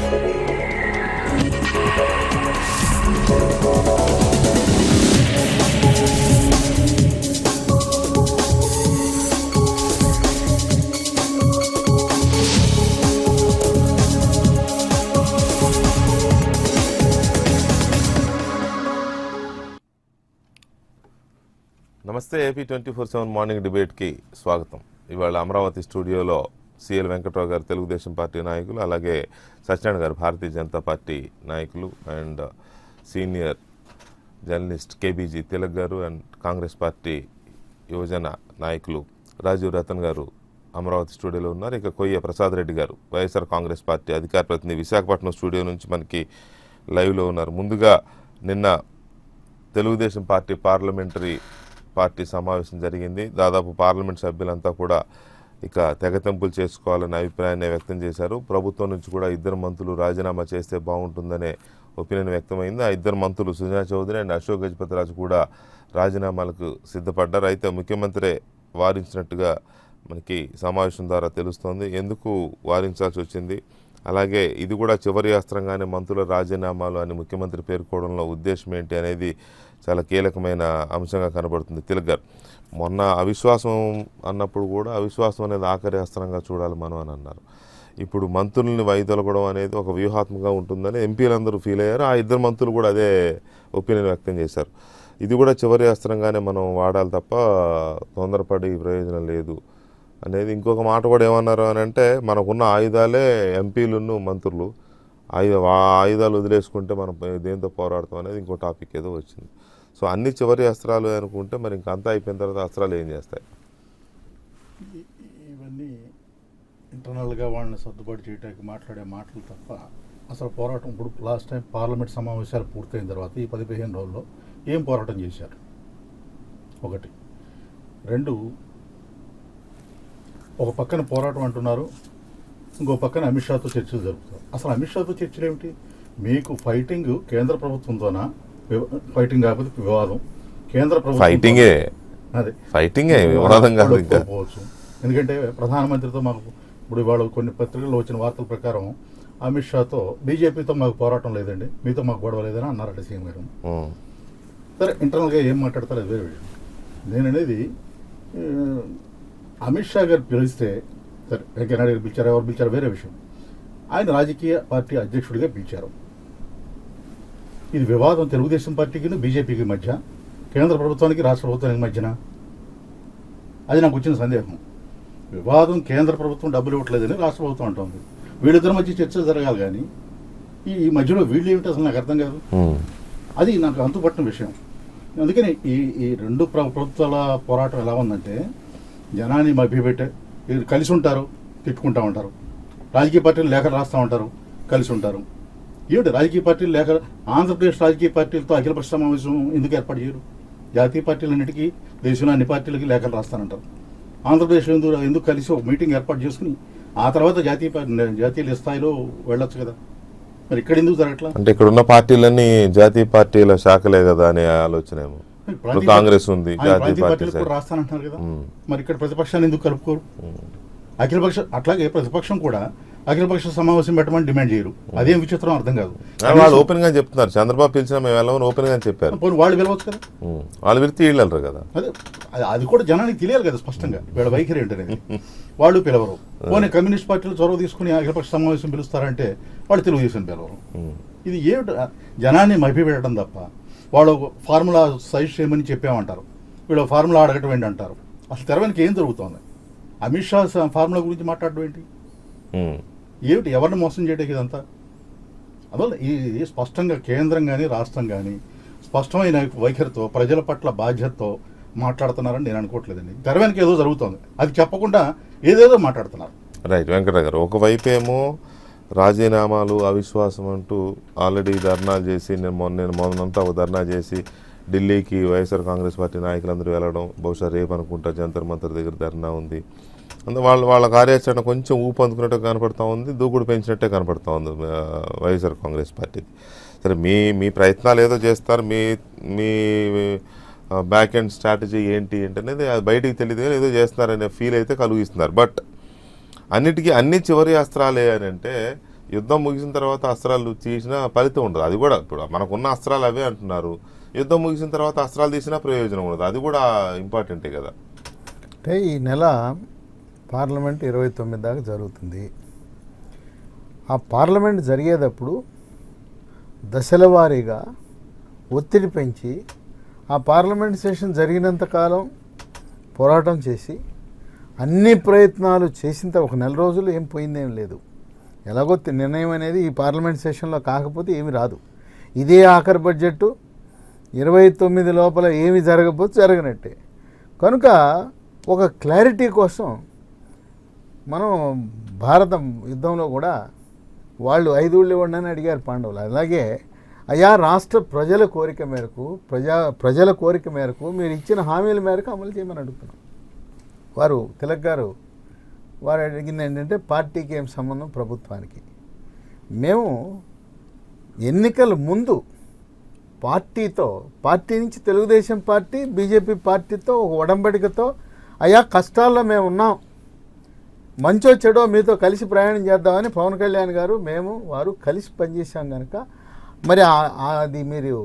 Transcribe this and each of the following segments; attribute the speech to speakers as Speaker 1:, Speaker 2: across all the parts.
Speaker 1: నమస్తే. AP 24/7 morning డిబేట్కి స్వాగతం. ఇవాళ అమరావతి స్టూడియోలో సిఎల్ వెంకట్రావు గారు తెలుగుదేశం పార్టీ నాయకులు, అలాగే సత్యనారాయణ గారు భారతీయ జనతా పార్టీ నాయకులు, and senior journalist KBG Tilak గారు, అండ్ కాంగ్రెస్ పార్టీ యువజన నాయకులు రాజీవ్ రతన్ గారు అమరావతి స్టూడియోలో ఉన్నారు. ఇక కొయ్య ప్రసాద్ రెడ్డి గారు వైఎస్ఆర్ కాంగ్రెస్ పార్టీ అధికార ప్రతినిధి విశాఖపట్నం స్టూడియో నుంచి మనకి లైవ్లో ఉన్నారు. ముందుగా నిన్న తెలుగుదేశం పార్టీ పార్లమెంటరీ పార్టీ సమావేశం జరిగింది. దాదాపు పార్లమెంట్ సభ్యులంతా కూడా ఇక తెగతెంపులు చేసుకోవాలనే అభిప్రాయాన్ని వ్యక్తం చేశారు. ప్రభుత్వం నుంచి కూడా 2 మంత్రులు రాజీనామా చేస్తే బాగుంటుందనే ఒపీనియన్ వ్యక్తమైంది. ఆ 2 మంత్రులు సుజనా చౌదరి అండ్ అశోక్ గజపతిరాజు కూడా రాజీనామాలకు సిద్ధపడ్డారు. అయితే ముఖ్యమంత్రి వారించినట్టుగా మనకి సమావేశం ద్వారా తెలుస్తోంది. ఎందుకు వారించాల్సి వచ్చింది, అలాగే ఇది కూడా చివరి అస్త్రంగానే మంత్రుల రాజీనామాలు అని ముఖ్యమంత్రి పేర్కోవడంలో ఉద్దేశం ఏంటి అనేది చాలా కీలకమైన అంశంగా కనబడుతుంది. తిలక్ గారు, మొన్న అవిశ్వాసం అన్నప్పుడు కూడా అవిశ్వాసం అనేది ఆఖరి అస్త్రంగా చూడాలి మనం అని అన్నారు. ఇప్పుడు మంత్రుల్ని వైదొలగడం అనేది ఒక వ్యూహాత్మకంగా ఉంటుందని ఎంపీలందరూ ఫీల్ అయ్యారు. ఆ 2 మంత్రులు కూడా అదే ఒపీనియన్ వ్యక్తం చేశారు. ఇది కూడా చివరి అస్త్రంగానే మనం వాడాలి తప్ప తొందరపడి ప్రయోజనం లేదు అనేది. ఇంకొక మాట కూడా ఏమన్నారు అని అంటే, మనకున్న ఆయుధాలే ఎంపీలను మంత్రులు, ఆయుధాలు వదిలేసుకుంటే మనం దేంతో పోరాడతాం అనేది ఇంకో టాపిక్ ఏదో వచ్చింది. సో అన్ని చివరి అస్త్రాలు అనుకుంటే మరి ఇంకంతా అయిపోయిన తర్వాత అస్త్రాలు ఏం చేస్తాయి?
Speaker 2: ఇవన్నీ ఇంటర్నల్గా వాళ్ళని సర్దుబాటు చేయడానికి మాట్లాడే మాటలు తప్ప అసలు పోరాటం ఇప్పుడు లాస్ట్ టైం పార్లమెంట్ సమావేశాలు పూర్తయిన తర్వాత ఈ 10-15 రోజుల్లో ఏం పోరాటం చేశారు? 1. 2, ఒక పక్కన పోరాటం అంటున్నారు, ఇంకో పక్కన అమిత్ షాతో చర్చలు జరుపుతారు. అసలు అమిత్ షాతో చర్చలు ఏమిటి? మీకు ఫైటింగ్ కేంద్ర ప్రభుత్వంతోనా? ఫైటింగ్ కాకపోతే వివాదం కేంద్ర ప్రభుత్వం,
Speaker 1: ఫైటింగే వివాదం కాదు
Speaker 2: పోవచ్చు. ఎందుకంటే ప్రధానమంత్రితో మాకు ఇప్పుడు ఇవాళ కొన్ని పత్రికల్లో వచ్చిన వార్తల ప్రకారం అమిత్ షాతో బీజేపీతో మాకు పోరాటం లేదండి, మీతో మాకు గొడవ లేదని అన్నారట సీఎం గారు. సరే, ఇంటర్నల్గా ఏం మాట్లాడతారు అది వేరే విషయం. నేననేది అమిత్ షా గారు పిలిస్తే సరే, వెంకయ్యనాయుడు గారు పిలిచారు, ఎవరు పిలిచారు వేరే విషయం. ఆయన రాజకీయ పార్టీ అధ్యక్షుడిగా పిలిచారు. ఇది వివాదం తెలుగుదేశం పార్టీకి బీజేపీకి మధ్య, కేంద్ర ప్రభుత్వానికి రాష్ట్ర ప్రభుత్వానికి మధ్యన? అది నాకు వచ్చిన సందేహం. వివాదం కేంద్ర ప్రభుత్వం డబ్బులు ఇవ్వట్లేదని రాష్ట్ర ప్రభుత్వం అంటుంది. వీళ్ళిద్దరి మధ్య చర్చలు జరగాలి, కానీ ఈ మధ్యలో వీళ్ళు ఏమిటి అసలు నాకు అర్థం కాదు. అది నాకు అంతుపట్టిన విషయం. అందుకని ఈ 2 ప్రభుత్వాల పోరాటం ఎలా ఉందంటే, జనాన్ని మభ్యపెట్టే, కలిసి ఉంటారు, తిట్టుకుంటూ ఉంటారు. రాజకీయ పార్టీలు లేఖలు రాస్తూ ఉంటారు, కలిసి ఉంటారు. ఏమిటి రాజకీయ పార్టీలు లేఖ? ఆంధ్రప్రదేశ్ రాజకీయ పార్టీలతో అఖిలపక్ష సమావేశం ఎందుకు ఏర్పాటు చేయరు? జాతీయ పార్టీలన్నిటికీ దేశంలో అన్ని పార్టీలకి లేఖలు రాస్తానంటారు. ఆంధ్రప్రదేశ్లో ఎందుకు కలిసి ఒక మీటింగ్ ఏర్పాటు చేసుకుని ఆ తర్వాత జాతీయ స్థాయిలో వెళ్ళొచ్చు కదా? మరి ఇక్కడ ఎందుకు జరగట్లా?
Speaker 1: అంటే ఇక్కడ ఉన్న పార్టీలన్నీ జాతీయ పార్టీల శాఖలే కదా అనే ఆలోచన ఏమో. కాంగ్రెస్ ఉంది,
Speaker 2: ప్రాంతీయ పార్టీలు కూడా రాస్తానంటున్నారు కదా. మరి ఇక్కడ ప్రతిపక్షాన్ని ఎందుకు కలుపుకోరు? అఖిలపక్ష అట్లాగే ప్రతిపక్షం కూడా అఖిలపక్ష సమావేశం పెట్టమని డిమాండ్ చేయరు. అదేం విచిత్రం అర్థం కాదు.
Speaker 1: వాళ్ళు ఓపెన్ గా చెప్తున్నారు, చంద్రబాబు పిలిచినా మేము వెళ్ళమని ఓపెన్ గా చెప్పారు.
Speaker 2: వాళ్ళు పిలవచ్చు కదా,
Speaker 1: వాళ్ళు పిలిచి వీళ్ళు కదా.
Speaker 2: అదే అది కూడా జనానికి తెలియాలి కదా స్పష్టంగా వీళ్ళ వైఖరి ఏంటనేది. వాళ్ళు పిలవరు. పోనీ కమ్యూనిస్ట్ పార్టీలు చొరవ తీసుకుని అఖిలపక్ష సమావేశం పిలుస్తారంటే వాళ్ళు తెలుగుదేశం పిలవరు. ఇది ఏమిటి? జనాన్ని మభ్యపెట్టడం తప్ప. వాళ్ళు ఫార్ములా సైజ్ చేయమని చెప్పామంటారు, వీళ్ళు ఫార్ములా అడగటం ఏంటి అంటారు. అసలు తెరవనికి ఏం జరుగుతుంది? అమిత్ షా ఫార్ములా గురించి మాట్లాడడం ఏంటి? ఏమిటి? ఎవరిని మోసం చేయడానికి ఇదంతా? అందువల్ల ఇది స్పష్టంగా కేంద్రం కానీ రాష్ట్రం కానీ స్పష్టమైన వైఖరితో ప్రజల పట్ల బాధ్యతతో మాట్లాడుతున్నారని నేను అనుకోవట్లేదండి. తెరవనికి ఏదో జరుగుతుంది, అది చెప్పకుండా ఏదేదో మాట్లాడుతున్నారు.
Speaker 1: రైట్. వెంకట గారు, ఒకవైపు ఏమో రాజీనామాలు అవిశ్వాసం అంటూ ఆల్రెడీ ధర్నాలు చేసి, నేను మొన్నంతా ఒక ధర్నా చేసి ఢిల్లీకి వైఎస్ఆర్ కాంగ్రెస్ పార్టీ నాయకులందరూ వెళ్ళడం, బహుశా రేపు అనుకుంటా జంతర్ మంతర్ దగ్గర ధర్నా ఉంది. అందులో వాళ్ళ కార్యాచరణ కొంచెం ఊపు అందుకున్నట్టు కనపడతా ఉంది, దూకుడు పెంచినట్టే కనపడతా ఉంది వైఎస్ఆర్ కాంగ్రెస్ పార్టీది. సరే, మీ ప్రయత్నాలు ఏదో చేస్తారు, మీ బ్యాక్ ఎండ్ స్ట్రాటజీ ఏంటి అనేది అది బయటికి తెలియదు, కానీ ఏదో చేస్తున్నారనే ఫీల్ అయితే కలిగిస్తున్నారు. బట్ అన్ని చివరి అస్త్రాలే అని అంటే, యుద్ధం ముగిసిన తర్వాత అస్త్రాలు తీసినా ఫలితం ఉండదు. అది కూడా ఇప్పుడు మనకున్న అస్త్రాలు అవే అంటున్నారు. యుద్ధం ముగిసిన తర్వాత అస్త్రాలు తీసినా ప్రయోజనం ఉండదు. అది కూడా ఇంపార్టెంటే కదా.
Speaker 3: అంటే ఈ నెల పార్లమెంట్ 29 దాకా జరుగుతుంది. ఆ పార్లమెంట్ జరిగేటప్పుడు దశల వారీగా ఒత్తిడి పెంచి ఆ పార్లమెంట్ సెషన్ జరిగినంతకాలం పోరాటం చేసి అన్ని ప్రయత్నాలు చేసిన ఒక నెల రోజులు ఏం పోయిందేం లేదు. ఎలాగో నిర్ణయం అనేది ఈ పార్లమెంట్ సెషన్లో కాకపోతే ఏమి రాదు. ఇదే ఆఖరి బడ్జెట్ 29 లోపల ఏమి జరగకపోతే జరగనట్టే. కనుక ఒక క్లారిటీ కోసం మనం భారత యుద్ధంలో కూడా వాళ్ళు 5 ఊళ్ళు ఇవ్వండి అని అడిగారు పాండవులు. అలాగే అయా రాష్ట్ర ప్రజల కోరిక మేరకు ప్రజల కోరిక మేరకు మీరు ఇచ్చిన హామీల మేరకు అమలు చేయమని అడుగుతున్నాం. వారు తిలక్ గారు వారు అడిగింది ఏంటంటే పార్టీకి ఏం సంబంధం ప్రభుత్వానికి. మేము ఎన్నికల ముందు పార్టీ నుంచి తెలుగుదేశం పార్టీ బీజేపీ పార్టీతో ఒక ఒడంబడికతో అయా కష్టాల్లో మేము ఉన్నాం, మంచో చెడో మీతో కలిసి ప్రయాణం చేద్దామని పవన్ కళ్యాణ్ గారు వారు కలిసి పనిచేశాం కనుక మరి అది మీరు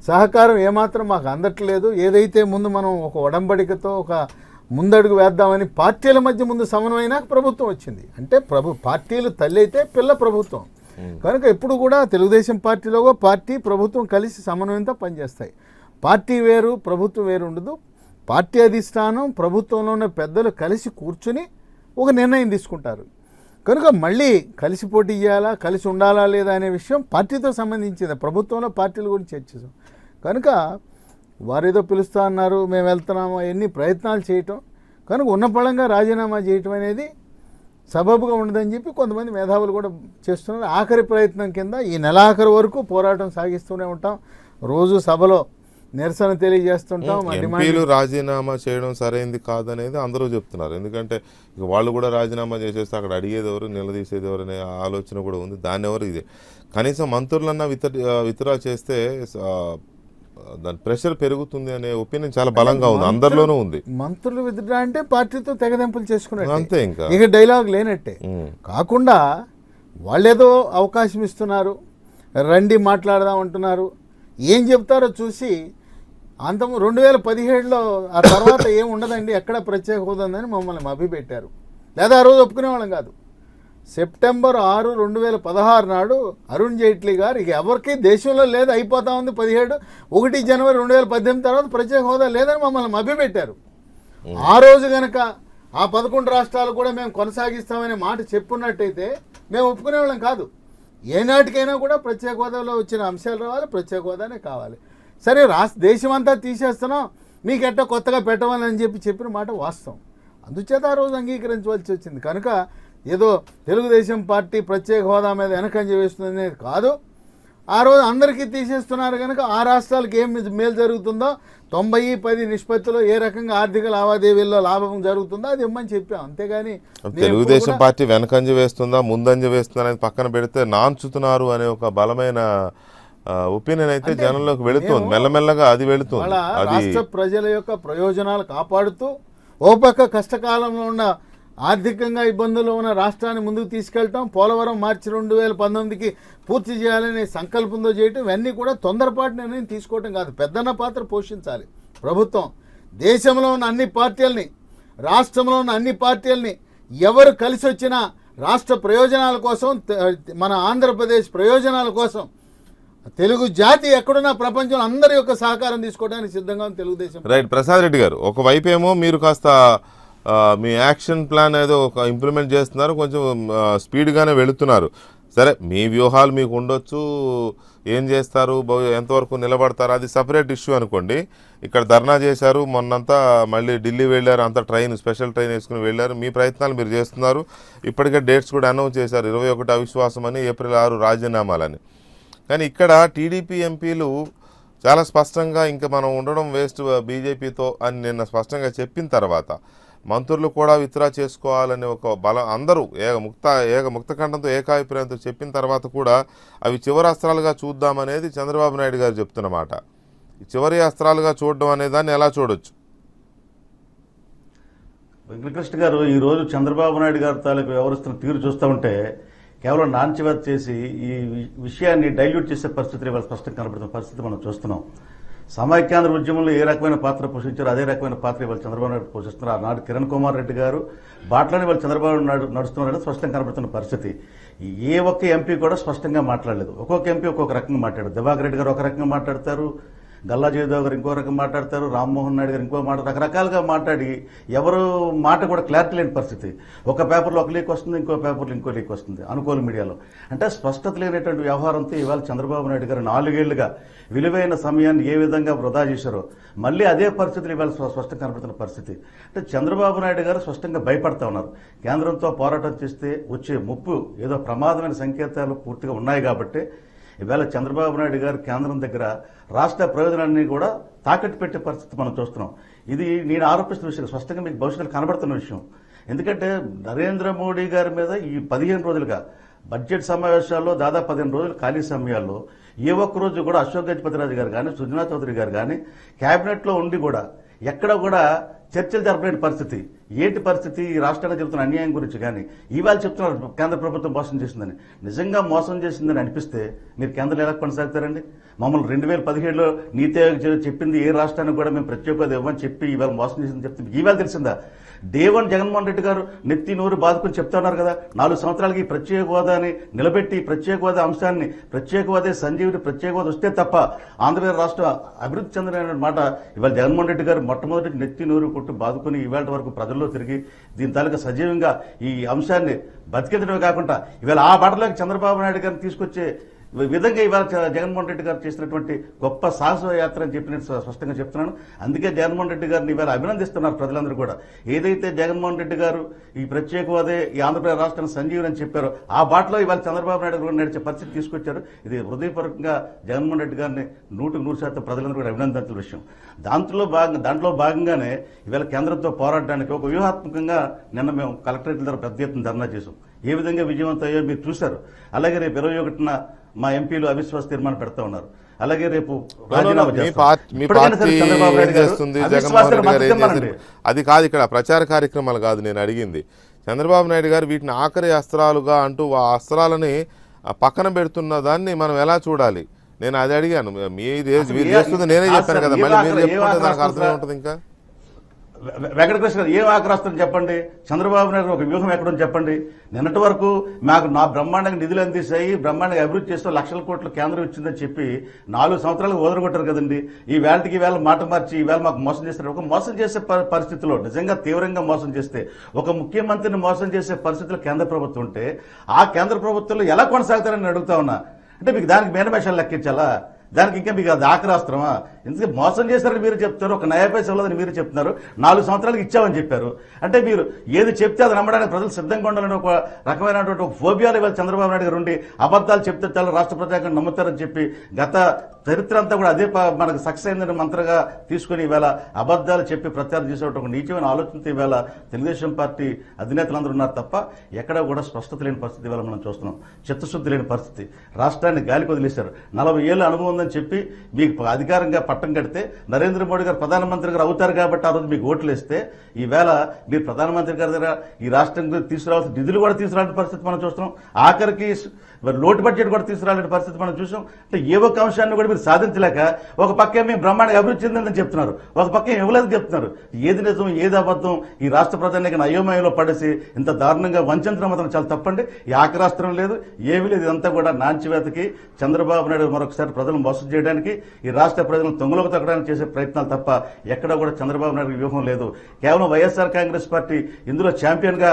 Speaker 3: సహకారం ఏమాత్రం మాకు అందట్లేదు. ఏదైతే ముందు మనం ఒక ఒడంబడికతో ఒక ముందడుగు వేద్దామని పార్టీల మధ్య ముందు సమన్వయనాక ప్రభుత్వం వచ్చింది. అంటే పార్టీలు తల్లి అయితే పిల్ల ప్రభుత్వం కనుక ఎప్పుడు కూడా తెలుగుదేశం పార్టీలో పార్టీ ప్రభుత్వం కలిసి సమన్వయంతో పనిచేస్తాయి. పార్టీ వేరు ప్రభుత్వం వేరు ఉండదు. పార్టీ అధిష్టానం ప్రభుత్వంలో ఉన్న పెద్దలు కలిసి కూర్చుని ఒక నిర్ణయం తీసుకుంటారు. కనుక మళ్ళీ కలిసి పోటీ చేయాలా కలిసి ఉండాలా లేదా అనే విషయం పార్టీతో సంబంధించింది. ప్రభుత్వంలో పార్టీల గురించి చర్చిస్తాం. కనుక వారేదో పిలుస్తా అన్నారు, మేము వెళ్తున్నాము, ఎన్ని ప్రయత్నాలు చేయటం కనుక ఉన్న పళంగా రాజీనామా చేయటం అనేది సబబుగా ఉండదని చెప్పి కొంతమంది మేధావులు కూడా చేస్తున్నారు. ఆఖరి ప్రయత్నం కింద ఈ నెలాఖరు వరకు పోరాటం సాగిస్తూనే ఉంటాం. రోజు సభలో నిరసన తెలియజేస్తుంటాం.
Speaker 1: ఎంపీలు రాజీనామా చేయడం సరైంది కాదనేది అందరూ చెప్తున్నారు. ఎందుకంటే ఇక వాళ్ళు కూడా రాజీనామా చేసేస్తే అక్కడ అడిగేది ఎవరు నిలదీసేది ఎవరు అనే ఆలోచన కూడా ఉంది. దాన్ని ఎవరు ఇదే కనీసం మంత్రులన్నా విత్డ్రా చేస్తే దాని ప్రెషర్ పెరుగుతుంది అనే ఒపీనియన్ చాలా బలంగా ఉంది, అందరిలోనూ ఉంది.
Speaker 3: మంత్రులు విత్డ్రా అంటే పార్టీతో తెగదెంపులు చేసుకున్నట్టు
Speaker 1: అంతే.
Speaker 3: ఇక డైలాగ్ లేనట్టే కాకుండా వాళ్ళేదో అవకాశం ఇస్తున్నారు, రండి మాట్లాడదాం అంటున్నారు. ఏం చెప్తారో చూసి 2017లో ఆ తర్వాత ఏం ఉండదండి, ఎక్కడ ప్రత్యేక హోదా ఉందని మమ్మల్ని మభ్యపెట్టారు. లేదా ఆ రోజు ఒప్పుకునేవాళ్ళం కాదు. సెప్టెంబర్ 6, 2016 నాడు అరుణ్ జైట్లీ గారు ఇక ఎవరికి దేశంలో లేదు అయిపోతా ఉంది 1 జనవరి 2018 తర్వాత ప్రత్యేక హోదా లేదని మమ్మల్ని మభ్యపెట్టారు. ఆ రోజు కనుక ఆ 11 రాష్ట్రాలు కూడా మేము కొనసాగిస్తామనే మాట చెప్పున్నట్టయితే మేము ఒప్పుకునేవాళ్ళం కాదు. ఏనాటికైనా కూడా ప్రత్యేక హోదాలో వచ్చిన అంశాలు రావాలి, ప్రత్యేక హోదానే కావాలి. సరే దేశమంతా తీసేస్తున్నాం మీకు ఎట్టో కొత్తగా పెట్టవాలని చెప్పిన మాట వాస్తవం. అందుచేత ఆ రోజు అంగీకరించవలసి వచ్చింది. కనుక ఏదో తెలుగుదేశం పార్టీ ప్రత్యేక హోదా మీద వెనకంజ వేస్తుంది అనేది కాదు. ఆ రోజు అందరికీ తీసేస్తున్నారు కనుక ఆ రాష్ట్రాలకు ఏం మేలు జరుగుతుందో 90-10 నిష్పత్తిలో ఏ రకంగా ఆర్థిక లావాదేవీల్లో లాభం జరుగుతుందో అది ఇమ్మని చెప్పాం. అంతేగాని
Speaker 1: తెలుగుదేశం పార్టీ వెనకంజ వేస్తుందా ముందంజ వేస్తుందా అనేది పక్కన పెడితే నాంచుతున్నారు అనే ఒక బలమైన ఒపీనియన్ అయితే జనంలోకి వెళుతుంది. మెల్లమెల్లగా అది వెళుతుంది.
Speaker 3: రాష్ట్ర ప్రజల యొక్క ప్రయోజనాలు కాపాడుతూ ఓ పక్క కష్టకాలంలో ఉన్న ఆర్థికంగా ఇబ్బందులు ఉన్న రాష్ట్రాన్ని ముందుకు తీసుకెళ్ళటం, పోలవరం మార్చి 2019కి పూర్తి చేయాలనే సంకల్పంతో చేయటం, ఇవన్నీ కూడా తొందరపాటు నిర్ణయం తీసుకోవటం కాదు, పెద్దన్న పాత్ర పోషించాలి ప్రభుత్వం. దేశంలో ఉన్న అన్ని పార్టీలని, రాష్ట్రంలో ఉన్న అన్ని పార్టీలని ఎవరు కలిసి వచ్చినా రాష్ట్ర ప్రయోజనాల కోసం, మన ఆంధ్రప్రదేశ్ ప్రయోజనాల కోసం తెలుగు జాతి ఎక్కడున్నా ప్రపంచంలో అందరి యొక్క సహకారం తీసుకోవడానికి సిద్ధంగా ఉంది తెలుగుదేశం.
Speaker 1: రైట్. ప్రసాద్ రెడ్డి గారు, ఒకవైపు ఏమో మీరు కాస్త మీ యాక్షన్ ప్లాన్ ఏదో ఒక ఇంప్లిమెంట్ చేస్తున్నారు, కొంచెం స్పీడ్గానే వెళుతున్నారు. సరే, మీ వ్యూహాలు మీకు ఉండొచ్చు, ఏం చేస్తారు, ఎంతవరకు నిలబడతారు, అది సపరేట్ ఇష్యూ అనుకోండి. ఇక్కడ ధర్నా చేశారు, మొన్నంతా మళ్ళీ ఢిల్లీ వెళ్ళారు, అంతా స్పెషల్ ట్రైన్ వేసుకుని వెళ్ళారు. మీ ప్రయత్నాలు మీరు చేస్తున్నారు. ఇప్పటికే డేట్స్ కూడా అనౌన్స్ చేశారు, 21 అవిశ్వాసం అని, ఏప్రిల్ 6 రాజీనామాలని. కానీ ఇక్కడ టీడీపీ ఎంపీలు చాలా స్పష్టంగా ఇంకా మనం ఉండడం వేస్ట్ బీజేపీతో అని నిన్న స్పష్టంగా చెప్పిన తర్వాత మంత్రులు కూడా విత్డ్రా చేసుకోవాలని ఒక బలం అందరూ ముక్త ఖండంతో ఏకాభిప్రాయంతో చెప్పిన తర్వాత కూడా అవి చివరి అస్త్రాలుగా చూద్దామనేది చంద్రబాబు నాయుడు గారు చెప్తున్నమాట. ఈ చివరి అస్త్రాలుగా చూడడం అనే దాన్ని ఎలా చూడొచ్చు?
Speaker 2: వెంకటకృష్ణ గారు, ఈరోజు చంద్రబాబు నాయుడు గారి తాలూకు వ్యవహరిస్తున్న తీరు చూస్తూ ఉంటే
Speaker 4: కేవలం నాణ్యత చేసి ఈ విషయాన్ని డైల్యూట్ చేసే పరిస్థితులు ఇవాళ స్పష్టంగా కనబడుతున్న పరిస్థితి మనం చూస్తున్నాం. సమైక్యాంధ్ర ఉద్యమంలో ఏ రకమైన పాత్ర పోషించారో అదే రకమైన పాత్ర ఇవాళ చంద్రబాబు నాయుడు పోషిస్తున్నారు. ఆనాడు కిరణ్ కుమార్ రెడ్డి గారు బాటలోనే ఇవాళ చంద్రబాబు నాయుడు నడుస్తున్నారని స్పష్టంగా కనబడుతున్న పరిస్థితి. ఏ ఒక్క ఎంపీ కూడా స్పష్టంగా మాట్లాడలేదు. ఒక్కొక్క ఎంపీ ఒక్కొక్క రకంగా మాట్లాడారు. దివాకర్ రెడ్డి గారు ఒక రకంగా మాట్లాడతారు, గల్లా జయదేవ్ గారు ఇంకో రకంగా మాట్లాడతారు, రామ్మోహన్ నాయుడు గారు ఇంకో మాట, రకరకాలుగా మాట్లాడి ఎవరు మాట కూడా క్లారిటీ లేని పరిస్థితి. ఒక పేపర్లో ఒక లీక్ వస్తుంది, ఇంకో పేపర్లో ఇంకో లీక్ వస్తుంది అనుకూల మీడియాలో. అంటే స్పష్టత లేనటువంటి వ్యవహారంతో ఇవాళ చంద్రబాబు నాయుడు గారు 4 ఏళ్లుగా విలువైన సమయాన్ని ఏ విధంగా వృధా చేశారో మళ్ళీ అదే పరిస్థితులు ఇవాళ స్పష్టంగా కనబడుతున్న పరిస్థితి. అంటే చంద్రబాబు నాయుడు గారు స్పష్టంగా భయపడతా ఉన్నారు. కేంద్రంతో పోరాటం చేస్తే వచ్చే ముప్పు ఏదో ప్రమాదమైన సంకేతాలు పూర్తిగా ఉన్నాయి కాబట్టి ఇవాళ చంద్రబాబు నాయుడు గారు కేంద్రం దగ్గర రాష్ట్ర ప్రయోజనాన్ని కూడా తాకట్టు పెట్టే పరిస్థితి మనం చూస్తున్నాం. ఇది నేను ఆరోపిస్తున్న విషయం, స్పష్టంగా మీకు భవిష్యత్తులో కనబడుతున్న విషయం. ఎందుకంటే నరేంద్ర మోడీ గారి మీద ఈ 15 రోజులుగా బడ్జెట్ సమావేశాల్లో దాదాపు 15 రోజులు ఖాళీ సమయాల్లో ఏ ఒక్క రోజు కూడా అశోక్ గజపతిరాజు గారు కానీ సుజనా చౌదరి గారు కానీ కేబినెట్లో ఉండి కూడా ఎక్కడ కూడా చర్చలు జరపలేని పరిస్థితి. ఏంటి పరిస్థితి? ఈ రాష్ట్రానికి జరుగుతున్న అన్యాయం గురించి కానీ ఇవాళ చెప్తున్నారు కేంద్ర ప్రభుత్వం మోసం చేసిందని. నిజంగా మోసం చేసిందని అనిపిస్తే మీరు కేంద్రం ఎలా కొనసాగుతారండి? మమ్మల్ని 2017లో నీతి ఆయోగ్ చెప్పింది ఏ రాష్ట్రానికి కూడా మేము ప్రత్యేక హోదా ఇవ్వని చెప్పి ఇవాళ మోసం చేసిందని చెప్తే ఇవాళ తెలిసిందా? దేవన్ జగన్మోహన్ రెడ్డి గారు నెత్తి నూరు బాదుకుని చెప్తున్నారు కదా, 4 సంవత్సరాలకి ప్రత్యేక హోదాని నిలబెట్టి ప్రత్యేక హోదా అంశాన్ని ప్రత్యేక హోదా సంజీవిని ప్రత్యేక హోదా వస్తే తప్ప ఆంధ్రప్రదేశ్ రాష్ట్రం అభివృద్ధి చెందిన మాట ఇవాళ జగన్మోహన్ రెడ్డి గారు మొట్టమొదటి నెత్తి నూరు కొట్టు బాదుకుని ఇవాళ వరకు ప్రజల్లో తిరిగి దీని తాలూకా సజీవంగా ఈ అంశాన్ని బతికించడమే కాకుండా ఇవాళ ఆ బాటలోకి చంద్రబాబు నాయుడు గారిని తీసుకొచ్చే విధంగా ఇవాళ జగన్మోహన్ రెడ్డి గారు చేసినటువంటి గొప్ప సాహస యాత్ర అని చెప్పి నేను స్పష్టంగా చెప్తున్నాను. అందుకే జగన్మోహన్ రెడ్డి గారిని ఇవాళ అభినందిస్తున్నారు ప్రజలందరూ కూడా. ఏదైతే జగన్మోహన్ రెడ్డి గారు ఈ ప్రత్యేక హోదా ఈ ఆంధ్రప్రదేశ్ రాష్ట్రాన్ని సంజీవని అని చెప్పారో ఆ బాటలో ఇవాళ చంద్రబాబు నాయుడు గారు నడిచే పరిస్థితి తీసుకొచ్చారు. ఇది హృదయపూర్వకంగా జగన్మోహన్ రెడ్డి గారిని 100% ప్రజలందరూ కూడా అభినందించిన విషయం. దాంట్లో భాగంగానే ఇవాళ కేంద్రంతో పోరాడడానికి ఒక వ్యూహాత్మకంగా నిన్న మేము కలెక్టరేట్ల ద్వారా పెద్ద ఎత్తున ధర్నా చేసాం. ఏ విధంగా విజయవంతం అయ్యో మీరు చూశారు. అలాగే రేపు 21న మా ఎంపీలు అవిశ్వాస తీర్మానం పెడతా ఉన్నారు. అలాగే రేపు
Speaker 1: అది కాదు ఇక్కడ ప్రచార కార్యక్రమాలు కాదు నేను అడిగింది. చంద్రబాబు నాయుడు గారు వీటిని ఆఖరి అస్త్రాలుగా అంటూ ఆ అస్త్రాలని పక్కన పెడుతున్న దాన్ని మనం ఎలా చూడాలి? నేను అది అడిగాను. మీరు చేస్తుంది నేనే చెప్పాను కదా, మళ్ళీ మీరు చెప్పుకుంటే దానికి అర్థమే ఉంటుంది. ఇంకా
Speaker 4: వెంకటకృష్ణ గారు ఏం ఆకరాస్తారని చెప్పండి. చంద్రబాబు నాయుడు ఒక వ్యూహం ఎక్కడని చెప్పండి. నిన్నటి వరకు నా బ్రహ్మాండంగా నిధులు అందిస్తాయి, బ్రహ్మాండంగా అభివృద్ధి చేస్తూ లక్షల కోట్లు కేంద్రం ఇచ్చిందని చెప్పి 4 సంవత్సరాలకు వదలగొట్టారు కదండి. ఈ వేళకి ఈవేళ మాట మార్చి ఈవేళ మాకు మోసం చేస్తారు. ఒక మోసం చేసే పరిస్థితిలో నిజంగా తీవ్రంగా మోసం చేస్తే ఒక ముఖ్యమంత్రిని మోసం చేసే పరిస్థితుల్లో కేంద్ర ప్రభుత్వం ఉంటే ఆ కేంద్ర ప్రభుత్వంలో ఎలా కొనసాగుతారని అడుగుతా ఉన్నా. అంటే మీకు దానికి మేనమేషాలు లెక్కించాలా? దానికి ఇంకా మీకు అది ఆకరాస్త్రమా? ఎందుకంటే మోసం చేశారని మీరు చెప్తారు, ఒక నయా పైసా ఇవ్వలేదని మీరు చెప్తున్నారు, 4 సంవత్సరాలకు ఇచ్చామని చెప్పారు. అంటే మీరు ఏది చెప్తే అది నమ్మడానికి ప్రజలు సిద్ధంగా ఉండాలని ఒక రకమైనటువంటి ఒక ఫోబియాలు ఇవాళ చంద్రబాబు నాయుడు గారు ఉండి అబద్ధాలు చెప్తే చాలా రాష్ట్ర ప్రజాన్ని నమ్ముతారని చెప్పి గత చరిత్ర అంతా కూడా అదే మనకు సక్సెస్ అయిందని మంత్రగా తీసుకుని ఈవేళ అబద్ధాలు చెప్పి ప్రచారం చేసేటువంటి ఒక నీచమైన ఆలోచనతో ఈవేళ తెలుగుదేశం పార్టీ అధినేతలందరూ ఉన్నారు తప్ప ఎక్కడా కూడా స్పష్టత లేని పరిస్థితి ఇవాళ మనం చూస్తున్నాం. చిత్తశుద్ధి లేని పరిస్థితి. రాష్ట్రాన్ని గాలికి వదిలేశారు. 40 ఏళ్ళ అనుభవం ఉందని చెప్పి మీకు అధికారంగా పట్టం కడితే నరేంద్ర మోడీ గారు ప్రధానమంత్రి గారు అవుతారు కాబట్టి ఆ రోజు మీకు ఓట్లు వేస్తే ఈవేళ మీరు ప్రధానమంత్రి గారి దగ్గర ఈ రాష్ట్రం తీసుకురావాల్సిన నిధులు కూడా తీసుకురాని పరిస్థితి మనం చూస్తున్నాం. ఆఖరికి లోటు బడ్జెట్ కూడా తీసుకురాలేని పరిస్థితి మనం చూసాం. అంటే ఏ ఒక్క అంశాన్ని కూడా మీరు సాధించలేక ఒక పక్క మేము బ్రహ్మాండంగా అభివృద్ధి చెందిందని చెప్తున్నారు, ఒక పక్క ఇవ్వలేదని చెప్తున్నారు. ఏది నిజం ఏది అబద్ధం? ఈ రాష్ట్ర ప్రజానికి అయోమయంలో పడేసి ఇంత దారుణంగా వంచంత్రం మాత్రం చాలా తప్పండి. ఈ ఆకరాస్త్రం లేదు, ఏమీ లేదు. ఇదంతా కూడా నాంచివేతకి చంద్రబాబు నాయుడు మరొకసారి ప్రజలను మోసం చేయడానికి ఈ రాష్ట్ర ప్రజలను తొంగలోకి తగ్గడానికి చేసే ప్రయత్నాలు తప్ప ఎక్కడ కూడా చంద్రబాబు నాయుడు వ్యూహం లేదు. కేవలం వైఎస్ఆర్ కాంగ్రెస్ పార్టీ ఇందులో ఛాంపియన్ గా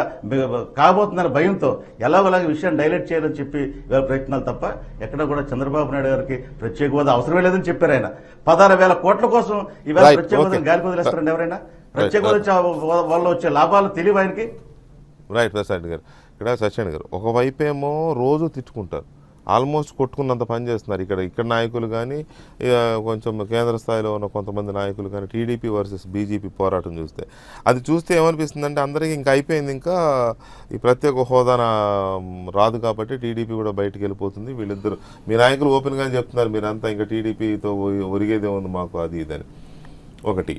Speaker 4: కాబోతుందన్న భయంతో ఎలాగోలాగా విషయాన్ని డైలైట్ చేయాలని చెప్పి ఇవాళ ప్రయత్నాలు తప్ప ఎక్కడ కూడా చంద్రబాబు నాయుడు గారికి ప్రత్యేక హోదా అవసరమే లేదని చెప్పారు. ఆయన 16,000 కోట్ల కోసం ఇవాళ ప్రత్యేక హోదాను గాలికి వదిలేస్తారండి ఎవరైనా? ప్రత్యేక హోదా వల్ల వచ్చే లాభాలు తెలియవు ఆయనకి.
Speaker 1: రైట్ ప్రసాద్ గారు. ఇక్కడ సత్యనారాయణ గారు ఒకవైపు ఏమో రోజు తిట్టుకుంటారు, ఆల్మోస్ట్ కొట్టుకున్నంత పని చేస్తున్నారు. ఇక్కడ నాయకులు కానీ కొంచెం కేంద్ర స్థాయిలో ఉన్న కొంతమంది నాయకులు కానీ టీడీపీ వర్సెస్ బీజేపీ పోరాటం చూస్తే ఏమనిపిస్తుందంటే అందరికీ ఇంకా అయిపోయింది, ఇంకా ఈ ప్రత్యేక హోదా రాదు కాబట్టి టీడీపీ కూడా బయటకు వెళ్ళిపోతుంది. వీళ్ళిద్దరు మీ నాయకులు ఓపెన్గానే చెప్తున్నారు మీరంతా ఇంకా టీడీపీతో ఒరిగేదే ఉంది మాకు అది ఇదని. ఒకటి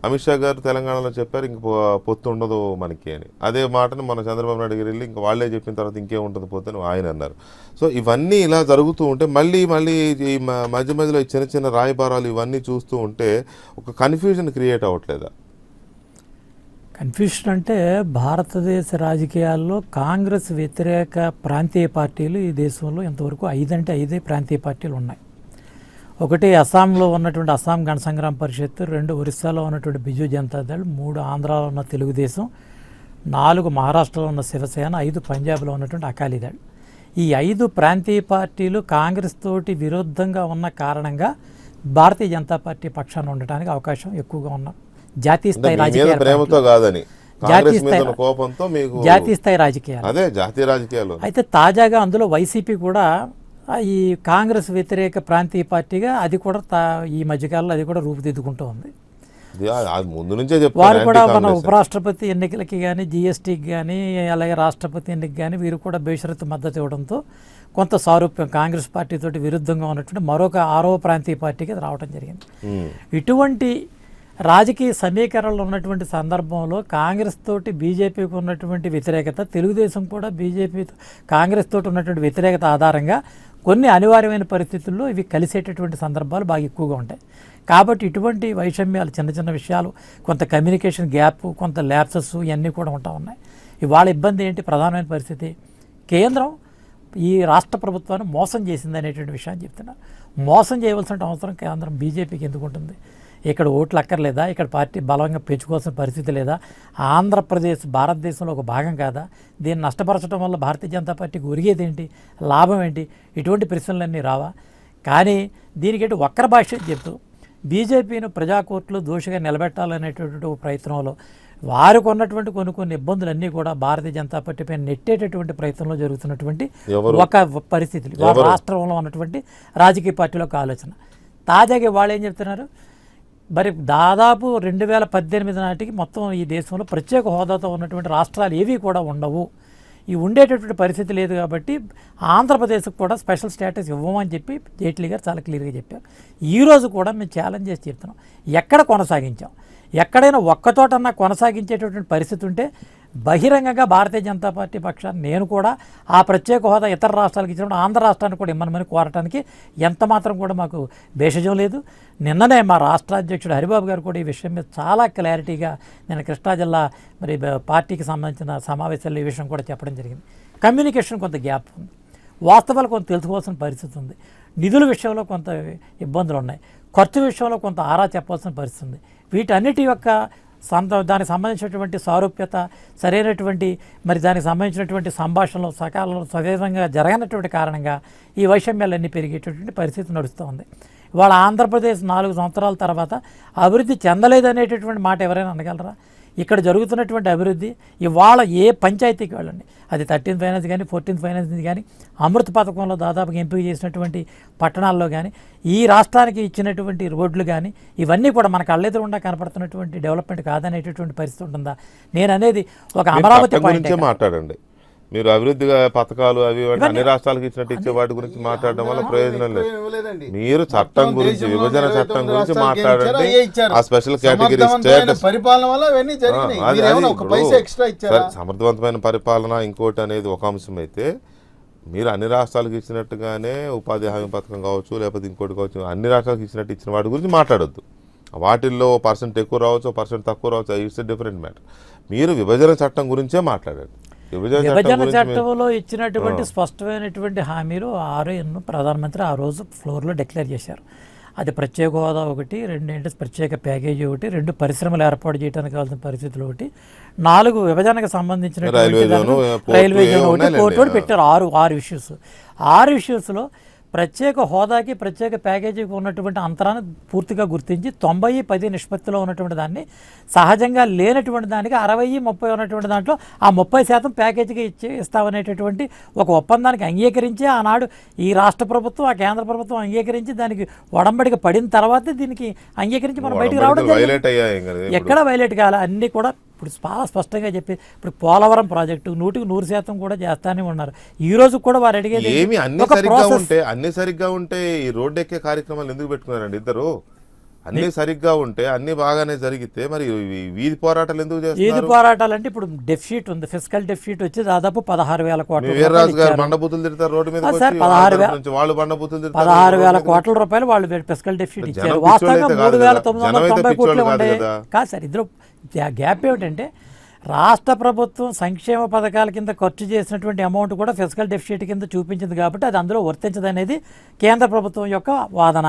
Speaker 1: అమిత్ షా గారు తెలంగాణలో చెప్పారు ఇంక పొత్తు ఉండదు మనకి అని. అదే మాటను మన చంద్రబాబు నాయుడు గారు వెళ్ళి ఇంకా వాళ్ళే చెప్పిన తర్వాత ఇంకేముంటుంది పొత్తు అని ఆయన అన్నారు. సో ఇవన్నీ ఇలా జరుగుతూ ఉంటే మళ్ళీ ఈ మధ్య మధ్యలో చిన్న చిన్న రాయబారాలు ఇవన్నీ చూస్తూ ఉంటే ఒక కన్ఫ్యూజన్ క్రియేట్ అవ్వట్లేదా?
Speaker 5: కన్ఫ్యూషన్ అంటే భారతదేశ రాజకీయాల్లో కాంగ్రెస్ వ్యతిరేక ప్రాంతీయ పార్టీలు ఈ దేశంలో ఇంతవరకు 5 అంటే 5 ప్రాంతీయ పార్టీలు ఉన్నాయి. ఒకటి అస్సాంలో ఉన్నటువంటి అస్సాం గణ సంగ్రామ పరిషత్, 2 ఒరిస్సాలో ఉన్నటువంటి బిజు జనతాదళ్, 3 ఆంధ్రాలో ఉన్న తెలుగుదేశం, 4 మహారాష్ట్రలో ఉన్న శివసేన, 5 పంజాబ్లో ఉన్నటువంటి అకాలీదళ్. ఈ 5 ప్రాంతీయ పార్టీలు కాంగ్రెస్ తోటి విరుద్ధంగా ఉన్న కారణంగా భారతీయ జనతా పార్టీ పక్షాన ఉండటానికి అవకాశం ఎక్కువగా ఉన్న జాతీయ స్థాయి
Speaker 1: ప్రేమతో కాదని
Speaker 5: జాతీయ స్థాయి రాజకీయాలు,
Speaker 1: అదే జాతీయ రాజకీయాలు.
Speaker 5: అయితే తాజాగా అందులో వైసీపీ కూడా ఈ కాంగ్రెస్ వ్యతిరేక ప్రాంతీయ పార్టీగా అది కూడా ఈ మధ్యకాలంలో అది కూడా రూపుదిద్దుకుంటూ ఉంది.
Speaker 1: ముందు నుంచే
Speaker 5: వారు కూడా మన ఉపరాష్ట్రపతి ఎన్నికలకి కానీ, జిఎస్టీకి కానీ, అలాగే రాష్ట్రపతి ఎన్నికకి కానీ వీరు కూడా బేషరతు మద్దతు ఇవ్వడంతో కొంత సారూప్యం కాంగ్రెస్ పార్టీ తోటి విరుద్ధంగా ఉన్నటువంటి మరొక 6వ ప్రాంతీయ పార్టీకి అది రావడం జరిగింది. ఇటువంటి రాజకీయ సమీకరణలు ఉన్నటువంటి సందర్భంలో కాంగ్రెస్ తోటి బీజేపీకి ఉన్నటువంటి వ్యతిరేకత, తెలుగుదేశం కూడా బీజేపీ కాంగ్రెస్ తోటి ఉన్నటువంటి వ్యతిరేకత ఆధారంగా కొన్ని అనివార్యమైన పరిస్థితుల్లో ఇవి కలిసేటటువంటి సందర్భాలు బాగా ఎక్కువగా ఉంటాయి. కాబట్టి ఇటువంటి వైషమ్యాలు, చిన్న చిన్న విషయాలు, కొంత కమ్యూనికేషన్ గ్యాప్, కొంత ల్యాప్సెస్ ఇవన్నీ కూడా ఉంటా ఉన్నాయి. ఇవాళ ఇబ్బంది ఏంటి? ప్రధానమైన పరిస్థితి కేంద్రం ఈ రాష్ట్ర ప్రభుత్వాన్ని మోసం చేసింది అనేటువంటి విషయాన్ని చెప్తున్నారు. మోసం చేయవలసిన అవసరం కేంద్రం బీజేపీకి ఎందుకు ఉంటుంది? ఇక్కడ ఓట్లు అక్కర్లేదా? ఇక్కడ పార్టీ బలంగా పెంచుకోవాల్సిన పరిస్థితి లేదా? ఆంధ్రప్రదేశ్ భారతదేశంలో ఒక భాగం కాదా? దీన్ని నష్టపరచడం వల్ల భారతీయ జనతా పార్టీకి ఒరిగేది ఏంటి? లాభం ఏంటి? ఇటువంటి ప్రశ్నలన్నీ రావా? కానీ దీనికంటే వక్ర భాష చెప్తూ బీజేపీని ప్రజాకోర్టులో దోషిగా నిలబెట్టాలనేటటువంటి ఒక ప్రయత్నంలో వారికి ఉన్నటువంటి కొన్ని ఇబ్బందులన్నీ కూడా భారతీయ జనతా పార్టీ పైన నెట్టేటటువంటి ప్రయత్నంలో జరుగుతున్నటువంటి ఒక పరిస్థితులు రాష్ట్రంలో ఉన్నటువంటి రాజకీయ పార్టీల యొక్క ఆలోచన. తాజాగా వాళ్ళు ఏం చెప్తున్నారు? మరి దాదాపు 2018 నాటికి మొత్తం ఈ దేశంలో ప్రత్యేక హోదాతో ఉన్నటువంటి రాష్ట్రాలు ఏవి కూడా ఉండవు, ఈ ఉండేటటువంటి పరిస్థితి లేదు కాబట్టి ఆంధ్రప్రదేశ్కి కూడా స్పెషల్ స్టేటస్ ఇవ్వమని చెప్పి జైట్లీ గారు చాలా క్లియర్గా చెప్పారు. ఈరోజు కూడా మేము ఛాలెంజ్ చేసి చెప్తున్నాం, ఎక్కడ కొనసాగించాం? ఎక్కడైనా ఒక్కచోటన్నా కొనసాగించేటటువంటి పరిస్థితి ఉంటే బహిరంగంగా భారతీయ జనతా పార్టీ పక్షాన్ని నేను కూడా ఆ ప్రత్యేక హోదా ఇతర రాష్ట్రాలకు ఇచ్చినప్పుడు ఆంధ్ర రాష్ట్రానికి కూడా ఇమ్మని కోరటానికి ఎంత మాత్రం కూడా మాకు భేషజం లేదు. నిన్ననే మా రాష్ట్ర అధ్యక్షుడు హరిబాబు గారు కూడా ఈ విషయం మీద చాలా క్లారిటీగా నేను కృష్ణా జిల్లా మరి పార్టీకి సంబంధించిన సమావేశాల్లో ఈ విషయం కూడా చెప్పడం జరిగింది. కమ్యూనికేషన్ కొంత గ్యాప్ ఉంది, వాస్తవాలు కొంత తెలుసుకోవాల్సిన పరిస్థితి ఉంది, నిధుల విషయంలో కొంత ఇబ్బందులు ఉన్నాయి, ఖర్చు విషయంలో కొంత ఆరా చెప్పాల్సిన పరిస్థితి ఉంది. వీటన్నిటి యొక్క దానికి సంబంధించినటువంటి సారూప్యత, సరైనటువంటి మరి దానికి సంబంధించినటువంటి సంభాషణలు సకాలంలో సవేదంగా జరగనటువంటి కారణంగా ఈ వైషమ్యాలన్నీ పెరిగేటటువంటి పరిస్థితి నడుస్తూ ఉంది. ఇవాళ ఆంధ్రప్రదేశ్ 4 సంవత్సరాల తర్వాత అభివృద్ధి చెందలేదనేటటువంటి మాట ఎవరైనా అనగలరా? ఇక్కడ జరుగుతున్నటువంటి అభివృద్ధి ఇవాళ ఏ పంచాయతీకి వెళ్ళండి, అది 13th ఫైనాన్స్ కానీ 14th ఫైనాన్స్ కానీ అమృత్ పథకంలో దాదాపుగా ఎంపిక చేసినటువంటి పట్టణాల్లో కానీ ఈ రాష్ట్రానికి ఇచ్చినటువంటి రోడ్లు కానీ ఇవన్నీ కూడా మన కళ్ళెదురుండా కనపడుతున్నటువంటి డెవలప్మెంట్ కాదనేటటువంటి పరిస్థితి ఉంటుందా? నేను అనేది ఒక అమరావతి పాయింట్
Speaker 1: మాట్లాడండి. మీరు అభివృద్ధిగా పథకాలు అవి అన్ని రాష్ట్రాలకు ఇచ్చినట్టు ఇచ్చే వాటి గురించి మాట్లాడడం వల్ల ప్రయోజనం లేదు. మీరు చట్టం గురించి, విభజన చట్టం గురించి మాట్లాడండి. ఆ స్పెషల్ కేటగిరీ స్టేటస్
Speaker 3: పరిపాలన వల్ల అవన్నీ జరిగినాయి.
Speaker 1: సమర్థవంతమైన పరిపాలన ఇంకోటి అనేది ఒక అంశం అయితే, మీరు అన్ని రాష్ట్రాలకు ఇచ్చినట్టుగానే ఉపాధి హామీ పథకం కావచ్చు, లేకపోతే ఇంకోటి కావచ్చు, అన్ని రాష్ట్రాలకు ఇచ్చినట్టు ఇచ్చిన వాటి గురించి మాట్లాడొద్దు. వాటిల్లో % ఎక్కువ రావచ్చు, % తక్కువ రావచ్చు, ఇట్స్ డిఫరెంట్ మ్యాటర్. మీరు విభజన చట్టం గురించే మాట్లాడండి.
Speaker 5: విభజన చట్టంలో ఇచ్చినటువంటి స్పష్టమైనటువంటి హామీలు 6 ప్రధానమంత్రి ఆ రోజు ఫ్లోర్లో డిక్లేర్ చేశారు. అది ప్రత్యేక హోదా ఒకటి, 2 ఏంటి ప్రత్యేక ప్యాకేజీ ఒకటి, 2 పరిశ్రమలు ఏర్పాటు చేయడానికి కావాల్సిన పరిస్థితులు ఒకటి, 4 విభజనకు సంబంధించిన రైల్వే జోన్ ఒకటి, కోర్టు పెట్టారు. 6 ఇష్యూస్. 6 ఇష్యూస్లో ప్రత్యేక హోదాకి ప్రత్యేక ప్యాకేజీకి ఉన్నటువంటి అంతరాన్ని పూర్తిగా గుర్తించి 90-10 నిష్పత్తిలో ఉన్నటువంటి దాన్ని సహజంగా లేనటువంటి దానికి 60-30 ఉన్నటువంటి దాంట్లో ఆ 30% ప్యాకేజీకి ఇస్తామనేటటువంటి ఒక ఒప్పందానికి అంగీకరించి ఆనాడు ఈ రాష్ట్ర ప్రభుత్వం, ఆ కేంద్ర ప్రభుత్వం అంగీకరించి దానికి ఒడంబడిక పడిన తర్వాతే దీనికి అంగీకరించి మనం బయటకు రావడం జరిగింది. ఎక్కడ వైలేట్ కావాలి అన్నీ కూడా ఇప్పుడు చాలా స్పష్టంగా చెప్పి ఇప్పుడు పోలవరం ప్రాజెక్టు 100% కూడా చేస్తానే ఉన్నారు. ఈ రోజు కూడా వారు అడిగేది
Speaker 1: అన్ని సరిగ్గా ఉంటే ఈ రోడ్డు ఎక్కే కార్యక్రమాలు ఎందుకు పెట్టుకున్నారండి ఇద్దరు? అన్ని సరిగ్గా ఉంటే అన్ని బాగానే జరిగితే మరి ఈ వీధి పోరాటాలు ఎందుకు
Speaker 5: ఈది
Speaker 1: చేస్తున్నారు?
Speaker 5: పోరాటాలంటే ఇప్పుడు డెఫిసిట్ ఉంది, ఫిజికల్ డెఫిసిట్ వచ్చి దాదాపు 16,000 కోట్ల
Speaker 1: మీ
Speaker 5: రూపాయలు
Speaker 1: వీర్రాజు గారు
Speaker 5: ఇచ్చారు.
Speaker 1: బండబూతులు తిడతారు రోడ్డు మీద
Speaker 5: సార్, 16,000
Speaker 1: వాళ్ళు బండబూతులు తిడతారు
Speaker 5: 16,000 కోట్ల రూపాయలు వాళ్ళు ఫిజికల్ డెఫిసిట్
Speaker 1: జనం
Speaker 5: ఇచ్చారు.
Speaker 1: పిచ్చోళ్ళు
Speaker 5: వాస్తవంగా
Speaker 1: అయితే కాదు కదా.
Speaker 5: 3,990
Speaker 1: జనం
Speaker 5: కోట్లు
Speaker 1: అయితే
Speaker 5: ఉండే
Speaker 1: పిచ్చోళ్ళు కాదు
Speaker 5: కాదు సార్. ఇందులో గ్యాప్ ఏమిటంటే రాష్ట్ర ప్రభుత్వం సంక్షేమ పథకాల కింద ఖర్చు చేసినటువంటి అమౌంట్ కూడా ఫిజికల్ డెఫిసిట్ కింద చూపించింది కాబట్టి అది అందులో వర్తించదనేది కేంద్ర ప్రభుత్వం యొక్క వాదన.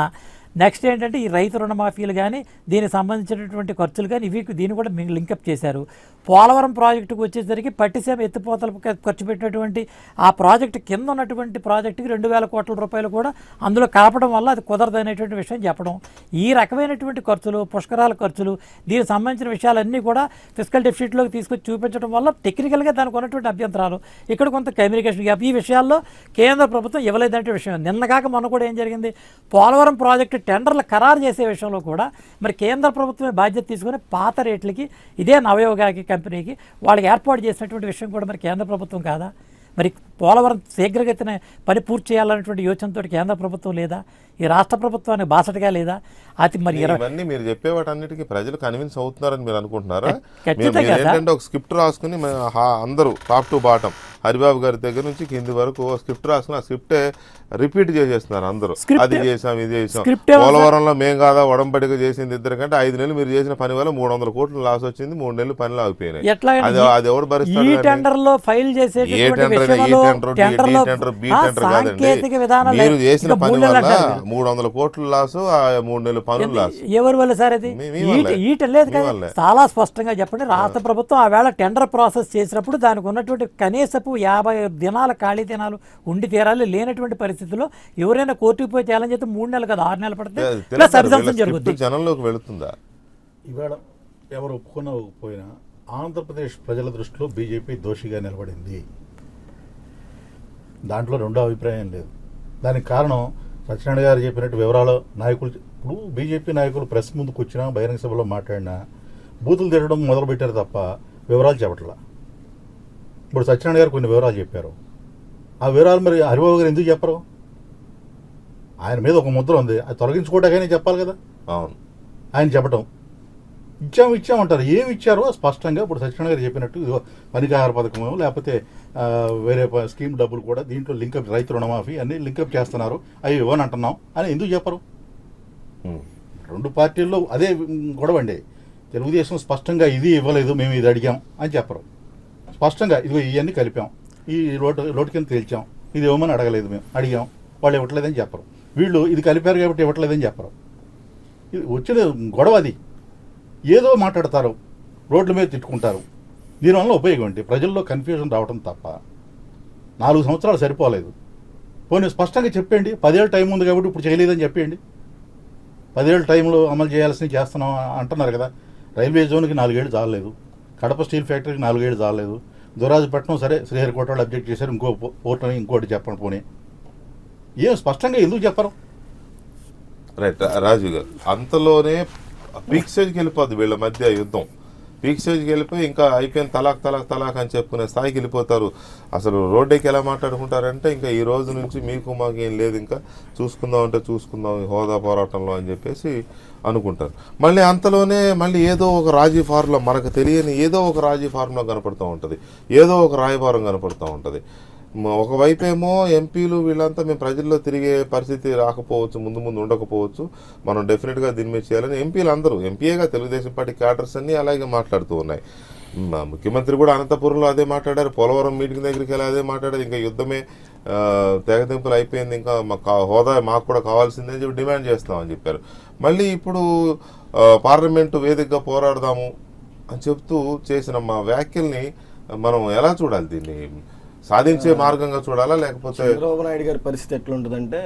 Speaker 5: నెక్స్ట్ ఏంటంటే ఈ రైతు రుణమాఫీలు కానీ దీనికి సంబంధించినటువంటి ఖర్చులు కానీ దీన్ని కూడా లింకప్ చేశారు. పోలవరం ప్రాజెక్టుకు వచ్చేసరికి పట్టిసీమ ఎత్తిపోతలకు ఖర్చు పెట్టినటువంటి ఆ ప్రాజెక్టు కింద ఉన్నటువంటి ప్రాజెక్టుకి 2,000 కోట్ల రూపాయలు కూడా అందులో కలపడం వల్ల అది కుదరదనేటువంటి విషయం చెప్పడం. ఈ రకమైనటువంటి ఖర్చులు, పుష్కరాల ఖర్చులు, దీనికి సంబంధించిన విషయాలన్నీ కూడా ఫిజికల్ డెఫిసిట్లోకి తీసుకొచ్చి చూపించడం వల్ల టెక్నికల్గా దానికి ఉన్నటువంటి అభ్యంతరాలు, ఇక్కడ కొంత కమ్యూనికేషన్ గ్యాప్, ఈ విషయాల్లో కేంద్ర ప్రభుత్వం ఇవ్వలేదంటే విషయం. నిన్నగాక మొన్న కూడా ఏం జరిగింది, పోలవరం ప్రాజెక్టు టెండర్లు ఖరారు చేసే విషయంలో కూడా మరి కేంద్ర ప్రభుత్వమే బాధ్యత తీసుకుని పాత రేట్లకి ఇదే నవయోగాకి కంపెనీకి వాళ్ళకి ఏర్పాటు చేసినటువంటి విషయం కూడా మరి కేంద్ర ప్రభుత్వం కాదా? మరి పోలవరం శీఘ్రగతిన పని పూర్తి చేయాలనేటువంటి యోచనతో కేంద్ర ప్రభుత్వం లేదా? ఈ రాష్ట్ర ప్రభుత్వానికి బాసటగా లేదా? అది మరి
Speaker 1: ఇవన్నీ మీరు చెప్పే వాటన్నిటికీ ప్రజలు కన్విన్స్ అవుతున్నారని మీరు అనుకుంటున్నారా?
Speaker 5: ఖచ్చితంగా సార్.
Speaker 1: ఏంటంటే ఒక స్క్రిప్ట్ రాసుకుని అందరూ టాప్ టు బాటం హరిబాబు గారి దగ్గర నుంచి కింది వరకు స్క్రిప్ట్ రాసుకుని ఆ స్క్రిప్టే రిపీట్ చేసేస్తున్నారు అందరూ. అది చేసాం, ఇది చేసాం, పోలవరంలో మేం కాదా ఒడంబడిగా చేసింది ఇద్దరు కంటే 5 నెలలు మీరు చేసిన పని వల్ల 300 కోట్లు లాస్ వచ్చింది, 3 నెలలు పనులు ఆగిపోయినాయి. అది ఎవరు భరిస్తారు?
Speaker 5: ఈ టెండర్లో ఫైల్ చేసేటటువంటి విషయంలో టెండర్లో సాంకేతిక విధానాలు
Speaker 1: మీరు చేసిన పని వల్ల 300 కోట్లు లాస్, 3 నెలలు పనులు లాస్.
Speaker 5: ఎవరి వల్ల సార్? అది ఈట లేదు కదా. చాలా స్పష్టంగా చెప్పండి, రాష్ట్ర ప్రభుత్వం ఆవేళ టెండర్ ప్రాసెస్ చేసినప్పుడు దానికి ఉన్నటువంటి కనీసపు 50 దినాల ఖాళీ దినాలు ఉండి తీరాలి. లేనటువంటి పరిస్థితుల్లో ఎవరైనా కోర్టుకు పోయి చేయాలని చెప్తే 3 నెలలు కదా 6 నెలలు పడితే ప్లస్ అభిశంసన జరుగుతుంది.
Speaker 1: జనంలోకి వెళుతుందా?
Speaker 2: ఇవాళ ఎవరు ఒప్పుకున్నా ఆంధ్రప్రదేశ్ ప్రజల దృష్టిలో బీజేపీ దోషిగా నిలబడింది. దాంట్లో రెండో అభిప్రాయం లేదు. దానికి కారణం సత్యనారాయణ గారు చెప్పినట్టు వివరాలు నాయకులు. ఇప్పుడు బీజేపీ నాయకులు ప్రెస్ ముందుకు వచ్చినా, బహిరంగ సభలో మాట్లాడినా బూతులు తిరగడం మొదలుపెట్టారు తప్ప వివరాలు చెప్పట్లా. ఇప్పుడు సత్యనారాయణ గారు కొన్ని వివరాలు చెప్పారు. ఆ వివరాలు మరి హరిబాబు గారు ఎందుకు చెప్పరు? ఆయన మీద ఒక ముద్ర ఉంది, అది తొలగించుకోవడానికైనా చెప్పాలి కదా.
Speaker 1: అవును,
Speaker 2: ఆయన చెప్పటం ఇచ్చామంటారు. ఏమి ఇచ్చారో స్పష్టంగా ఇప్పుడు సత్యనారాయణ గారు చెప్పినట్టు ఇదిగో పనికాహార పథకం, లేకపోతే వేరే స్కీమ్ డబ్బులు కూడా దీంట్లో లింకప్, రైతు రుణమాఫీ అన్నీ లింకప్ చేస్తున్నారు, అవి ఇవ్వని అంటున్నాం అని ఎందుకు చెప్పరు? 2 పార్టీల్లో అదే గొడవండి. తెలుగుదేశం స్పష్టంగా ఇది ఇవ్వలేదు, మేము ఇది అడిగాం అని చెప్పరు. స్పష్టంగా ఇదిగో ఇవన్నీ కలిపాం, ఈ లోటు కింద తేల్చాం, ఇది ఇవ్వమని అడగలేదు, మేము అడిగాం, వాళ్ళు ఇవ్వట్లేదని చెప్పరు. వీళ్ళు ఇది కలిపారు కాబట్టి ఇవ్వట్లేదని చెప్పరు. ఇది వచ్చిన గొడవ. అది ఏదో మాట్లాడతారు, రోడ్ల మీద తిట్టుకుంటారు. దీనివల్ల ఉపయోగం ఏంటి? ప్రజల్లో కన్ఫ్యూజన్ రావడం తప్ప. 4 సంవత్సరాలు సరిపోలేదు. పోనీ స్పష్టంగా చెప్పండి, 10 ఏళ్ళ టైం ఉంది కాబట్టి ఇప్పుడు చేయలేదని చెప్పండి. 10 ఏళ్ళ టైంలో అమలు చేయాల్సినవి చేస్తున్నాం అంటున్నారు కదా. రైల్వే జోన్కి 4 ఏళ్ళు చాలలేదు, కడప స్టీల్ ఫ్యాక్టరీకి 4 ఏళ్ళు చాలలేదు, దురాజపట్నం సరే శ్రీహరికోట వాళ్ళు అబ్జెక్ట్ చేశారు, ఇంకో పోర్ట్ అని ఇంకోటి చెప్పండి. పోనీ ఏం స్పష్టంగా ఎందుకు చెప్పరు?
Speaker 1: రైట్ రాజు గారు, అంతలోనే పీక్ స్టేజ్కి వెళ్ళిపోద్ది వీళ్ళ మధ్య యుద్ధం. పీక్ స్టేజ్కి వెళ్ళిపోయి ఇంకా అయిపోయిన తలాక్ అని చెప్పుకునే స్థాయికి వెళ్ళిపోతారు. అసలు రోడ్డుకి ఎలా మాట్లాడుకుంటారంటే ఇంకా ఈ రోజు నుంచి మీకు మాకు ఏం లేదు, ఇంకా చూసుకుందాం ఈ హోదా పోరాటంలో అని చెప్పేసి అనుకుంటారు. మళ్ళీ అంతలోనే మళ్ళీ ఏదో ఒక రాజీ ఫార్ములా, మనకు తెలియని ఏదో ఒక రాజీ ఫార్ములా కనపడుతూ ఉంటుంది, ఏదో ఒక రాయబారం కనపడుతూ ఉంటుంది. ఒకవైపు ఏమో ఎంపీలు వీళ్ళంతా మేము ప్రజల్లో తిరిగే పరిస్థితి రాకపోవచ్చు, ముందు ఉండకపోవచ్చు, మనం డెఫినెట్గా దీని మీద చేయాలని ఎంపీలు అందరూ, ఎంపీఏగా తెలుగుదేశం పార్టీ క్యాడర్స్ అన్నీ అలాగే మాట్లాడుతూ ఉన్నాయి. ముఖ్యమంత్రి కూడా అనంతపురంలో అదే మాట్లాడారు, పోలవరం మీటింగ్ దగ్గరికి వెళ్ళి అదే మాట్లాడారు. ఇంకా యుద్ధమే తెగతింపులు అయిపోయింది, ఇంకా హోదా మాకు కూడా కావాల్సిందని చెప్పి డిమాండ్ చేస్తామని చెప్పారు. మళ్ళీ ఇప్పుడు పార్లమెంటు వేదికగా పోరాడదాము అని చెప్తూ చేసిన మా వ్యాఖ్యల్ని మనం ఎలా చూడాలి? దీన్ని సాధించే మార్గంగా చూడాలా, లేకపోతే?
Speaker 6: చంద్రబాబు నాయుడు గారి పరిస్థితి ఎట్లుంటుందంటే,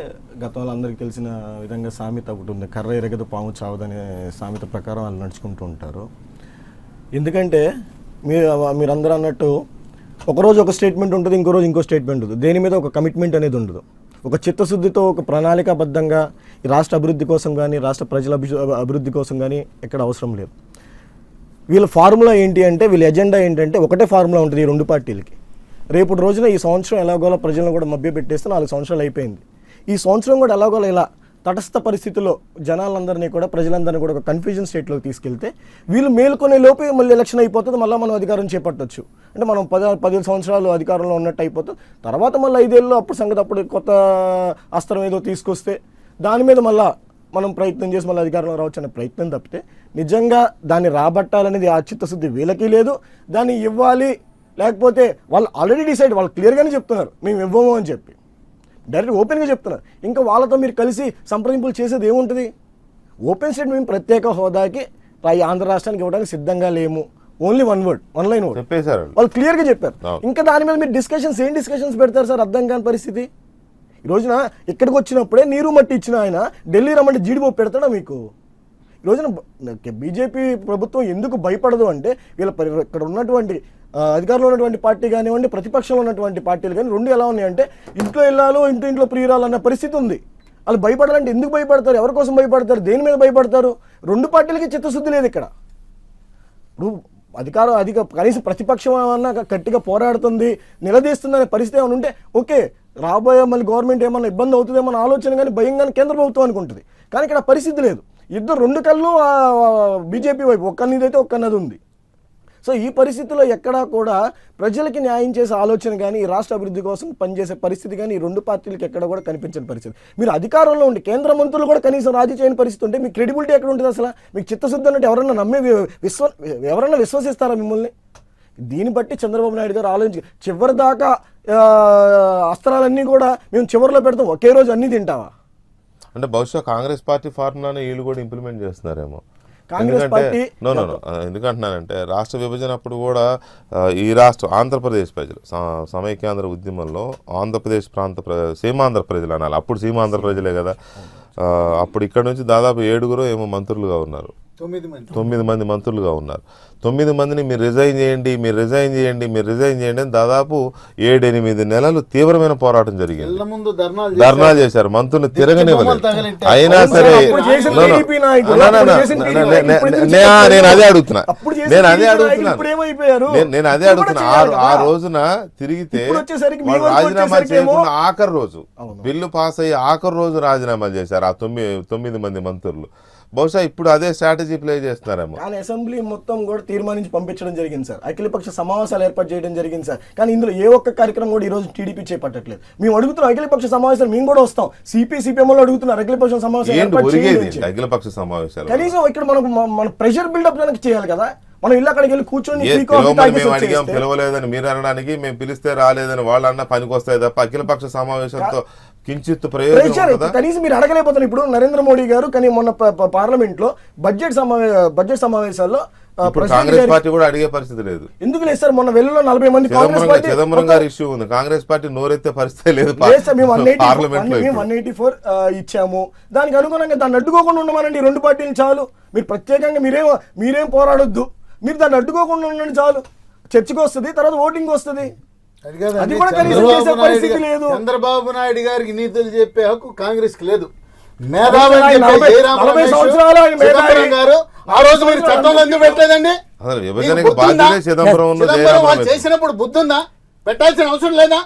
Speaker 6: గతంలో అందరికీ తెలిసిన విధంగా సామెత ఒకటి ఉంది, కర్ర ఎరగదు పాము చావదనే సామెత ప్రకారం వాళ్ళు నడుచుకుంటూ ఉంటారు. ఎందుకంటే మీరందరూ అన్నట్టు ఒకరోజు ఒక స్టేట్మెంట్ ఉంటుంది, ఇంకో రోజు ఇంకో స్టేట్మెంట్ ఉంటుంది. దేని మీద ఒక కమిట్మెంట్ అనేది ఉండదు. ఒక చిత్తశుద్ధితో ఒక ప్రణాళికాబద్ధంగా ఈ రాష్ట్ర అభివృద్ధి కోసం కానీ రాష్ట్ర ప్రజల అభివృద్ధి కోసం కానీ ఎక్కడ అవసరం లేదు. వీళ్ళ ఫార్ములా ఏంటి అంటే, వీళ్ళ ఎజెండా ఏంటంటే ఒకటే ఫార్ములా ఉంటుంది ఈ 2 పార్టీలకి. రేపటి రోజున ఈ సంవత్సరం ఎలాగోలా ప్రజలను కూడా మభ్య పెట్టేస్తే 4 సంవత్సరాలు అయిపోయింది. ఈ సంవత్సరం కూడా ఎలాగోలా ఇలా తటస్థ పరిస్థితుల్లో జనాలందరినీ కూడా ప్రజలందరినీ కూడా ఒక కన్ఫ్యూజన్ స్టేట్లోకి తీసుకెళ్తే వీళ్ళు మేల్కొనే లోపే మళ్ళీ ఎలక్షన్ అయిపోతుంది, మళ్ళీ మనం అధికారం చేపట్టొచ్చు. అంటే మనం 10 సంవత్సరాలు అధికారంలో ఉన్నట్టు అయిపోతుంది. తర్వాత మళ్ళీ 5 ఏళ్ళు అప్పుడు సంగతి, అప్పుడు కొత్త అస్త్రం ఏదో తీసుకొస్తే దాని మీద మళ్ళీ మనం ప్రయత్నం చేసి మళ్ళీ అధికారంలో రావచ్చు అనే ప్రయత్నం తప్పితే నిజంగా దాన్ని రాబట్టాలనేది ఆ చిత్తశుద్ధి వీళ్ళకి లేదు. దాన్ని ఇవ్వాలి, లేకపోతే వాళ్ళు ఆల్రెడీ డిసైడ్, వాళ్ళు క్లియర్గానే చెప్తున్నారు మేము ఇవ్వము అని చెప్పి, డైరెక్ట్ ఓపెన్గా చెప్తున్నారు. ఇంకా వాళ్ళతో మీరు కలిసి సంప్రదింపులు చేసేది ఏముంటుంది? ఓపెన్ స్టేట్ మేము ప్రత్యేక హోదాకి ఆంధ్ర రాష్ట్రానికి ఇవ్వడానికి సిద్ధంగా లేము, ఓన్లీ వన్ లైన్ వర్డ్
Speaker 1: చెప్పేశారు
Speaker 6: వాళ్ళు క్లియర్గా చెప్పారు.
Speaker 1: అవును.
Speaker 6: ఇంకా దాని మీద మీరు ఏం డిస్కషన్స్ పెడతారు సార్? అర్థం కాని పరిస్థితి. ఈ రోజున ఇక్కడికి వచ్చినప్పుడే నీరు మట్టి ఇచ్చిన ఆయన ఢిల్లీ రమ్మంటే జీడిపోపు పెడతాడా మీకు? ఈ రోజున బీజేపీ ప్రభుత్వం ఎందుకు భయపడదు అంటే వీళ్ళ ఇక్కడ ఉన్నటువంటి అధికారంలో ఉన్నటువంటి పార్టీ కానివ్వండి, ప్రతిపక్షంలో ఉన్నటువంటి పార్టీలు కానీ రెండు ఎలా ఉన్నాయంటే ఇంట్లో వెళ్ళాలో ఇంట్లో ప్రియురాలు అన్న పరిస్థితి ఉంది. వాళ్ళు భయపడాలంటే ఎందుకు భయపడతారు? ఎవరి కోసం భయపడతారు? దేని మీద భయపడతారు? రెండు పార్టీలకి చిత్తశుద్ధి లేదు ఇక్కడ. ఇప్పుడు కనీసం ప్రతిపక్షం ఏమన్నా గట్టిగా పోరాడుతుంది, నిలదీస్తుంది అనే పరిస్థితి ఏమైనా ఉంటే ఓకే, రాబోయే మళ్ళీ గవర్నమెంట్ ఏమన్నా ఇబ్బంది అవుతుందేమో అన్న ఆలోచన కానీ భయం కానీ కేంద్ర ప్రభుత్వం అనుకుంటుంది. కానీ ఇక్కడ పరిస్థితి లేదు. ఇద్దరు రెండు కళ్ళు బీజేపీ వైపు, ఒక్కనిదైతే ఒక్కన్నది ఉంది. సో ఈ పరిస్థితుల్లో ఎక్కడా కూడా ప్రజలకి న్యాయం చేసే ఆలోచన కానీ ఈ రాష్ట్ర అభివృద్ధి కోసం పనిచేసే పరిస్థితి కానీ ఈ రెండు పార్టీలకి ఎక్కడ కూడా కనిపించని పరిస్థితి. మీరు అధికారంలో ఉండి కేంద్ర మంత్రులు కూడా కనీసం రాజీ చేయని పరిస్థితి ఉంటే మీకు క్రెడిబిలిటీ ఎక్కడ ఉంటుంది? అసలు మీకు చిత్తశుద్ధి అన్నట్టు ఎవరన్నా విశ్వసిస్తారా మిమ్మల్ని? దీన్ని బట్టి చంద్రబాబు నాయుడు గారు ఆలోచించి చివరి దాకా అస్త్రాలన్నీ కూడా మేము చివరిలో పెడతాం, ఒకే రోజు అన్నీ తింటావా
Speaker 1: అంటే బహుశా కాంగ్రెస్ పార్టీ ఫార్ములానే వీళ్ళు కూడా ఇంప్లిమెంట్ చేస్తున్నారేమో. ఎందుకంటున్నానంటే రాష్ట్ర విభజన అప్పుడు కూడా ఈ రాష్ట్రం ఆంధ్రప్రదేశ్ ప్రజలు సమైక్యాంధ్ర ఉద్యమంలో ఆంధ్రప్రదేశ్ సీమాంధ్ర ప్రజలు అనాలి, అప్పుడు సీమాంధ్ర ప్రజలే కదా. అప్పుడు ఇక్కడ నుంచి దాదాపు 7 ఏమో మంత్రులుగా ఉన్నారు, 9 మంది మంత్రులుగా ఉన్నారు. 9 మందిని మీరు రిజైన్ చేయండి అని దాదాపు 7-8 నెలలు తీవ్రమైన పోరాటం జరిగింది. ధర్నాలు చేశారు, మంత్రులు తిరగనివ్వలేదు. అయినా సరే నేను అదే అడుగుతున్నా ఆ రోజున తిరిగితే రాజీనామా చేయకుండా ఆఖరి రోజు బిల్లు పాస్ అయ్యి ఆఖరి రోజు రాజీనామాలు చేశారు ఆ 9 మంది మంత్రులు. బహుశా ఇప్పుడు అదే స్ట్రాటజీ ప్లే చేస్తున్నారేమో.
Speaker 6: కానీ అసెంబ్లీ మొత్తం కూడా తీర్మానించి పంపించడం జరిగింది సార్, అఖిలపక్ష సమావేశాలు ఏర్పాటు చేయడం జరిగింది సార్. కానీ ఇందులో ఏ ఒక్క కార్యక్రమం కూడా ఈ రోజు టీడీపీ చేపట్టట్లేదు. మేము అడుగుతున్నాం అఖిలపక్ష సమావేశాలు, మేము కూడా వస్తాం. సిపిఎం అడుగుతున్నారు అఖిలపక్ష సమావేశాలు
Speaker 1: అఖిలపక్ష సమావేశాలు
Speaker 6: కనీసం ఇక్కడ మన ప్రెషర్ బిల్డప్ చేయాలి కదా. మనం ఇల్లు అక్కడికి వెళ్ళి కూర్చొని
Speaker 1: పిలవలేదని మీరు అనడానికి, మేము పిలిస్తే రాలేదని వాళ్ళు అన్న పనికి వస్తాయి తప్ప అఖిలపక్ష సమావేశంతో కించిత్ ప్రయోజనం
Speaker 6: కనీసం మీరు అడగలేకపోతున్నారు. ఇప్పుడు నరేంద్ర మోడీ గారు కానీ మొన్న పార్లమెంట్ లో బడ్జెట్ సమావేశాల్లో
Speaker 1: కాంగ్రెస్ పార్టీ కూడా అడిగే పరిస్థితి లేదు.
Speaker 6: ఎందుకు లేదు సార్? మొన్న వెల్లులో 40 మంది
Speaker 1: చిదంబరం గారి ఇష్యూ ఉంది, కాంగ్రెస్ పార్టీ నోరెత్తే పరిస్థితి లేదు.
Speaker 6: మేము 184 ఇచ్చాము, దానికి అనుగుణంగా దాన్ని అడ్డుకోకుండా ఉండమనండి. 2 పార్టీలు చాలు. మీరు ప్రత్యేకంగా మీరేం పోరాడొద్దు, మీరు దాన్ని అడ్డుకోకుండా ఉండండి చాలు. చర్చకు వస్తుంది, తర్వాత ఓటింగ్ వస్తుంది. అది కూడా కనీసం చేసే పరిస్థితి లేదు.
Speaker 3: చంద్రబాబు నాయుడు గారికి నీతులు చెప్పే హక్కు కాంగ్రెస్ కి లేదు.
Speaker 2: చేసినప్పుడు బుద్ధి ఉందా? పెట్టాల్సిన అవసరం లేదా?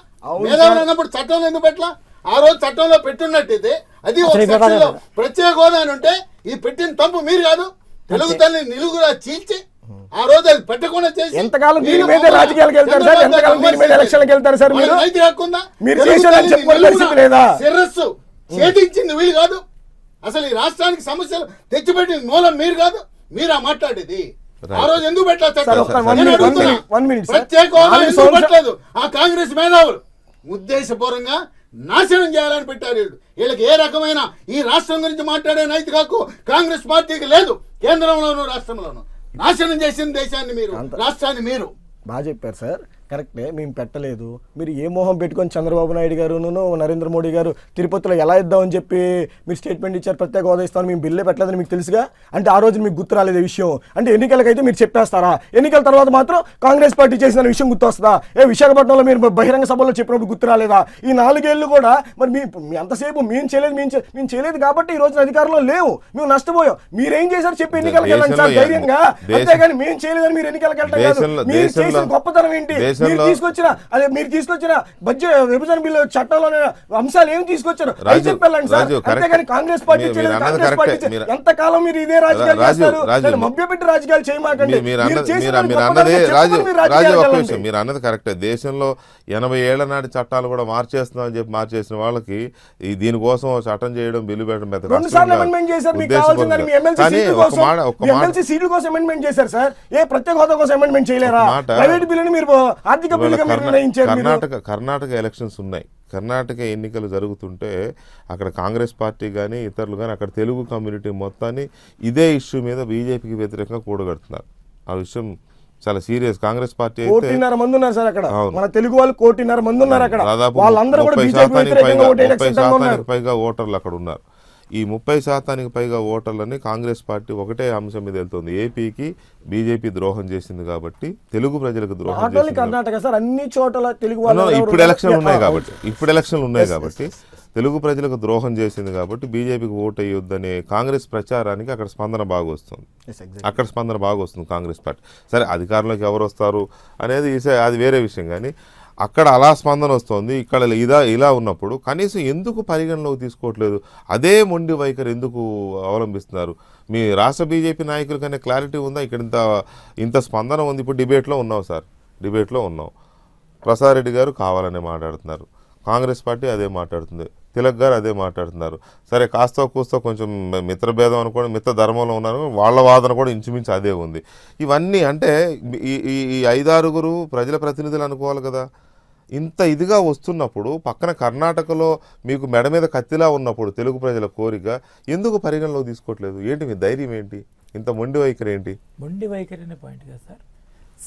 Speaker 2: మేధావులు అన్నప్పుడు చట్టంలో ఎందుకు పెట్టలా? ఆ రోజు చట్టంలో పెట్టున్నట్టయితే అది ప్రత్యేక హోదా ఉంటే ఈ పెట్టిన తప్పు మీరు కాదు, తెలుగు తల్లి నిలుగురా చీల్చి ఆ రోజు అది పెట్టకుండా చేసి
Speaker 6: ఎంతకాలం దీని మీద రాజకీయాలకు వెళ్తారు సార్? ఎంతకాలం దీని మీద ఎలక్షన్లకు వెళ్తారు సార్? మీరు
Speaker 2: నైతిక హక్కు ఉందా?
Speaker 6: మీరు చేసేదని చెప్పుకునే పరిస్థితి లేదా?
Speaker 2: శిరస్సు ఛేదించింది వీళ్ళు కాదు. అసలు ఈ రాష్ట్రానికి సమస్యలు తెచ్చిపెట్టింది మూలం మీరు కాదు, మీరా మాట్లాడేది. ఆ రోజు ఎందుకు పెట్టలేదు? ప్రత్యేక హోదా ఎందుకు పెట్టలేదు? ఆ కాంగ్రెస్ మేధావులు ఉద్దేశపూర్వకంగా నాశనం చేయాలని పెట్టారు. వీళ్ళకి ఏ రకమైన ఈ రాష్ట్రం గురించి మాట్లాడే నైతిక హక్కు కాంగ్రెస్ పార్టీకి లేదు. కేంద్రంలోనూ రాష్ట్రంలోనూ నాశనం చేసిన దేశాన్ని మీరు, రాష్ట్రాన్ని మీరు.
Speaker 6: బాగా చెప్పారు సార్, కరెక్టే. మేము పెట్టలేదు. మీరు ఏ మోహం పెట్టుకొని చంద్రబాబు నాయుడు గారును నరేంద్ర మోడీ గారు తిరుపతిలో ఎలా ఇద్దామని చెప్పి మీరు స్టేట్మెంట్ ఇచ్చారు, ప్రత్యేక హోదా ఇస్తామని. మేము బిల్లే పెట్టలేదని మీకు తెలుసుగా. అంటే ఆ రోజు మీకు గుర్తు రాలేదు విషయం. అంటే ఎన్నికలకైతే మీరు చెప్పేస్తారా? ఎన్నికల తర్వాత మాత్రం కాంగ్రెస్ పార్టీ చేసిన విషయం గుర్తొస్తుందా? విశాఖపట్నంలో మీరు బహిరంగ సభలో చెప్పినప్పుడు గుర్తు రాలేదా? ఈ 4 ఏళ్ళు కూడా మరి మీ అంతసేపు మేము చేయలేదు కాబట్టి ఈ రోజున అధికారంలో లేవు, మేము నష్టపోయాం. మీరేం చేశారు చెప్పి ఎన్నికలకు వెళ్ళండి సార్ ధైర్యంగా. అంతేగాని మేము చేయలేదని మీరు ఎన్నికలకు వెళ్ళటం కాదు. మీరు చేసిన గొప్పతనం ఏంటి?
Speaker 1: దేశంలో
Speaker 6: మీరు తీసుకొచ్చిన బడ్జెట్ విభజన బిల్లు చట్టంలోని అంశాలు ఏమి తీసుకొచ్చారు
Speaker 1: రాజు,
Speaker 6: చెప్పాలండి సార్.
Speaker 1: రాజు, correct.
Speaker 6: అంతేగాని కాంగ్రెస్ పార్టీ
Speaker 1: మీరు
Speaker 6: చేయలేదు,
Speaker 1: అన్నది
Speaker 6: కాంగ్రెస్
Speaker 1: correct.
Speaker 6: పార్టీ
Speaker 1: మీరు-
Speaker 6: ఎంతకాలం మీరు ఇదే రాజకీయాలు
Speaker 1: రాజు,
Speaker 6: చేస్తారు?
Speaker 1: రాజు.
Speaker 6: దాన్ని మభ్యపెట్టి రాజకీయాలు చేయమాకండి.
Speaker 1: మీరు
Speaker 6: మీరు చేసిన
Speaker 1: అన్నది
Speaker 6: గొప్పతనాన్ని
Speaker 1: రాజు
Speaker 6: చెప్పుకొని మీరు
Speaker 1: రాజు
Speaker 6: రాజకీయాలకు
Speaker 1: ఒక
Speaker 6: వెళ్ళండి.
Speaker 1: విషయం, మీరు అన్నది కరెక్టే. దేశంలో 80 ఏళ్ల నాటి చట్టాలు కూడా మార్చేస్తున్నామని చెప్పి మార్చేసిన వాళ్ళకి ఈ దీనికోసం చట్టం చేయడం, బిల్లు పెట్టడం పెద్ద
Speaker 6: రెండు సార్లు అమెండ్మెంట్ చేశారు. మీకు కావాల్సిన దాన్ని మీ ఎమ్మెల్సీ
Speaker 1: కానీ
Speaker 6: సీట్ల
Speaker 1: ఒక
Speaker 6: కోసం
Speaker 1: మాట
Speaker 6: మీ ఎమ్మెల్సీ సీట్ల కోసం అమెండ్మెంట్ చేశారు సార్. ఏ ప్రత్యేక హోదా కోసం అమెండ్మెంట్ చేయలేరా?
Speaker 1: ఒక మాట.
Speaker 6: ప్రైవేట్ బిల్లుని మీరు ఆర్థిక బిల్లుగా మీరు నిర్ణయించారు. మీరు
Speaker 1: కర్ణాటక ఎలక్షన్స్ ఉన్నాయి. కర్ణాటక ఎన్నికలు జరుగుతుంటే అక్కడ కాంగ్రెస్ పార్టీ కానీ ఇతరులు కానీ అక్కడ తెలుగు కమ్యూనిటీ మొత్తాన్ని ఇదే ఇష్యూ మీద బీజేపీకి వ్యతిరేకంగా కూడగడుతున్నారు. ఆ విషయం చాలా సీరియస్. కాంగ్రెస్ పార్టీ అయితే
Speaker 6: 1.5 మంది ఉన్నారు సార్ అక్కడ.
Speaker 1: అవును.
Speaker 6: మన తెలుగు వాళ్ళు 1.5 మంది ఉన్నారు అక్కడ.
Speaker 1: దాదాపు
Speaker 6: వాళ్ళందరూ కూడా
Speaker 1: 30
Speaker 6: బీజేపీ వ్యతిరేకంగా ఓటేయడానికి సిద్ధంగా ఉన్నారు.
Speaker 1: శాతానికి పైగా ఓటర్లు అక్కడ ఉన్నారు. ఈ 30% పైగా ఓటర్లని కాంగ్రెస్ పార్టీ ఒకటే అంశం మీద వెళ్తుంది. ఏపీకి బీజేపీ ద్రోహం చేసింది కాబట్టి, తెలుగు ప్రజలకు ద్రోహం
Speaker 6: నాట్ ఓన్లీ
Speaker 1: చేసింది
Speaker 6: కర్ణాటక సార్, అన్ని చోట్ల తెలుగు
Speaker 1: కాబట్టి.
Speaker 6: వాళ్ళు
Speaker 1: ఇప్పుడు ఎలక్షన్లు ఉన్నాయి కాబట్టి తెలుగు ప్రజలకు ద్రోహం చేసింది కాబట్టి బీజేపీకి ఓటు వేయొద్దనే కాంగ్రెస్ ప్రచారానికి అక్కడ స్పందన బాగా వస్తుంది. కాంగ్రెస్ పార్టీ. సరే అధికారంలోకి ఎవరు వస్తారు అనేది అది వేరే విషయం, కానీ అక్కడ అలా స్పందన వస్తుంది. ఇక్కడ ఇలా ఉన్నప్పుడు కనీసం ఎందుకు పరిగణలోకి తీసుకోవట్లేదు? అదే మొండి వైఖరి ఎందుకు అవలంబిస్తున్నారు? మీ రాష్ట్ర బీజేపీ నాయకుల కన్నా క్లారిటీ ఉందా? ఇక్కడ ఇంత స్పందన ఉంది. ఇప్పుడు డిబేట్లో ఉన్నాం. ప్రసాద్ రెడ్డి గారు కావాలనే మాట్లాడుతున్నారు, కాంగ్రెస్ పార్టీ అదే మాట్లాడుతుంది, తిలక్ గారు అదే మాట్లాడుతున్నారు. సరే కాస్త కూస్తో కొంచెం మిత్రభేదం అనుకోండి, మిత్ర ధర్మంలో ఉన్నారు, వాళ్ళ వాదన కూడా ఇంచుమించు అదే ఉంది. ఇవన్నీ అంటే ఈ 5-6 ప్రజల ప్రతినిధులు అనుకోవాలి కదా. ఇంత ఇదిగా వస్తున్నప్పుడు పక్కన కర్ణాటకలో మీకు మెడ మీద కత్తిలా ఉన్నప్పుడు తెలుగు ప్రజల కోరిక ఎందుకు పరిగణలోకి తీసుకోవట్లేదు? ఏంటి మీ ధైర్యం ఏంటి? ఇంత మొండి వైఖరి ఏంటి?
Speaker 5: మొండి వైఖరి అనే పాయింట్ కదా సార్.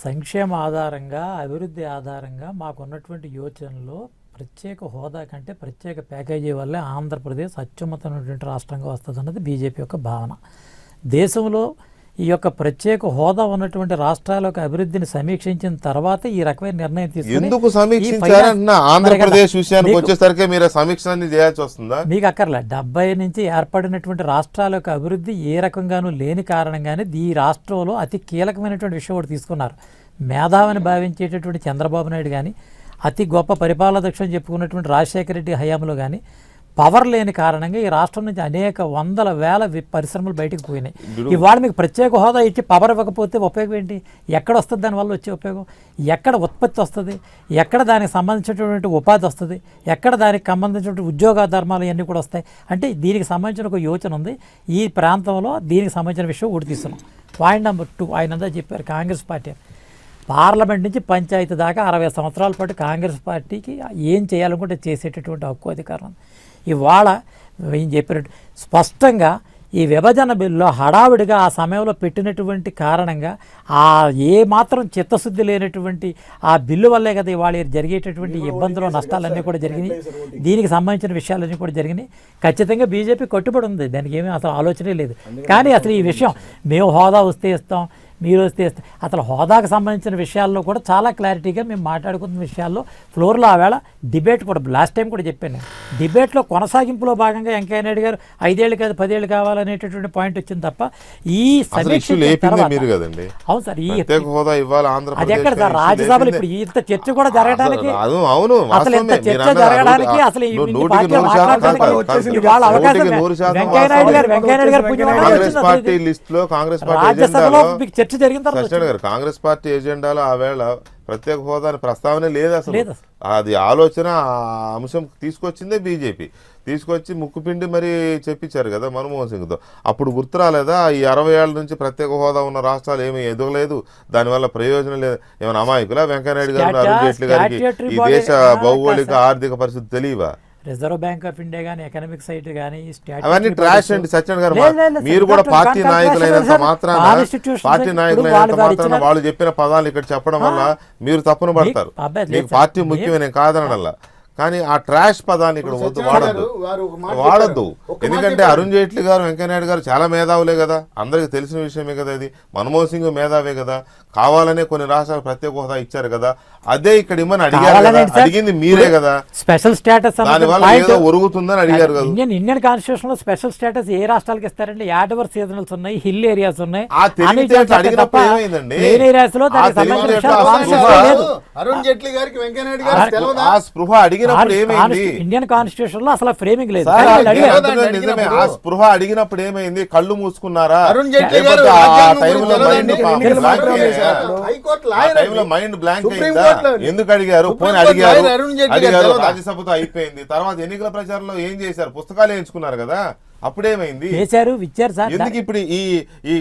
Speaker 5: సంక్షేమ ఆధారంగా, అభివృద్ధి ఆధారంగా మాకున్నటువంటి యోచనలో ప్రత్యేక హోదా కంటే ప్రత్యేక ప్యాకేజీ వల్లే ఆంధ్రప్రదేశ్ అత్యున్నతమైనటువంటి రాష్ట్రంగా వస్తుంది అన్నది బీజేపీ యొక్క భావన. దేశంలో ఈ యొక్క ప్రత్యేక హోదా ఉన్నటువంటి రాష్ట్రాల యొక్క అభివృద్ధిని సమీక్షించిన తర్వాత ఈ రకమైన నిర్ణయం తీసుకుని
Speaker 1: ఎందుకు సమీక్షించారంటున్నా? ఆంధ్రప్రదేశ్ విషయానికి వచ్చేసరికి మీరు సమీక్షని చేయాల్సి వస్తుందా?
Speaker 5: మీకు అక్కర్లే. 70 నుంచి ఏర్పడినటువంటి రాష్ట్రాల యొక్క అభివృద్ధి ఏ రకంగానూ లేని కారణంగానే ఈ రాష్ట్రంలో అతి కీలకమైనటువంటి విషయం ఒకటి తీసుకున్నారు. మేధావిని భావించేటటువంటి చంద్రబాబు నాయుడు కానీ, అతి గొప్ప పరిపాలన దక్షని చెప్పుకున్నటువంటి రాజశేఖర రెడ్డి హయాంలో కానీ పవర్ లేని కారణంగా ఈ రాష్ట్రం నుంచి అనేక వందల వేల పరిశ్రమలు బయటకు పోయినాయి. ఇవాళ మీకు ప్రత్యేక హోదా ఇచ్చి పవర్ ఇవ్వకపోతే ఉపయోగం ఏంటి? ఎక్కడ వస్తుంది దానివల్ల వచ్చే ఉపయోగం? ఎక్కడ ఉత్పత్తి వస్తుంది? ఎక్కడ దానికి సంబంధించినటువంటి ఉపాధి వస్తుంది? ఎక్కడ దానికి సంబంధించినటువంటి ఉద్యోగ ధర్మాలు ఇవన్నీ కూడా వస్తాయి? అంటే దీనికి సంబంధించిన ఒక యోచన ఉంది. ఈ ప్రాంతంలో దీనికి సంబంధించిన విషయం ఒకటి తీసుకున్నాం. పాయింట్ నెంబర్ 2 ఆయన అంతా చెప్పారు. కాంగ్రెస్ పార్టీ పార్లమెంట్ నుంచి పంచాయతీ దాకా 60 సంవత్సరాల పాటు కాంగ్రెస్ పార్టీకి ఏం చేయాలనుకుంటే చేసేటటువంటి హక్కు అధికారం ఉంది. ఇవాళ ఏం చెప్పినట్టు స్పష్టంగా ఈ విభజన బిల్లులో హడావిడిగా ఆ సమయంలో పెట్టినటువంటి కారణంగా ఏ మాత్రం చిత్తశుద్ధి లేనటువంటి ఆ బిల్లు వల్లే కదా ఇవాళ జరిగేటటువంటి ఇబ్బందులు, నష్టాలన్నీ కూడా జరిగినాయి. దీనికి సంబంధించిన విషయాలన్నీ కూడా జరిగినాయి. ఖచ్చితంగా బీజేపీ కట్టుబడి ఉంది, దానికి ఏమీ అసలు ఆలోచనే లేదు. కానీ అసలు ఈ విషయం మేము హోదా వస్తే ఇస్తాం, మీరు వస్తే అసలు హోదాకు సంబంధించిన విషయాల్లో కూడా చాలా క్లారిటీగా మేము మాట్లాడుకున్న విషయాల్లో ఫ్లోర్లో ఆవేళ డిబేట్ కూడా లాస్ట్ టైం కూడా చెప్పాను నేను. డిబేట్లో కొనసాగింపులో భాగంగా వెంకయ్య నాయుడు గారు 5 ఏళ్ళు కాదు 10 ఏళ్ళు కావాలనేటటువంటి పాయింట్ వచ్చింది తప్ప ఈ సమీక్ష అవును సార్ అది ఎక్కడ సార్ రాజ్యసభలో ఇప్పుడు ఇంత చర్చ కూడా జరగడానికి అసలు ఇంత చర్చ జరగడానికి అసలు ఇవాళ అవకాశం వెంకయ్య నాయుడు గారు రాజ్యసభలో చర్చ జరిగిన తర్వాత
Speaker 1: కాంగ్రెస్ పార్టీ ఎజెండాలో ఆవేళ ప్రత్యేక హోదాని ప్రస్తావనే లేదు అసలు. అది ఆలోచన అంశం తీసుకొచ్చిందే బీజేపీ. తీసుకొచ్చి ముక్కుపిండి మరి చెప్పించారు కదా మన్మోహన్ సింగ్తో. అప్పుడు గుర్తు రాలేదా? ఈ 60 ఏళ్ల నుంచి ప్రత్యేక హోదా ఉన్న రాష్ట్రాలు ఏమీ ఎదగలేదు, దానివల్ల ప్రయోజనం లేదు. ఏమైనా అమాయకులా వెంకయ్యనాయుడు గారు, అరుణ్ జైట్లీ గారికి ఈ దేశ భౌగోళిక ఆర్థిక పరిస్థితి తెలియవా?
Speaker 5: రిజర్వ్ బ్యాంక్ ఆఫ్ ఇండియా కానీ, ఎకనామిక్ సైట్ కానీ,
Speaker 1: అవన్నీ ట్రాష్ అండి. సత్యన్ గారు మీరు కూడా పార్టీ నాయకులైనంత మాత్రాన వాళ్ళు చెప్పిన పదాలు ఇక్కడ చెప్పడం వల్ల మీరు తప్పున పడతారు. మీకు పార్టీ ముఖ్యమే కాదనల్లా, కానీ ఆ ట్రాష్ పదాన్ని ఇక్కడ వాడద్దు. ఎందుకంటే అరుణ్ జైట్లీ గారు, వెంకయ్యనాయుడు గారు చాలా మేధావులే కదా, అందరికి తెలిసిన విషయమే కదా. ఇది మన్మోహన్ సింగ్ మేధావే కదా, కావాలనే కొన్ని రాష్ట్రాలు ప్రత్యేక హోదా ఇచ్చారు కదా. అదే ఇక్కడ ఇమ్మని అడిగారు
Speaker 5: కావాలని
Speaker 1: కదా,
Speaker 5: ఏంటి సార్?
Speaker 1: అడిగింది మీరే కదా,
Speaker 5: స్పెషల్ స్టేటస్
Speaker 1: దానివల్ల ఏదో ఒరుగుతుందని అడిగారు కదా.
Speaker 5: ఇండియన్ కాన్స్టిట్యూషన్ లో స్పెషల్ స్టేటస్ ఏ రాష్ట్రాలకు ఇస్తారండి? యాడవర్ సీజనల్స్ ఉన్నాయి, హిల్ ఏరియాస్ ఉన్నాయి,
Speaker 1: ఆ తెలివితేటలు అడిగినప్పుడు ఏమైందండి?
Speaker 5: ప్లేన్ ఏరియాస్ లో
Speaker 1: ఆ
Speaker 5: దానికి సంబంధించిన
Speaker 1: తెలివితేటలు
Speaker 5: విషయాలు
Speaker 1: ఆ
Speaker 5: కాన్స్టిట్యూషన్
Speaker 1: స్పృహ-
Speaker 5: లేదు.
Speaker 3: అరుణ్ జైట్లీ గారికి వెంకయ్యనాయుడు గారు తెలవదా?
Speaker 1: ఆ స్పృహ అడిగినప్పుడు ఏమైంది?
Speaker 5: ఇండియన్ కాన్స్టిట్యూషన్ లో అసలు ఫ్రేమింగ్ లేదు.
Speaker 3: సార్,
Speaker 5: కానీ వాళ్ళు అడిగారు.
Speaker 3: తెలియదా?
Speaker 1: నిజమే, ఆ స్పృహ అడిగినప్పుడు ఏమైంది? కళ్ళు మూసుకున్నారా?
Speaker 3: అరుణ్ జైట్లీ గారు
Speaker 1: లేకపోతే ఆ
Speaker 3: రాజ్యాంగం
Speaker 1: టైంలో
Speaker 3: గురించి
Speaker 1: మైండ్
Speaker 3: తెలియదా?
Speaker 1: బ్లాంక్
Speaker 3: మాత్రమే
Speaker 1: అయ్యిందా?
Speaker 3: చేశారు. హైకోర్టు
Speaker 1: ఆ
Speaker 3: లాయర్
Speaker 1: టైంలో మైండ్ బ్లాంక్
Speaker 3: సుప్రీం
Speaker 1: అయిందా?
Speaker 3: కోర్టులో
Speaker 1: ఎందుకు అడిగారు?
Speaker 3: సుప్రీం
Speaker 1: పోనీ
Speaker 3: కోర్టు
Speaker 1: అడిగారు,
Speaker 3: లాయర్ అరుణ్ జైట్లీ గారు
Speaker 1: అడిగారు,
Speaker 3: తెలవదా?
Speaker 1: రాజ్యసభతో అయిపోయింది. తర్వాత ఎన్నికల ప్రచారంలో ఏం చేశారు? పుస్తకాలు వేయించుకున్నారు కదా, అప్పుడేమైంది?
Speaker 5: చేశారు, ఇచ్చారు సార్.
Speaker 1: ఎందుకు ఇప్పుడు ఈ ఈ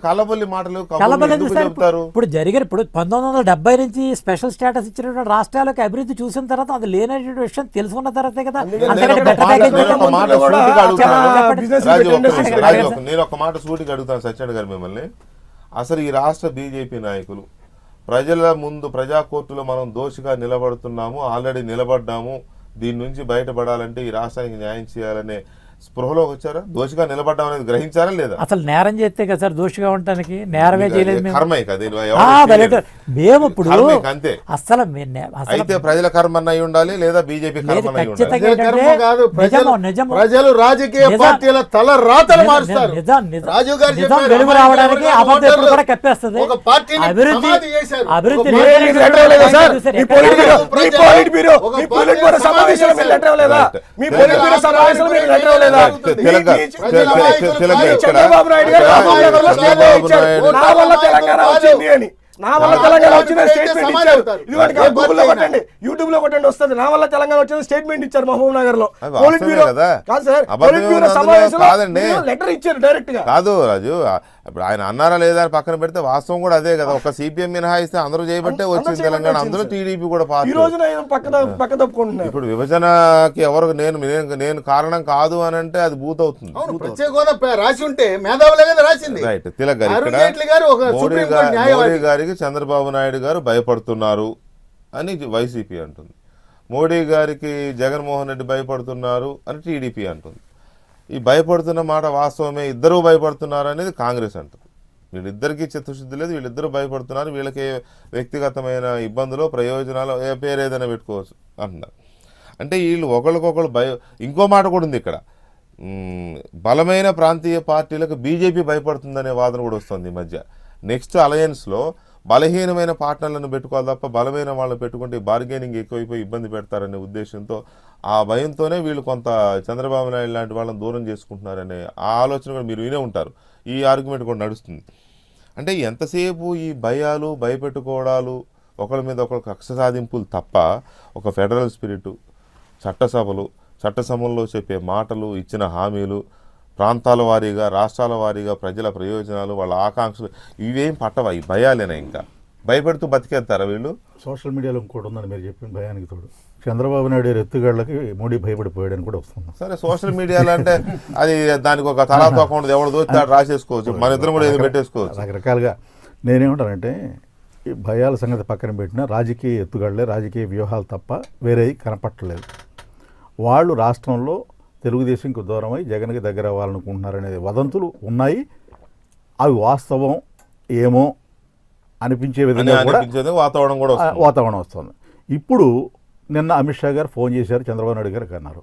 Speaker 1: కళ్ళబొల్లి మాటలు కబుర్లు
Speaker 5: కలబలేదు
Speaker 1: ఎందుకు
Speaker 5: సార్.
Speaker 1: చెబుతారు?
Speaker 5: ఇప్పుడు జరిగారు. ఇప్పుడు 1970 నుంచి స్పెషల్ స్టేటస్ ఇచ్చినటువంటి రాష్ట్రాలకు అభివృద్ధి చూసిన తర్వాత అది లేనటువంటి విషయం తెలుసుకున్న తర్వాతే కదా. అంతకంటే better package
Speaker 1: నేను ఒక మాట
Speaker 5: పెట్టాము.
Speaker 1: సూటిగా అడుగుతాను.
Speaker 6: business
Speaker 1: రాజు, ఒక్క
Speaker 6: పెట్టండి.
Speaker 1: నిమిషం. రాజు, నేను ఒక మాట సూటిగా అడుగుతాను సత్యనారాయణ గారు మిమ్మల్ని. అసలు ఈ రాష్ట్ర బీజేపీ నాయకులు ప్రజల ముందు ప్రజా కోర్టులో మనం దోషిగా నిలబడుతున్నాము, ఆల్రెడీ నిలబడ్డాము, దీని నుంచి బయటపడాలంటే ఈ రాష్ట్రానికి న్యాయం చేయాలనే స్పృహలోకి వచ్చారా? దోషిగా నిలబడ్డాం అనేది గ్రహించారా లేదా?
Speaker 5: అసలు నేరం చేస్తే కదా సార్ దోషిగా ఉండటానికి. నేరమే చేయలేదు మేము.
Speaker 1: కర్మే కదా, ఇది ఎవరు
Speaker 5: భలే
Speaker 1: చేయలేదు.
Speaker 5: మేము ఇప్పుడు
Speaker 1: కర్మే అంతే.
Speaker 5: అసలు
Speaker 1: అయితే ప్రజల కర్మ అయి ఉండాలి లేదా బీజేపీ కర్మ అయి ఉండాలి.
Speaker 5: ఖచ్చితంగా
Speaker 3: ప్రజల కర్మ
Speaker 5: ఏంటంటే
Speaker 3: కాదు,
Speaker 5: నిజము.
Speaker 3: ప్రజలు రాజకీయ
Speaker 5: నిజం.
Speaker 3: పార్టీల తల రాతలు మారుస్తారు.
Speaker 5: నిజం.
Speaker 3: రాజీవ్ గారు
Speaker 5: నిజం
Speaker 3: చెప్పారు,
Speaker 5: వెలుగు రావడానికి
Speaker 3: అమాయకులు
Speaker 5: అబద్ధం ఎప్పుడు
Speaker 3: ఓటర్లు
Speaker 5: కూడా కప్పేస్తుంది.
Speaker 3: ఒక పార్టీని
Speaker 5: అభివృద్ధి
Speaker 3: సమాధి చేశారు.
Speaker 5: అభివృద్ధి
Speaker 3: ఒక
Speaker 5: లేదు.
Speaker 3: పార్టీని
Speaker 6: మీకు లెటర్ ఇవ్వలేదా సార్?
Speaker 5: చూశారు.
Speaker 6: మీ
Speaker 5: ఎక్కడ
Speaker 6: పోలిట్ బ్యూరో,
Speaker 5: లేదు.
Speaker 6: మీ పోలిట్ బ్యూరో,
Speaker 3: ఒక
Speaker 6: మీ పోలిట్ బ్యూరో
Speaker 3: పార్టీని
Speaker 6: సమావేశంలో మీరు లెటర్ ఇవ్వలేదా? మీ
Speaker 1: తెలంగాణ-
Speaker 6: పోలిట్ బ్యూరో సమావేశంలో మీరు లెటర్ ఇవ్వలేదా? చంద్రబాబు నాయుడు గారు రామనగర్లో స్టేట్మెంట్ ఇచ్చారు. నా వల్ల తెలంగాణ వచ్చింది అని. నా వల్ల తెలంగాణ వచ్చింది స్టేట్మెంట్ ఇచ్చారు. ఇదిగోటి గూగుల్లో కొట్టండి, యూట్యూబ్ లో కొట్టండి, వస్తుంది. నా వల్ల తెలంగాణ వచ్చింది స్టేట్మెంట్ ఇచ్చారు మహబూబ్ నగర్ లో.
Speaker 1: అది
Speaker 6: పోలిట్
Speaker 1: వాస్తవమే
Speaker 6: బ్యూరో
Speaker 1: కదా.
Speaker 6: కాదు సార్,
Speaker 1: అబద్ధం
Speaker 6: పోలిట్ బ్యూరో
Speaker 1: ఏముంది
Speaker 6: సమావేశంలో
Speaker 1: కాదండి.
Speaker 6: లెటర్ ఇచ్చారు డైరెక్ట్ గా.
Speaker 1: కాదు రాజు, ఇప్పుడు ఆయన అన్నారా లేదా అని పక్కన పెడితే వాస్తవం కూడా అదే కదా. ఒక సిపిఎం మినహాయిస్తే అందరూ చేయబట్టే వచ్చింది తెలంగాణ, అందులో టీడీపీ కూడా
Speaker 6: ఈ
Speaker 1: పార్టీ.
Speaker 6: రోజున పక్క తప్పుకుంటున్నారు.
Speaker 1: ఇప్పుడు విభజనకి ఎవరు నేను కారణం కాదు అని అంటే అది బూత్ అవుతుంది.
Speaker 3: అవును, ప్రత్యేక హోదా రాసి ఉంటే మేధావులే కదా రాసింది.
Speaker 1: రైట్. తిలక్ గారు
Speaker 3: అరుణ్
Speaker 1: ఇక్కడ
Speaker 3: జైట్లీ గారు ఒక
Speaker 1: మోడీ
Speaker 3: సుప్రీం కోర్టు
Speaker 1: మోడీ
Speaker 3: న్యాయవాది.
Speaker 1: గారికి చంద్రబాబు నాయుడు గారు భయపడుతున్నారు అని వైసీపీ అంటుంది. మోడీ గారికి జగన్మోహన్ రెడ్డి భయపడుతున్నారు అని టీడీపీ అంటుంది. ఈ భయపడుతున్న మాట వాస్తవమే, ఇద్దరూ భయపడుతున్నారు అనేది కాంగ్రెస్ అంటుంది. వీళ్ళిద్దరికీ చిత్తశుద్ధి లేదు, వీళ్ళిద్దరూ భయపడుతున్నారు, వీళ్ళకి వ్యక్తిగతమైన ఇబ్బందులు ప్రయోజనాలు పేరు ఏదైనా పెట్టుకోవచ్చు అంటున్నారు. అంటే వీళ్ళు ఒకరికొకరు ఇంకో మాట కూడా ఉంది ఇక్కడ. బలమైన ప్రాంతీయ పార్టీలకు బీజేపీ భయపడుతుందనే వాదన కూడా వస్తుంది ఈ మధ్య. నెక్స్ట్ అలయన్స్లో బలహీనమైన పార్ట్నర్లను పెట్టుకోవాలి తప్ప బలమైన వాళ్ళు పెట్టుకుంటే బార్గెనింగ్ ఎక్కువైపోయి ఇబ్బంది పెడతారనే ఉద్దేశంతో, ఆ భయంతోనే వీళ్ళు కొంత చంద్రబాబు నాయుడు లాంటి వాళ్ళని దూరం చేసుకుంటున్నారనే ఆ ఆలోచన కూడా మీరు వినే ఉంటారు. ఈ ఆర్గ్యుమెంట్ కూడా నడుస్తుంది. అంటే ఎంతసేపు ఈ భయాలు భయపెట్టుకోవడాలు, ఒకరి మీద ఒకరు కక్ష సాధింపులు తప్ప ఒక ఫెడరల్ స్పిరిట్, చట్టసభల్లో చెప్పే మాటలు, ఇచ్చిన హామీలు, ప్రాంతాల వారీగా రాష్ట్రాల వారీగా ప్రజల ప్రయోజనాలు, వాళ్ళ ఆకాంక్షలు ఇవేం పట్టవా? ఈ భయాలేనా? ఇంకా భయపెడుతూ బతికేస్తారా వీళ్ళు?
Speaker 2: సోషల్ మీడియాలో ఇంకోటి ఉందని మీరు చెప్పిన భయానికి తోడు చంద్రబాబు నాయుడు ఎత్తుగాళ్ళకి మోడీ భయపడిపోయాడని కూడా వస్తుంది.
Speaker 1: సరే, సోషల్ మీడియాలో అంటే అది దానికి ఒక తలాతో అకౌంట్ ఎవరు దోచుతాడు రాసేసుకోవచ్చు, మన ఇద్దరం కూడా ఏదో పెట్టేసుకోవచ్చు.
Speaker 2: రకరకాలుగా నేనేమంటానంటే, ఈ భయాల సంగతి పక్కన పెట్టిన రాజకీయ ఎత్తుగాళ్లే, రాజకీయ వ్యూహాలు తప్ప వేరేది కనపట్టలేదు. వాళ్ళు రాష్ట్రంలో తెలుగుదేశంకి దూరమై జగన్కి దగ్గర అవ్వాలనుకుంటున్నారనేది వదంతులు ఉన్నాయి. అవి వాస్తవం ఏమో అనిపించే విధంగా కూడా
Speaker 1: వాతావరణం కూడా
Speaker 2: వాతావరణం వస్తుంది. ఇప్పుడు నిన్న అమిత్ షా గారు ఫోన్ చేశారు, చంద్రబాబు నాయుడు గారికి అన్నారు.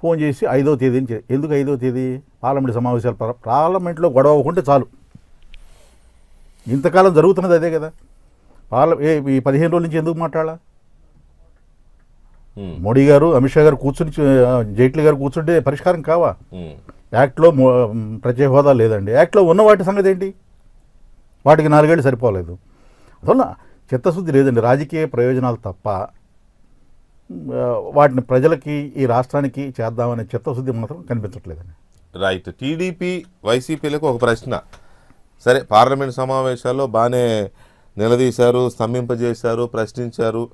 Speaker 2: ఫోన్ చేసి 5వ తేదీ నుంచి, ఎందుకు 5వ తేదీ? పార్లమెంట్ సమావేశాలు, పార్లమెంట్లో గొడవ అవ్వకుంటే చాలు. ఇంతకాలం జరుగుతున్నది అదే కదా. ఈ 15 రోజుల నుంచి ఎందుకు మాట్లాడాలా? మోడీ గారు, అమిత్ షా గారు కూర్చుని, జైట్లీ గారు కూర్చుంటే పరిష్కారం కావా? యాక్ట్లో ప్రత్యేక హోదా లేదండి. యాక్ట్లో ఉన్న వాటి సంగతి ఏంటి? వాటికి 4 ఏళ్ళు సరిపోలేదు. అందువల్ల చిత్తశుద్ధి లేదండి. రాజకీయ ప్రయోజనాలు తప్ప వాటిని ప్రజలకి, ఈ రాష్ట్రానికి చేద్దామనే చిత్తశుద్ధి మాత్రం కనిపించట్లేదండి.
Speaker 1: రైట్. టీడీపీ వైసీపీలకు ఒక ప్రశ్న. సరే, పార్లమెంట్ సమావేశాల్లో బాగానే నిలదీశారు, స్తంభింపజేశారు, ప్రశ్నించారు.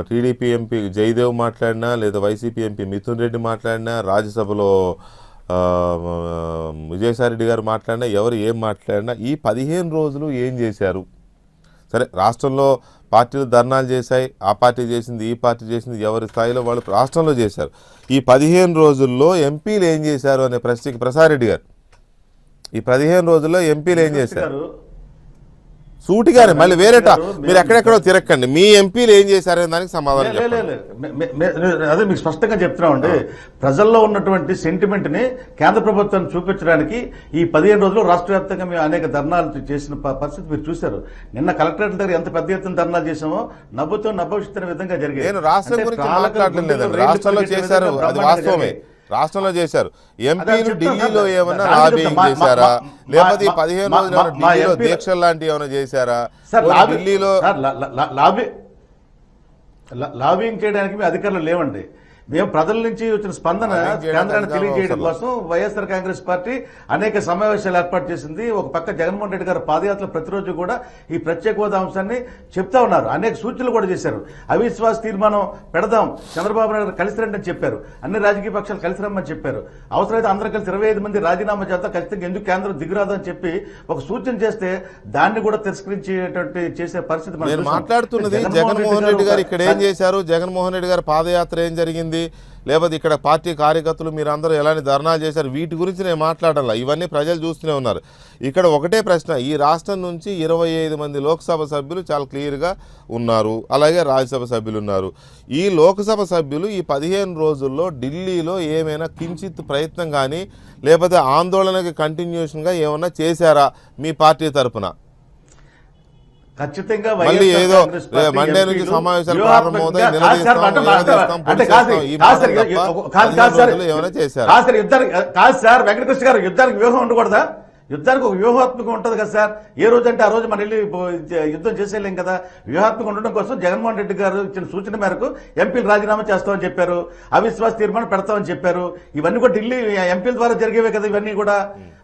Speaker 1: టీడీపీ ఎంపీ జయదేవ్ మాట్లాడినా, లేదా వైసీపీ ఎంపీ మిథున్ రెడ్డి మాట్లాడినా, రాజ్యసభలో విజయసాయిరెడ్డి గారు మాట్లాడినా, ఎవరు ఏం మాట్లాడినా ఈ 15 రోజులు ఏం చేశారు? సరే, రాష్ట్రంలో పార్టీలు ధర్నాలు చేశాయి, ఆ పార్టీ చేసింది, ఈ పార్టీ చేసింది, ఎవరి స్థాయిలో వాళ్ళు రాష్ట్రంలో చేశారు. ఈ 15 రోజుల్లో ఎంపీలు ఏం చేశారు అనే ప్రశ్నకి ప్రసాద్ రెడ్డి గారు, ఈ 15 రోజుల్లో ఎంపీలు ఏం చేశారు? సూటిగానే మళ్ళీ మీరు ఎక్కడెక్కడో తిరక్కండి, మీ ఎంపీలు ఏం చేశారనే దానికి సమాధానం
Speaker 4: లే, లే,
Speaker 1: చెప్పండి.
Speaker 4: లే. అదే మీకు స్పష్టంగా చెప్తున్నామండి. ప్రజల్లో ఉన్నటువంటి సెంటిమెంట్ ని కేంద్ర ప్రభుత్వాన్ని చూపించడానికి ఈ 15 రోజులు రాష్ట్ర వ్యాప్తంగా మేము అనేక ధర్నాలు చేసిన పరిస్థితి మీరు చూశారు. నిన్న కలెక్టరేట్ దగ్గర ఎంత పెద్ద ఎత్తున ధర్నాలు చేసామో నవ్వుతో నవ్వుతున్న విధంగా జరిగింది.
Speaker 1: నేను రాష్ట్రం గురించి మాట్లాడడం లేదండి, రాష్ట్రంలో చేశారు, అది వాస్తవమే, రాష్ట్రంలో చేశారు. ఎంపీలు ఢిల్లీలో ఏమన్నా లాబింగ్ చేశారా, లేకపోతే 15 రోజులు ఢిల్లీలో దీక్షలు లాంటివి ఏమైనా చేశారా? ఢిల్లీలో
Speaker 4: లాబింగ్ చేయడానికి మీ అధికారులు లేవండి. మేము ప్రజల నుంచి వచ్చిన స్పందన కేంద్రాన్ని తెలియజేయడం కోసం వైఎస్ఆర్ కాంగ్రెస్ పార్టీ అనేక సమావేశాలు ఏర్పాటు చేసింది. ఒక పక్క జగన్మోహన్ రెడ్డి గారు పాదయాత్ర ప్రతిరోజు కూడా ఈ ప్రత్యేక హోదా అంశాన్ని చెప్తా ఉన్నారు. అనేక సూచనలు కూడా చేశారు. అవిశ్వాస తీర్మానం పెడదాం, చంద్రబాబు నాయుడు గారు కలిసి రండి అని చెప్పారు. అన్ని రాజకీయ పక్షాలు కలిసి రమ్మని చెప్పారు. అవసరమైతే అందరూ కలిసి 25 మంది రాజీనామా చేద్దాం, ఖచ్చితంగా ఎందుకు కేంద్రం దిగురాదు అని చెప్పి ఒక సూచన చేస్తే దాన్ని కూడా తిరస్కరించేటువంటి చేసే పరిస్థితి మనం
Speaker 1: నేను
Speaker 4: చూసాం.
Speaker 1: మాట్లాడుతున్నది జగన్మోహన్ రెడ్డి గారు ఇక్కడ ఏం చేశారు, జగన్మోహన్ రెడ్డి గారు పాదయాత్ర ఏం జరిగింది, లేకపోతే ఇక్కడ పార్టీ కార్యకర్తలు మీరందరూ ఎలాంటి ధర్నాలు చేశారు, వీటి గురించి నేను మాట్లాడాల. ఇవన్నీ ప్రజలు చూస్తూనే ఉన్నారు. ఇక్కడ ఒకటే ప్రశ్న, ఈ రాష్ట్రం నుంచి 25 మంది లోక్సభ సభ్యులు చాలా క్లియర్గా ఉన్నారు, అలాగే రాజ్యసభ సభ్యులు ఉన్నారు. ఈ లోక్సభ సభ్యులు ఈ 15 రోజుల్లో ఢిల్లీలో ఏమైనా కించిత్ ప్రయత్నం కానీ లేకపోతే ఆందోళనకి కంటిన్యూషన్గా ఏమైనా చేశారా మీ పార్టీ తరఫున?
Speaker 4: ఖచ్చితంగా
Speaker 1: మళ్ళీ ఏదో మండే నుంచి సమావేశాలు ప్రారంభమవుతాయి, ఏమైనా చేశారు?
Speaker 4: కాదు సార్, వెంకటకృష్ణ గారు యుద్ధానికి వ్యూహం ఉండకూడదా? యుద్ధానికి ఒక వ్యూహాత్మకం ఉంటుంది కదా సార్. ఏ రోజు అంటే ఆ రోజు మనం వెళ్ళి యుద్ధం చేసేయలేం కదా. వ్యూహాత్మకం ఉండడం కోసం జగన్మోహన్ రెడ్డి గారు ఇచ్చిన సూచన మేరకు ఎంపీలు రాజీనామా చేస్తామని చెప్పారు, అవిశ్వాస తీర్మానం పెడతామని చెప్పారు. ఇవన్నీ కూడా ఢిల్లీ ఎంపీల ద్వారా జరిగేవే కదా. ఇవన్నీ కూడా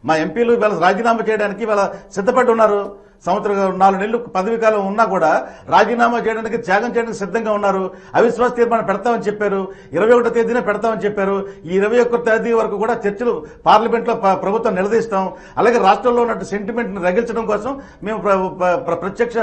Speaker 4: మా ఎంపీలు ఇవాళ రాజీనామా చేయడానికి ఇవాళ సిద్ధపడి ఉన్నారు. సంవత్సరం 4 నెలలు పదవి కాలం ఉన్నా కూడా రాజీనామా చేయడానికి, త్యాగం చేయడానికి సిద్ధంగా ఉన్నారు. అవిశ్వాస తీర్మానం పెడతామని చెప్పారు, 21వ తేదీనే పెడతామని చెప్పారు. ఈ 21వ తేదీ వరకు కూడా చర్చలు పార్లమెంట్ లో ప్రభుత్వం నిలదీస్తాం. అలాగే రాష్ట్రంలో ఉన్న సెంటిమెంట్ ని రగిల్చడం కోసం మేము ప్రత్యక్ష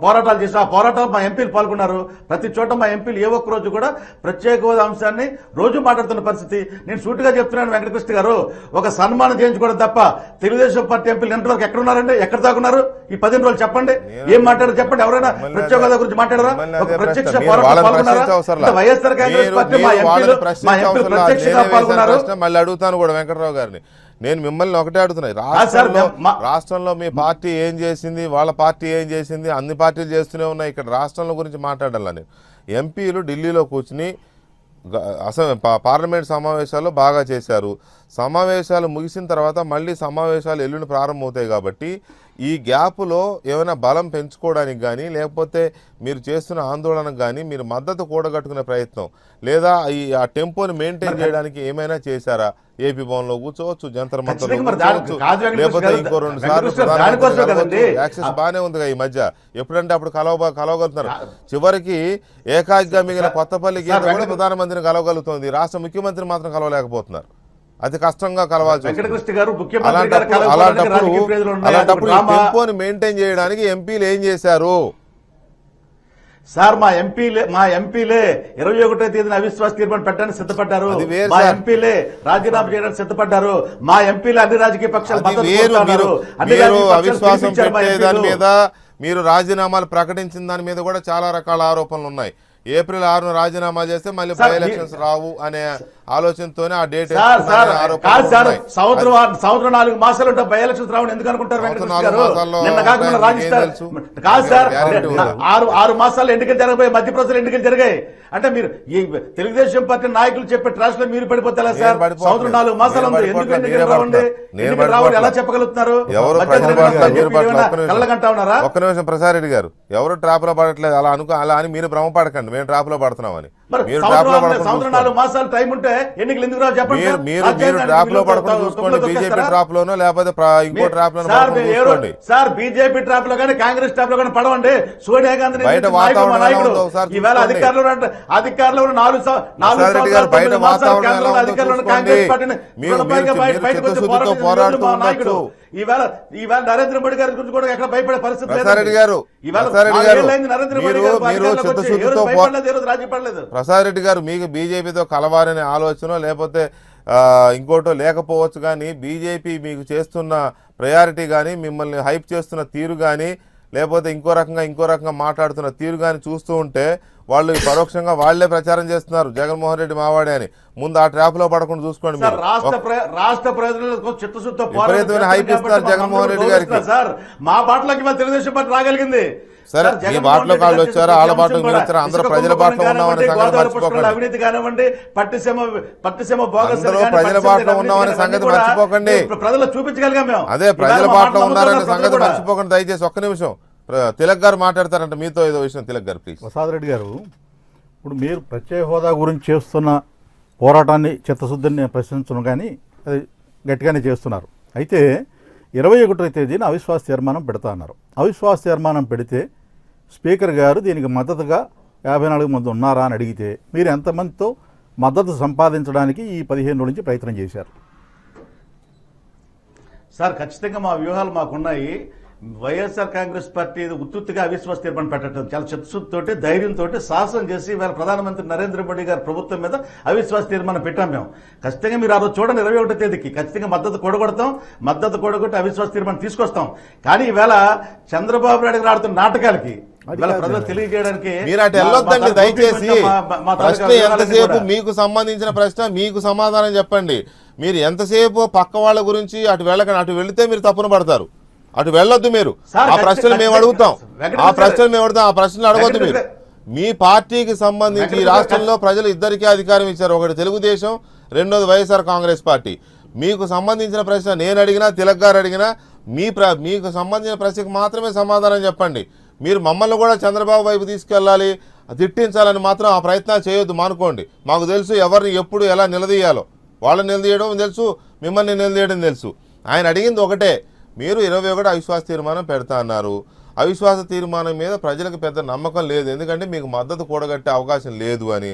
Speaker 4: పోరాటాలు చేస్తాం. ఆ పోరాటాలు మా ఎంపీలు పాల్గొన్నారు. ప్రతి చోట మా ఎంపీలు ఏ ఒక్క రోజు కూడా ప్రత్యేక హోదా అంశాన్ని రోజు మాట్లాడుతున్న పరిస్థితి. నేను సూటిగా చెప్తున్నాను వెంకటకృష్ణ గారు, ఒక సన్మానం చేయించుకోవడం తప్ప తెలుగుదేశం పార్టీ ఎంపీలు నిన్నటి వరకు ఎక్కడ ఉన్నారండి, ఎక్కడ దాకున్నారు? ఈ 15 రోజులు చెప్పండి, ఏం మాట్లాడారు చెప్పండి. ఎవరైనా ప్రత్యేక హోదా గురించి మాట్లాడారా? ఒక ప్రత్యక్ష పోరాటం పాల్గొన్నారా? వైఎస్ఆర్ కాంగ్రెస్ పార్టీ మా ఎంపీలు ప్రత్యక్షంగా పాల్గొన్నారు.
Speaker 1: మళ్ళీ అడుగుతాను కూడా వెంకటరావు గారిని, నేను మిమ్మల్ని ఒకటే అడుగుతున్నాయి, రాష్ట్రంలో మీ పార్టీ ఏం చేసింది, వాళ్ళ పార్టీ ఏం చేసింది, అన్ని పార్టీలు చేస్తూనే ఉన్నాయి. ఇక్కడ రాష్ట్రంలో గురించి మాట్లాడాలని ఎంపీలు ఢిల్లీలో కూర్చుని పార్లమెంట్ సమావేశాల్లో బాగా చేశారు. సమావేశాలు ముగిసిన తర్వాత మళ్ళీ సమావేశాలు ఎల్లుండి ప్రారంభమవుతాయి. కాబట్టి ఈ గ్యాప్లో ఏమైనా బలం పెంచుకోవడానికి కానీ, లేకపోతే మీరు చేస్తున్న ఆందోళనకు కానీ మీరు మద్దతు కూడగట్టుకునే ప్రయత్నం, లేదా ఆ టెంపోని మెయింటైన్ చేయడానికి ఏమైనా చేశారా? ఏపీ భవన్లో కూర్చోవచ్చు, జంతర్ మంతర్లో కూర్చోవచ్చు, లేకపోతే ఇంకో 2 సార్లు యాక్సెస్ బాగానే ఉందిగా ఈ మధ్య. ఎప్పుడంటే అప్పుడు కలవగలుగుతున్నారు. చివరికి ఏకాకిగా మిగిలిన కొత్తపల్లి గీత కూడా ప్రధానమంత్రిని కలవగలుగుతుంది, రాష్ట్ర ముఖ్యమంత్రిని మాత్రం కలవలేకపోతున్నారు. అతి కష్టంగా కలవాల్సి అలాంటప్పుడు ఈ టెంపోని మెయింటైన్ చేయడానికి ఎంపీలు ఏం చేశారు
Speaker 4: సార్? మా ఎంపీలే 21వ తేదీన అవిశ్వాస తీర్మానం పెట్టడానికి సిద్ధపడ్డారు. మా ఎంపీలే రాజీనామా చేయడానికి సిద్ధపడ్డారు. మా ఎంపీలే అన్ని రాజకీయ పక్షాలు
Speaker 1: అవిశ్వాసం పెట్టే దాని మీద, మీరు రాజీనామాలు ప్రకటించిన దాని మీద కూడా చాలా రకాల ఆరోపణలు ఉన్నాయి. ఏప్రిల్ 6న రాజీనామా చేస్తే మళ్ళీ బై ఎలక్షన్స్ రావు అనే ఆలోచనతోనే ఆ డేట్
Speaker 4: సంవత్సరం 4 మాసాలు ఉంటే బై ఎలక్షన్స్ రావు ఎందుకు అనుకుంటారు? కాదు సార్, 6 మాసాల్లో ఎన్నికలు జరగబోయే, మధ్యప్రదేశ్ ఎన్నికలు జరిగాయి అంటే మీరు ఈ తెలుగుదేశం పార్టీ నాయకులు చెప్పే ట్రాష్ లో మీరు పడిపోతారా సార్? సంవత్సరం 4 మాసాలు ఉంది, ఎందుకు ఎన్నికలు రావండి? ఎన్నికలు రావు ఎలా చెప్పగలుగుతున్నారు? కళ్ళగంటా ఉన్నారా?
Speaker 1: ఒక్క నిమిషం ప్రసారెడ్డి గారు, ఎవరు ట్రాప్ లో పడట్లేదు అలా అని మీరు భ్రమపడకండి, మేము ట్రాప్ లో పడుతున్నామని.
Speaker 4: సంవత్సరం 4 మాసాలు టైం ఉంటే ఎన్నికలు ఎందుకు రావు చెప్పండి.
Speaker 1: మీరు ట్రాప్ లో పడకుండా చూసుకోండి, బీజేపీ ట్రాప్ లోనో లేకపోతే ఇంకో ట్రాప్ లో చూసుకోండి.
Speaker 4: సార్ బీజేపీ ట్రాప్ లో కానీ కాంగ్రెస్ ట్రాప్ లో కానీ పడవండి. సోనియా గాంధీ
Speaker 1: బయట వాతావరణం
Speaker 4: ఈవేళ అధికారంలో ఉన్న 4 నాయకుడు ఈవేళ నరేంద్ర మోడీ గారి గురించి కూడా ఎక్కడ భయపడే పరిస్థితి లేదు.
Speaker 1: ప్రసాద్ రెడ్డి గారు, మీకు బీజేపీతో కలవాలనే ఆలోచన లేకపోతే ఇంకోటో లేకపోవచ్చు, కానీ బీజేపీ మీకు చేస్తున్న ప్రయారిటీ కానీ, మిమ్మల్ని హైప్ చేస్తున్న తీరు కానీ, లేకపోతే ఇంకో రకంగా మాట్లాడుతున్న తీరు కానీ చూస్తూ ఉంటే వాళ్ళు పరోక్షంగా వాళ్లే ప్రచారం చేస్తున్నారు జగన్మోహన్ రెడ్డి మావాడే అని. ముందు ఆ ట్రాప్ లో పడకుండా చూసుకోండి
Speaker 4: సార్,
Speaker 1: మీరు.
Speaker 4: రాష్ట్ర ప్రజలకు చిత్తశుద్ధితో
Speaker 1: విపరీతమైన హైప్ ఇస్తున్నారు జగన్మోహన్ రెడ్డి గారికి.
Speaker 4: సార్, మా బాటలోకి మన తెలుగుదేశం పార్టీ రాగలిగింది.
Speaker 1: సరే, మీ బాటలో వాళ్ళు వచ్చారు, వాళ్ళ బాటలో మీరు వచ్చారు, అందరూ ప్రజల బాటలో ఉన్నామనే సంగతి మర్చిపోకండి.
Speaker 4: అవినీతి కానివ్వండి, పట్టిసీమ బోగస్
Speaker 1: అందరూ ప్రజల బాటలో ఉన్నామనే సంగతి మర్చిపోకండి.
Speaker 4: ప్రజలు చూపించగలిగాం మేము.
Speaker 1: అదే ప్రజల బాటలో ఉన్నారనే సంగతి మర్చిపోకండి దయచేసి. ఒక్క నిమిషం, తిలక్ గారు మాట్లాడతారంట మీతో ఏదో విషయం. తిలక్ గారు ప్లీజ్.
Speaker 2: ప్రసాద్ రెడ్డి గారు, ఇప్పుడు మీరు ప్రత్యేక హోదా గురించి చేస్తున్న పోరాటాన్ని చిత్తశుద్ధిని నేను ప్రశ్నించను, కానీ అది గట్టిగానే చేస్తున్నారు. అయితే 21వ తేదీన అవిశ్వాస తీర్మానం పెడతా అన్నారు. అవిశ్వాస తీర్మానం పెడితే స్పీకర్ గారు దీనికి మద్దతుగా 54 మంది ఉన్నారా అని అడిగితే మీరు ఎంతమందితో మద్దతు సంపాదించడానికి ఈ 15 రోజుల నుంచి ప్రయత్నం చేశారు?
Speaker 4: సార్, ఖచ్చితంగా మా వ్యూహాలు మాకున్నాయి. వైఎస్ఆర్ కాంగ్రెస్ పార్టీ ఉత్తుగా అవిశ్వాస తీర్మానం పెట్టడం చాలా చిత్తశుద్ధితోటి, ధైర్యంతో సాహసం చేసి ఇవాళ ప్రధానమంత్రి నరేంద్ర మోడీ గారి ప్రభుత్వం మీద అవిశ్వాస తీర్మానం పెట్టాం మేము. ఖచ్చితంగా మీరు ఆ రోజు చూడండి, 21వ తేదీకి ఖచ్చితంగా మద్దతు కూడగొడతాం. మద్దతు కూడగొట్టి అవిశ్వాస తీర్మానం తీసుకొస్తాం. కానీ ఈవేళ చంద్రబాబు నాయుడు గారు ఆడుతున్న నాటకాలకి ఇవాళ ప్రజలకు తెలియజేయడానికి
Speaker 1: మీరు అటు వెళ్ళొద్దండి దయచేసి. ప్రశ్న ఎంతసేపు మీకు సంబంధించిన ప్రశ్న మీకు సమాధానం చెప్పండి. మీరు ఎంతసేపు పక్క వాళ్ళ గురించి అటు వెళ్ళకండి. అటు వెళితే మీరు తప్పున పడతారు. అటు వెళ్ళొద్దు మీరు. ఆ ప్రశ్నలు మేము అడుగుతాం, ఆ ప్రశ్నలు అడగొద్దు మీరు. మీ పార్టీకి సంబంధించి ఈ రాష్ట్రంలో ప్రజలు ఇద్దరికీ అధికారం ఇచ్చారు. ఒకటి తెలుగుదేశం, రెండోది వైఎస్ఆర్ కాంగ్రెస్ పార్టీ. మీకు సంబంధించిన ప్రశ్న నేను అడిగినా, తిలక్ గారు అడిగినా మీకు సంబంధించిన ప్రశ్నకు మాత్రమే సమాధానం చెప్పండి. మీరు మమ్మల్ని కూడా చంద్రబాబు వైపు తీసుకెళ్ళాలి, తిట్టించాలని మాత్రం ఆ ప్రయత్నాలు చేయొద్దు, మానుకోండి. మాకు తెలుసు ఎవరిని ఎప్పుడు ఎలా నిలదీయాలో. వాళ్ళని నిలదీయడం తెలుసు, మిమ్మల్ని నిలదీయడం తెలుసు. ఆయన అడిగింది ఒకటే, మీరు 21 అవిశ్వాస తీర్మానం పెడతా అన్నారు. అవిశ్వాస తీర్మానం మీద ప్రజలకు పెద్ద నమ్మకం లేదు, ఎందుకంటే మీకు మద్దతు కూడగట్టే అవకాశం లేదు అని.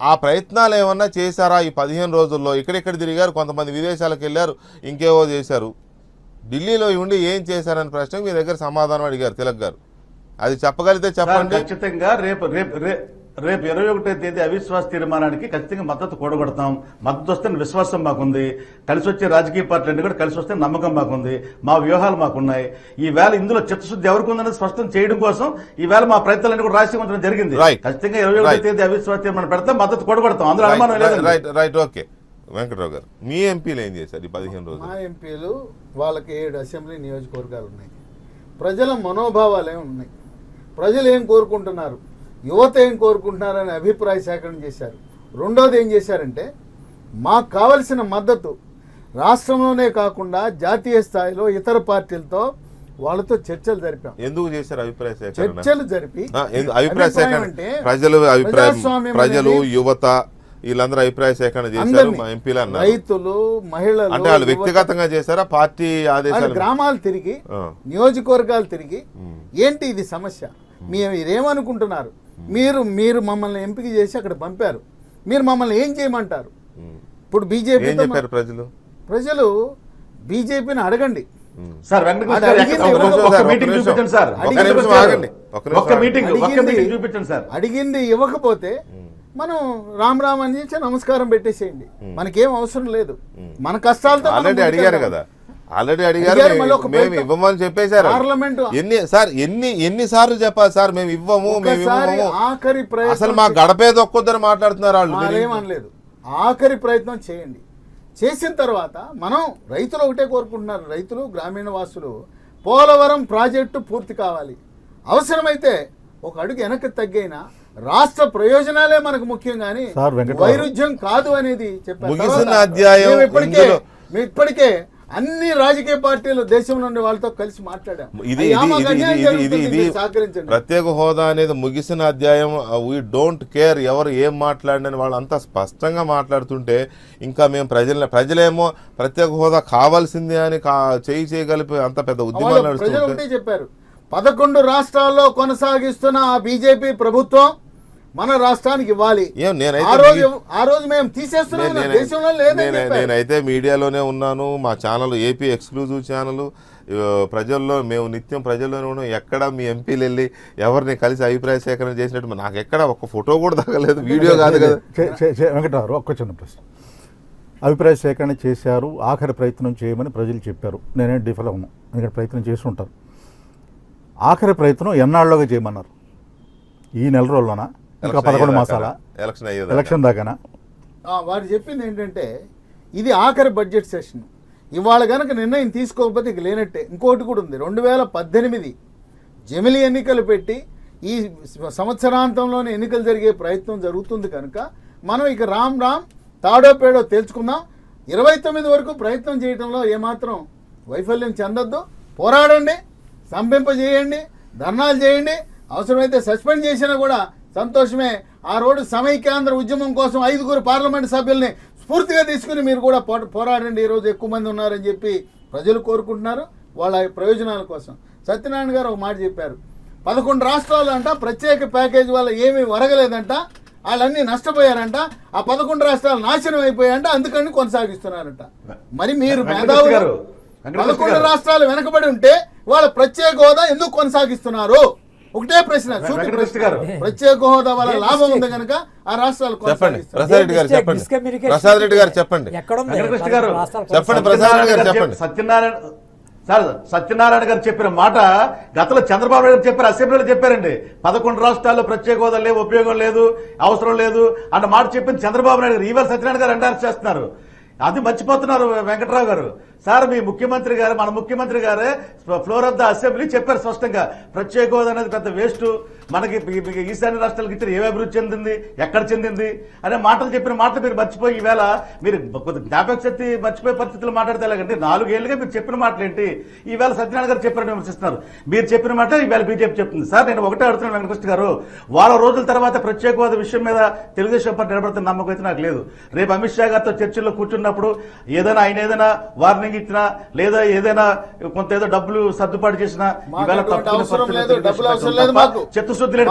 Speaker 1: ఆ ప్రయత్నాలు ఏమన్నా చేశారా ఈ 15 రోజుల్లో? ఇక్కడెక్కడ తిరిగారు, కొంతమంది విదేశాలకు వెళ్ళారు, ఇంకేవో చేశారు. ఢిల్లీలో ఉండి ఏం చేశారని ప్రశ్నకు మీ దగ్గర సమాధానం అడిగారు తిలక్ గారు. అది చెప్పగలిగితే చెప్పండి.
Speaker 4: ఖచ్చితంగా రేపు 21వ తేదీ అవిశ్వాస తీర్మానానికి ఖచ్చితంగా మద్దతు కూడగొడతాం. మద్దతు వస్తే విశ్వాసం మాకుంది. కలిసి వచ్చే రాజకీయ పార్టీలన్నీ కూడా కలిసి వస్తే నమ్మకం మాకుంది. మా వ్యూహాలు మాకున్నాయి. ఈవేళ ఇందులో చిత్తశుద్ధి ఎవరికి ఉందనేది స్పష్టం చేయడం కోసం ఈవేళ మా ప్రయత్నాలన్నీ కూడా రాసి ఉంచడం జరిగింది. ఖచ్చితంగా 21వ తేదీ అవిశ్వాస తీర్మానం పెడతాం, మద్దతు కూడగొడతాం, అందులో అనుమానం లేదు.
Speaker 1: Right, okay. వెంకట్రావు గారు, మీ ఎంపీలు ఏం చేశారు ఈ 15 రోజులు?
Speaker 3: మా ఎంపీలు వాళ్ళకి 7 అసెంబ్లీ నియోజకవర్గాలు ఉన్నాయి. ప్రజల మనోభావాలు ఉన్నాయి, ప్రజలు ఏం కోరుకుంటున్నారు, యువత ఏం కోరుకుంటున్నారని అభిప్రాయ సేకరణ చేశారు. రెండోది ఏం చేశారంటే, మాకు కావలసిన మద్దతు రాష్ట్రంలోనే కాకుండా జాతీయ స్థాయిలో ఇతర పార్టీలతో వాళ్ళతో చర్చలు జరిపాం.
Speaker 1: ఎందుకు చేశారు అభిప్రాయ సేకరణ?
Speaker 3: చర్చలు జరిపి
Speaker 1: అభిప్రాయ సేకరణ అంటే ప్రజలు యువత వీళ్ళందరూ అభిప్రాయ సేకరణ చేశారు. మా ఎంపీలు అన్నారు,
Speaker 3: రైతులు, మహిళలు.
Speaker 1: అంటే వాళ్ళు వ్యక్తిగతంగా చేశారా, పార్టీ ఆదేశాలు?
Speaker 3: గ్రామాలు తిరిగి, నియోజకవర్గాలు తిరిగి, ఏంటి ఇది సమస్య, మీరేమనుకుంటున్నారు, మీరు మమ్మల్ని ఎంపిక చేసి అక్కడ పంపారు, మీరు మమ్మల్ని ఏం చేయమంటారు? ఇప్పుడు బీజేపీ ప్రజలు బీజేపీని అడగండి
Speaker 4: సార్.
Speaker 3: అడిగింది ఇవ్వకపోతే మనం రామ్ అని చేసి నమస్కారం పెట్టేసేయండి, మనకేం అవసరం లేదు. మన కష్టాలతో
Speaker 1: అడిగారు కదా, ఆల్రెడీ అడిగారు, మేము ఇవ్వమని చెప్పేశారు.
Speaker 3: పార్లమెంట్
Speaker 1: ఎన్నిసార్లు చెప్పాలి సార్, మేము ఇవ్వము,
Speaker 3: ఆఖరి ప్రయత్నం,
Speaker 1: అసలు మా గడపే దొక్కొద్దని మాట్లాడుతున్నారు వాళ్ళు.
Speaker 3: ఏమనలేదు, ఆఖరి ప్రయత్నం చేయండి. చేసిన తర్వాత మనం రైతులు ఒకటే కోరుకుంటున్నారు, రైతులు, గ్రామీణ వాసులు, పోలవరం ప్రాజెక్టు పూర్తి కావాలి. అవసరమైతే ఒక అడుగు వెనక్కి తగ్గైనా రాష్ట్ర ప్రయోజనాలే మనకు ముఖ్యం, కానీ వైరుధ్యం కాదు అనేది చెప్పారు. ఇప్పటికే అన్ని రాజకీయ పార్టీలు దేశంలో ఉండే వాళ్ళతో కలిసి మాట్లాడాం.
Speaker 1: ప్రత్యేక హోదా అనేది ముగిసిన అధ్యాయం. వీ డోంట్ కేర్ ఎవరు ఏం మాట్లాడినని వాళ్ళు అంతా స్పష్టంగా మాట్లాడుతుంటే, ఇంకా మేము ప్రజలేమో ప్రత్యేక హోదా కావాల్సిందే అని చేయగలిపి అంత పెద్ద ఉద్యమాలు నడుస్తుంటే
Speaker 3: చెప్పారు. 11 రాష్ట్రాల్లో కొనసాగిస్తున్న ఆ బీజేపీ ప్రభుత్వం మన రాష్ట్రానికి ఇవ్వాలి. ఆ రోజు మేము తీసేస్తున్నాం, దేశంలో లేదని.
Speaker 1: నేనైతే మీడియాలోనే ఉన్నాను, మా ఛానల్ ఏపీ ఎక్స్క్లూజివ్ ఛానల్, ప్రజల్లో మేము నిత్యం ప్రజల్లోనే ఉన్నాం. ఎక్కడ మీ ఎంపీలు వెళ్ళి ఎవరిని కలిసి అభిప్రాయ సేకరణ చేసినట్టు నాకు ఎక్కడ ఒక ఫోటో కూడా తగ్గలేదు, వీడియో కాదు కదా.
Speaker 2: వెంకటరావు, ఒక్క చిన్న ప్రశ్న. అభిప్రాయ సేకరణ చేశారు, ఆఖరి ప్రయత్నం చేయమని ప్రజలు చెప్పారు. నేనే డిఫల్ అవును, ఎందుకంటే ప్రయత్నం చేసి ఉంటారు. ఆఖరి ప్రయత్నం ఎన్నాళ్ళలోగా చేయమన్నారు? ఈ నెల రోజుల్లోనా, ఇంకా 11 మాసాల
Speaker 1: ఎలక్షన్ అయ్యేది
Speaker 2: ఎలక్షన్ దాకానా?
Speaker 3: వారు చెప్పింది ఏంటంటే ఇది ఆఖరి బడ్జెట్ సెషన్, ఇవాళ కనుక నిర్ణయం తీసుకోకపోతే ఇక లేనట్టే. ఇంకోటి కూడా ఉంది, 2018 జమిలి ఎన్నికలు పెట్టి ఈ సంవత్సరాంతంలోనే ఎన్నికలు జరిగే ప్రయత్నం జరుగుతుంది కనుక మనం ఇక రామ్ తాడో పేడో తేల్చుకుందాం. 29 వరకు ప్రయత్నం చేయడంలో ఏమాత్రం వైఫల్యం చెందొద్దు. పోరాడండి, సంపింపజేయండి, ధర్నాలు చేయండి, అవసరమైతే సస్పెండ్ చేసినా కూడా సంతోషమే. ఆ రోజు సమైక్యాంధ్ర ఉద్యమం కోసం 5 పార్లమెంట్ సభ్యుల్ని స్ఫూర్తిగా తీసుకుని మీరు కూడా పోరాడండి. ఈరోజు ఎక్కువ మంది ఉన్నారని చెప్పి ప్రజలు కోరుకుంటున్నారు వాళ్ళ ప్రయోజనాల కోసం. సత్యనారాయణ గారు ఒక మాట చెప్పారు, 11 రాష్ట్రాలు అంట ప్రత్యేక ప్యాకేజ్ వల్ల ఏమీ ఒరగలేదంట, వాళ్ళన్నీ నష్టపోయారంట, ఆ 11 రాష్ట్రాలు నాశనం అయిపోయాయంట, అందుకని కొనసాగిస్తున్నారంట. మరి మీరు మేధావులు 11 రాష్ట్రాలు వెనకబడి ఉంటే వాళ్ళ ప్రత్యేక హోదా ఎందుకు కొనసాగిస్తున్నారు? ఒకటే ప్రశ్న, ప్రత్యేక హోదా వల్ల లాభం ఉంది కనుక ఆ రాష్ట్రాలు కొనసాగిస్తారు.
Speaker 1: ప్రసాద్ రెడ్డి గారు చెప్పండి.
Speaker 4: సత్యనారాయణ గారు చెప్పిన మాట గతంలో చంద్రబాబు నాయుడు చెప్పారు, అసెంబ్లీలో చెప్పారండి. 11 రాష్ట్రాల్లో ప్రత్యేక హోదా లేవు, ఉపయోగం లేదు, అవసరం లేదు అన్న మాట చెప్పింది చంద్రబాబు నాయుడు గారు. ఈవేళ సత్యనారాయణ గారు ఎండార్స్ చేస్తున్నారు. అది మర్చిపోతున్నారు వెంకట్రావు గారు. సార్ మీ ముఖ్యమంత్రి గారు, మన ముఖ్యమంత్రి గారే ఫ్లోర్ ఆఫ్ ద అసెంబ్లీ చెప్పారు స్పష్టంగా, ప్రత్యేక హోదా అనేది పెద్ద వేస్ట్, మనకి ఈశాన్య రాష్ట్రాలకు ఇచ్చిన ఏం అభివృద్ధి చెందింది, ఎక్కడ చెందింది అనే మాటలు చెప్పిన మాటలు మీరు మర్చిపోయి ఈవేళ మీరు జ్ఞాపక శక్తి మర్చిపోయే పరిస్థితులు మాట్లాడితే ఎలాగంటే 4 ఏళ్లుగా మీరు చెప్పిన మాటలు ఏంటి ఈవేళ సత్యనారాయణ గారు చెప్పారని విమర్శిస్తున్నారు. మీరు చెప్పిన మాట ఈవేళ బీజేపీ చెప్తుంది. సార్ నేను ఒకటే అడుగుతున్నాను వెంకటకృష్ణ గారు, వారం రోజుల తర్వాత ప్రత్యేక హోదా విషయం మీద తెలుగుదేశం పార్టీ నిలబడుతున్న నమ్మకం అయితే నాకు లేదు. రేపు అమిత్ షా గారితో చర్చల్లో కూర్చున్నప్పుడు ఆయన ఏదైనా వార్నింగ్ ఇచ్చినా లేదా ఏదైనా కొంత ఏదో డబ్బులు సర్దుబాటు చేసినా చిత్తశుద్ధి లేని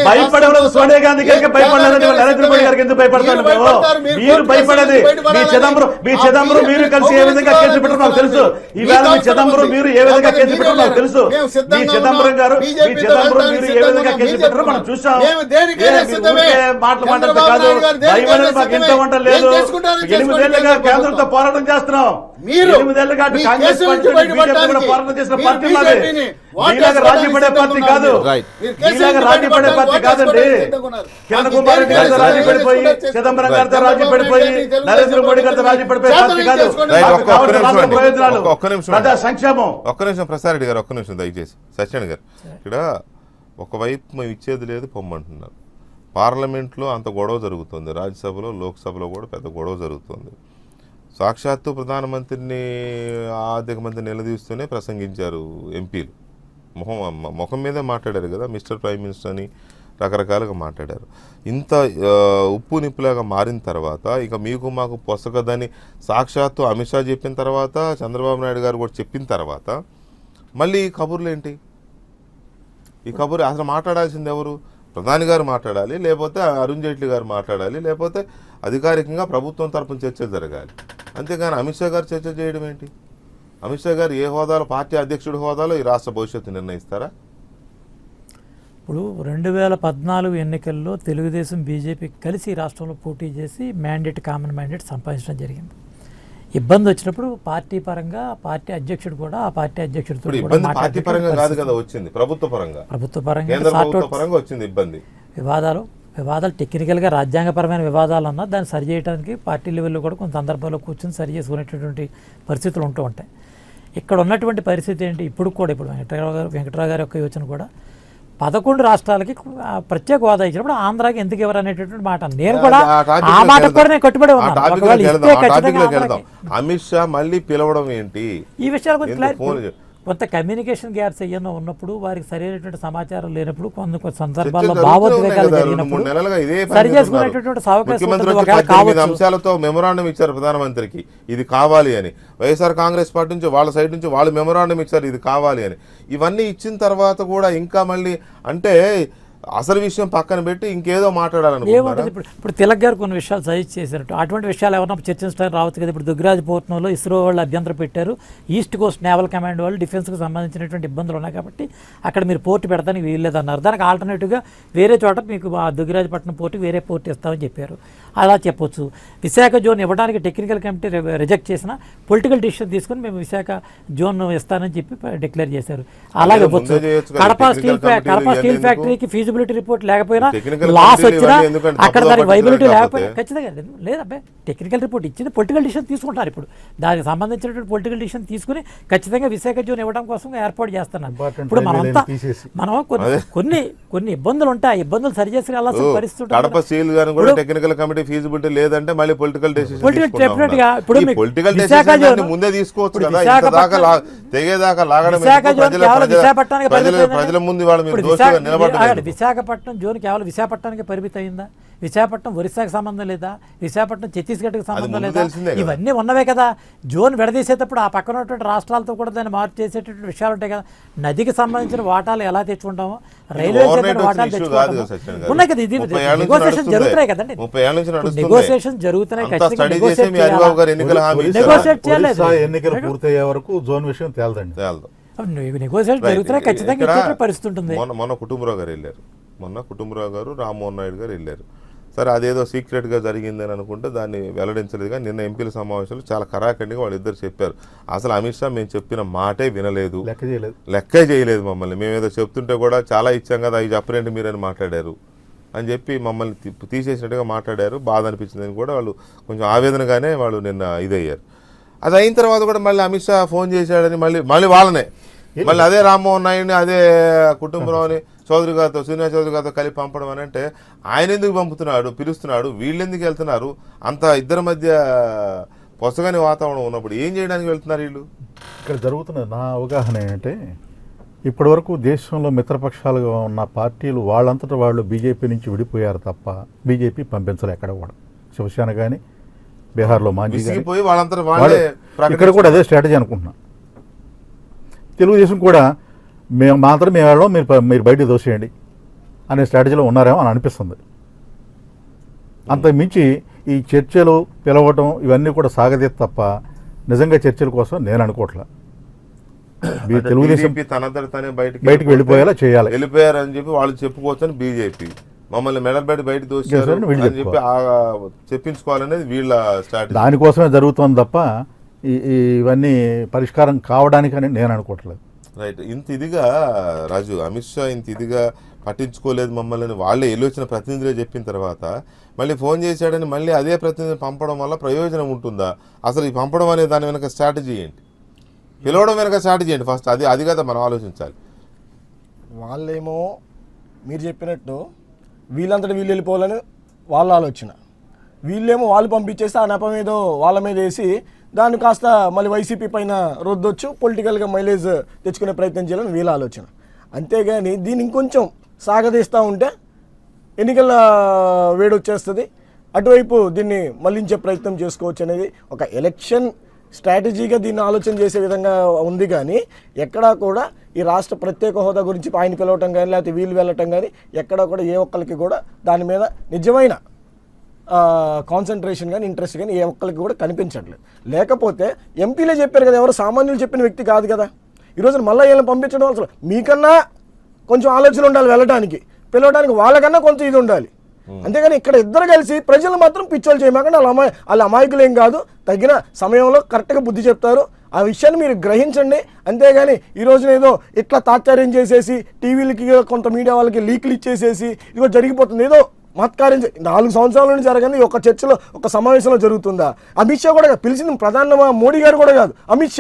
Speaker 4: భయపడే సోనియా గాంధీ గారికి భయపడలేదు, నరేంద్ర మోడీ గారికి ఎందుకు భయపడతారు? మీరు భయపడేది మీ చిదంబరం మీరు కలిసి ఏ విధంగా కేసు పెట్టారు నాకు తెలుసు. ఈవేళ మీ చిదంబరం మీరు ఏ విధంగా కేసు పెట్టారు నాకు తెలుసు. మీ చిదంబరం గారు మీరు ఏ విధంగా కేసు పెట్టారో మనం చూసాం. మాటలు మాట్లాడితే కాదు, భయం మాకు ఇంత వంటలు లేదు. 8 ఏళ్లుగా కేంద్రంతో పోరాటం చేస్తున్నాం. 8 ఏళ్లుగా కాంగ్రెస్ పార్టీ పోరాటం చేసిన పార్టీ మాది. మీలాగా రాజీ పడే పార్టీ కాదు, మీలాగా రాజీ పడే పార్టీ కాదండి. కిరణ్ కుమార్ రెడ్డి గారితో రాజీ పడిపోయి, చిదంబరం గారితో రాజీ పడిపోయి, నరేంద్ర మోడీ గారితో రాజీ పడిపోయే పార్టీ కాదు. ప్రయోజనాలు, ప్రజా సంక్షేమం.
Speaker 1: ఒక్క నిమిషం ప్రసాద్ రెడ్డి గారు, ఒక్క నిమిషం దయచేసి. సత్యనారాయణ గారు, ఇక్కడ ఒకవైపు మేము ఇచ్చేది లేదు పొమ్మంటున్నారు. పార్లమెంట్లో అంత గొడవ జరుగుతుంది, రాజ్యసభలో లోక్సభలో కూడా పెద్ద గొడవ జరుగుతుంది. సాక్షాత్తు ప్రధానమంత్రిని ఆర్థిక మంత్రి నిలదీస్తూనే ప్రసంగించారు ఎంపీలు. ముఖం మీదే మాట్లాడారు కదా, మిస్టర్ ప్రైమ్ మినిస్టర్ అని రకరకాలుగా మాట్లాడారు. ఇంత ఉప్పు నిప్పులాగా మారిన తర్వాత ఇక మీకు మాకు పొసగదని సాక్షాత్తు అమిత్ షా చెప్పిన తర్వాత, చంద్రబాబు నాయుడు గారు కూడా చెప్పిన తర్వాత మళ్ళీ ఈ కబుర్లు ఏంటి? ఈ కబురు అసలు మాట్లాడాల్సింది ఎవరు? ప్రధాని గారు మాట్లాడాలి, లేకపోతే అరుణ్ జైట్లీ గారు మాట్లాడాలి, లేకపోతే అధికారికంగా ప్రభుత్వం తరపున చర్చలు జరగాలి. అంతేగాని అమిత్ షా గారు చర్చ చేయడం ఏంటి? అమిత్ షా గారు ఏ హోదాలో, పార్టీ అధ్యక్షుడి హోదాలో ఈ రాష్ట్ర భవిష్యత్తు నిర్ణయిస్తారా?
Speaker 5: ఇప్పుడు 2014 ఎన్నికల్లో తెలుగుదేశం బీజేపీ కలిసి రాష్ట్రంలో పోటీ చేసి కామన్ మ్యాండేట్ సంపాదించడం జరిగింది. ఇబ్బంది వచ్చినప్పుడు పార్టీ పరంగా పార్టీ అధ్యక్షుడు కూడా ఆ పార్టీ అధ్యక్షుడితో
Speaker 1: పార్టీ పరంగా కాదు కదా వచ్చింది, ప్రభుత్వ పరంగా వచ్చింది ఇబ్బంది. వివాదాలు
Speaker 5: టెక్నికల్గా రాజ్యాంగపరమైన వివాదాలు అన్నా దాన్ని సరి చేయడానికి పార్టీ లెవెల్లో కూడా కొన్ని సందర్భాల్లో కూర్చొని సరి చేసుకునేటటువంటి పరిస్థితులు ఉంటూ ఉంటాయి. ఇక్కడ ఉన్నటువంటి పరిస్థితి ఏంటి? ఇప్పుడు వెంకట్రావు గారి యొక్క యోచన కూడా 11 రాష్ట్రాలకి ప్రత్యేక హోదా ఇచ్చినప్పుడు ఆంధ్రాకి ఎందుకు ఎవరు అనేటటువంటి మాట, నేను కూడా ఆ మాట కూడా నేను కట్టుబడి ఉన్నాను.
Speaker 1: అమిత్ షా మళ్ళీ పిలవడం ఏంటి?
Speaker 5: ఈ విషయాలు కొంత కమ్యూనికేషన్ గ్యాప్స్ ఏమన్నా ఉన్నప్పుడు, వారికి సరైనటువంటి సమాచారం లేనప్పుడు, కొన్ని సందర్భాల్లో భావోద్వేగాలు జరిగినప్పుడు సరి చేసుకునేటటువంటి
Speaker 1: అవకాశం అంశాలతో మెమొరాండం ఇచ్చారు ప్రధానమంత్రికి, ఇది కావాలి అని. వైఎస్ఆర్ కాంగ్రెస్ పార్టీ నుంచి వాళ్ళ సైడ్ నుంచి వాళ్ళు మెమొరాండం ఇచ్చారు, ఇది కావాలి అని. ఇవన్నీ ఇచ్చిన తర్వాత కూడా ఇంకా మళ్ళీ అంటే అసలు విషయం పక్కన పెట్టి ఇంకేదో మాట్లాడాలనుకుంటున్నారా?
Speaker 5: ఏముంటుంది ఇప్పుడు తిలక్ గారు కొన్ని విషయాలు సజెస్ట్ చేశారట. అటువంటి విషయాలు ఎవరన్నా చర్చించడానికి రావచ్చు కదా. ఇప్పుడు దుగ్గరాజపట్నంలో ఇస్రో వాళ్ళు అభ్యంతరం పెట్టారు. ఈస్ట్ కోస్ట్ నేవల్ కమాండ్ వాళ్ళు డిఫెన్స్కి సంబంధించినటువంటి ఇబ్బందులు ఉన్నాయి కాబట్టి అక్కడ మీరు పోర్టు పెడతానికి వీల్లేదన్నారు. దానికి ఆల్టర్నేటివ్గా వేరే చోట మీకు ఆ దుగ్గరాజపట్నం పోర్టు వేరే పోర్టు ఇస్తామని చెప్పారు. అలా చెప్పొచ్చు. విశాఖ జోన్ ఇవ్వడానికి టెక్నికల్ కమిటీ రిజెక్ట్ చేసిన పొలిటికల్ డిసిషన్ తీసుకుని మేము విశాఖ జోన్ ఇస్తానని చెప్పి డిక్లేర్ చేశారు. అలాగే ఇవ్వచ్చు. కడప స్టీల్ ఫ్యాక్టరీకి ఫీజిబిలిటీ రిపోర్ట్ లేకపోయినా లాస్ వచ్చినా అక్కడ దానికి వైబిలిటీ లేకపోయినా ఖచ్చితంగా లేదబ్బే టెక్నికల్ రిపోర్ట్ ఇచ్చింది పొలిటికల్ డిసిషన్ తీసుకుంటారు. ఇప్పుడు దానికి సంబంధించినటువంటి పొలిటికల్ డిసిషన్ తీసుకుని ఖచ్చితంగా విశాఖ జోన్ ఇవ్వడం కోసం ఏర్పాటు చేస్తున్నారు. ఇప్పుడు మనం కొన్ని ఇబ్బందులు ఉంటాయి. ఆ ఇబ్బందులు సరిచేసి వెళ్ళాల్సిన పరిస్థితి.
Speaker 1: కడప స్టీల్ గాని కూడా టెక్నికల్ కమిటీ ఫీజిబిలిటీ లేదంటే మళ్ళీ పొలిటికల్ డెసిషన్ పొలిటికల్ డెసిషన్ ముందే తీసుకోవచ్చు కదా. తెగేదాకా లాగడం ప్రజల ముందు వాళ్ళ మీద దోషిగా నిలబడ్డారు.
Speaker 5: విశాఖపట్నం జోన్ కేవలం విశాఖపట్నానికి పరిమితి అయిందా? విశాఖపట్నం ఒరిస్సాకి సంబంధం లేదా? విశాఖపట్నం ఛత్తీస్గఢ్కి సంబంధం లేదా? ఇవన్నీ ఉన్నవే కదా. జోన్ విడదీసేటప్పుడు ఆ పక్కన ఉన్నటువంటి రాష్ట్రాలతో కూడా దాన్ని మార్పు చేసేటువంటి విషయాలు ఉంటాయి కదా. నదికి సంబంధించిన వాటాలు ఎలా తెచ్చుకుంటామో, రైల్వే వాటాలు తెచ్చుకుంటాము ఉన్నాయి కదా. ఇది నెగోసియేషన్ జరుగుతున్నాయి కదండి. నెగోసియేషన్ జరుగుతున్నాయి. నెగోసియేట్ చేయలేదు.
Speaker 2: ఎన్నికలు పూర్తయ్యే వరకు జోన్ విషయం తేలదండి.
Speaker 5: నెగోసియేషన్ జరుగుతున్నాయి. ఖచ్చితంగా పరిస్థితి ఉంటుంది.
Speaker 1: మొన్న కుటుంబరావు గారు రామ్మోహన్ నాయుడు గారు వెళ్ళారు. సరే అదేదో సీక్రెట్గా జరిగిందని అనుకుంటే దాన్ని వెల్లడించలేదు. కానీ నిన్న ఎంపీల సమావేశంలో చాలా కరాఖండిగా వాళ్ళిద్దరు చెప్పారు. అసలు అమిత్ షా మేము చెప్పిన మాటే వినలేదు, లెక్కే చేయలేదు మమ్మల్ని. మేమేదో చెప్తుంటే కూడా చాలా ఇచ్చాం కదా, అవి చెప్పరేంటి మీరని మాట్లాడారు అని చెప్పి మమ్మల్ని తీసేసినట్టుగా మాట్లాడారు. బాధ అనిపించిందని కూడా వాళ్ళు కొంచెం ఆవేదనగానే వాళ్ళు నిన్న ఇదయ్యారు. అది అయిన తర్వాత కూడా మళ్ళీ అమిత్ షా ఫోన్ చేశాడని మళ్ళీ వాళ్ళనే మళ్ళీ అదే రామ్మోహన్ నాయుడిని అదే కుటుంబరావుని చౌదరి గారితో శ్రీనివాస్ చౌదరి గారితో కలిపి పంపడం అని అంటే ఆయన ఎందుకు పంపుతున్నాడు, పిలుస్తున్నాడు, వీళ్ళు ఎందుకు వెళ్తున్నారు? అంత ఇద్దరి మధ్య పొసగని వాతావరణం ఉన్నప్పుడు ఏం చేయడానికి వెళ్తున్నారు వీళ్ళు?
Speaker 2: ఇక్కడ జరుగుతున్న నా అవగాహన ఏంటంటే ఇప్పటివరకు దేశంలో మిత్రపక్షాలుగా ఉన్న పార్టీలు వాళ్ళంతటా వాళ్ళు బీజేపీ నుంచి విడిపోయారు తప్ప బీజేపీ పంపించరు ఎక్కడ కూడా. శివసేన కానీ బీహార్లో మాంజీ ఇక్కడ కూడా అదే స్ట్రాటజీ అనుకుంటున్నా. తెలుగుదేశం కూడా మేము మాత్రం మేము వెళ్ళడం, మీరు బయటకు దోసేయండి అనే స్ట్రాటజీలో ఉన్నారేమో అని అనిపిస్తుంది. అంతకు మించి ఈ చర్చలు పిలవటం ఇవన్నీ కూడా సాగదీత తప్ప నిజంగా చర్చల కోసం నేను అనుకోవట్లా. తెలుగుదేశం బయటకు వెళ్ళిపోయేలా చేయాలి.
Speaker 1: వెళ్ళిపోయారని చెప్పి వాళ్ళు చెప్పుకోవచ్చని బీజేపీ మమ్మల్ని మెడల్బెట్టి బయట దోశారు అని చెప్పి చెప్పించుకోవాలనేది వీళ్ళ స్ట్రాటజీ.
Speaker 2: దానికోసమే జరుగుతుంది తప్ప ఇవన్నీ పరిష్కారం కావడానికని నేను అనుకోవట్లేదు.
Speaker 1: రైట్. ఇంత ఇదిగా రాజు అమిత్ షా ఇంత ఇదిగా పట్టించుకోలేదు మమ్మల్ని వాళ్ళే వెళ్ళొచ్చిన ప్రతినిధులే చెప్పిన తర్వాత మళ్ళీ ఫోన్ చేశాడని మళ్ళీ అదే ప్రతినిధి పంపడం వల్ల ప్రయోజనం ఉంటుందా? అసలు ఈ పంపడం అనే దాని వెనక స్ట్రాటజీ ఏంటి? పిలవడం వెనక స్ట్రాటజీ ఏంటి? ఫస్ట్ అది కదా మనం ఆలోచించాలి.
Speaker 6: వాళ్ళేమో మీరు చెప్పినట్టు వీళ్ళంతటా వీళ్ళు వెళ్ళిపోవాలని వాళ్ళ ఆలోచన, వీళ్ళేమో వాళ్ళు పంపించేస్తే ఆ నెపం ఏదో వాళ్ళ మీద వేసి దాన్ని కాస్త మళ్ళీ వైసీపీ పైన రుద్దొచ్చు, పొలిటికల్గా మైలేజ్ తెచ్చుకునే ప్రయత్నం చేయాలని వీళ్ళ ఆలోచన. అంతేగాని దీన్ని ఇంకొంచెం సాగదీస్తూ ఉంటే ఎన్నికల వేడొచ్చేస్తుంది, అటువైపు దీన్ని మళ్లించే ప్రయత్నం చేసుకోవచ్చు అనేది ఒక ఎలక్షన్ స్ట్రాటజీగా దీన్ని ఆలోచన చేసే విధంగా ఉంది. కానీ ఎక్కడా కూడా ఈ రాష్ట్ర ప్రత్యేక హోదా గురించి ఆయన పిలవటం కానీ లేకపోతే వీళ్ళు వెళ్ళటం కానీ ఎక్కడా కూడా ఏ ఒక్కరికి కూడా దాని మీద నిజమైన కాన్సన్ట్రేషన్ కానీ ఇంట్రెస్ట్ కానీ ఏ ఒక్కరికి కూడా కనిపించట్లేదు. లేకపోతే ఎంపీలే చెప్పారు కదా, ఎవరు సామాన్యులు చెప్పిన వ్యక్తి కాదు కదా. ఈరోజు మళ్ళీ వీళ్ళని పంపించడం అసలు మీకన్నా కొంచెం ఆలోచన ఉండాలి, వెళ్ళడానికి పిలవడానికి వాళ్ళకన్నా కొంచెం ఇది ఉండాలి. అంతేగాని ఇక్కడ ఇద్దరు కలిసి ప్రజలు మాత్రం పిచ్చోళ్ళు చేయమాకండి. వాళ్ళ అమాయకులు ఏం కాదు, తగిన సమయంలో కరెక్ట్గా బుద్ధి చెప్తారు. ఆ విషయాన్ని మీరు గ్రహించండి. అంతేగాని ఈ రోజున ఏదో ఇట్లా తాత్పర్యం చేసేసి టీవీలకి కొంత మీడియా వాళ్ళకి లీకులు ఇచ్చేసేసి ఇదిగో జరిగిపోతుంది, ఏదో మహత్కార్యం 4 సంవత్సరాల నుంచి జరగని ఒక చర్చలో ఒక సమావేశంలో జరుగుతుందా? అమిత్ షా కూడా పిలిచింది ప్రధాని మోడీ గారు కూడా కాదు, అమిత్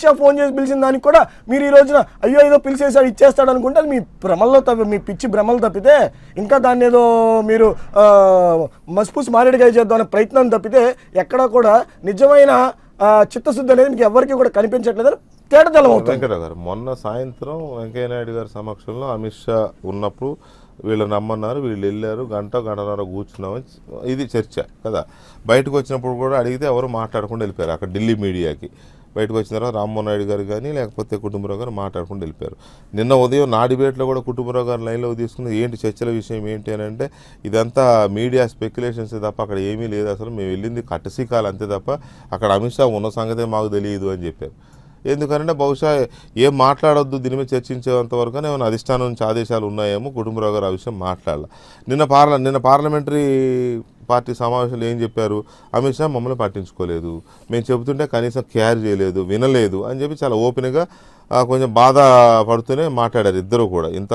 Speaker 6: షా ఫోన్ చేసి పిలిచిన దానికి కూడా మీరు ఈ రోజున అయ్యో ఏదో పిలిచేసాడు ఇచ్చేస్తాడు అనుకుంటే అది మీ భ్రమల్లో మీ పిచ్చి భ్రమలు తప్పితే ఇంకా దాన్ని ఏదో మీరు మసిపూసి మారేడుగా చేద్దాం అనే ప్రయత్నం తప్పితే ఎక్కడా కూడా నిజమైన చిత్తశుద్ధి అనేది మీకు ఎవరికి కూడా కనిపించట్లేదని తేటతెల్లం అవుతుంది.
Speaker 1: వెంకటరావు గారు మొన్న సాయంత్రం వెంకయ్యనాయుడు గారి సమక్షంలో అమిత్ షా ఉన్నప్పుడు వీళ్ళు నమ్మన్నారు, వీళ్ళు వెళ్ళారు, గంటన్నర కూర్చున్నామని ఇది చర్చ కదా. బయటకు వచ్చినప్పుడు కూడా అడిగితే ఎవరు మాట్లాడకుండా వెళ్ళిపోయారు అక్కడ ఢిల్లీ మీడియాకి. బయటకు వచ్చిన తర్వాత రామ్మోహన్ నాయుడు గారు కానీ లేకపోతే కుటుంబరావు గారు మాట్లాడుకుంటూ వెళ్ళిపోయారు. నిన్న ఉదయం నా డిబేట్లో కూడా కుటుంబరావు గారు లైన్లో తీసుకుని ఏంటి చర్చల విషయం ఏంటి అని అంటే ఇదంతా మీడియా స్పెక్యులేషన్స్ తప్ప అక్కడ ఏమీ లేదు, అసలు మేము వెళ్ళింది కట్టసీకాలు అంతే తప్ప అక్కడ అమిత్ షా ఉన్న సంగతే మాకు తెలియదు అని చెప్పారు. ఎందుకంటే బహుశా ఏం మాట్లాడొద్దు దీని మీద చర్చించేంత వరకు ఏమైనా అధిష్టానం నుంచి ఆదేశాలు ఉన్నాయేమో. కుటుంబరావు గారు ఆ విషయం మాట్లాడాల. నిన్న పార్లమెంటరీ పార్టీ సమావేశంలో ఏం చెప్పారు, అమిత్ షా మమ్మల్ని పట్టించుకోలేదు, మేము చెబుతుంటే కనీసం క్యారీ చేయలేదు, వినలేదు అని చెప్పి చాలా ఓపెన్గా కొంచెం బాధ పడుతూనే మాట్లాడారు ఇద్దరు కూడా. ఇంత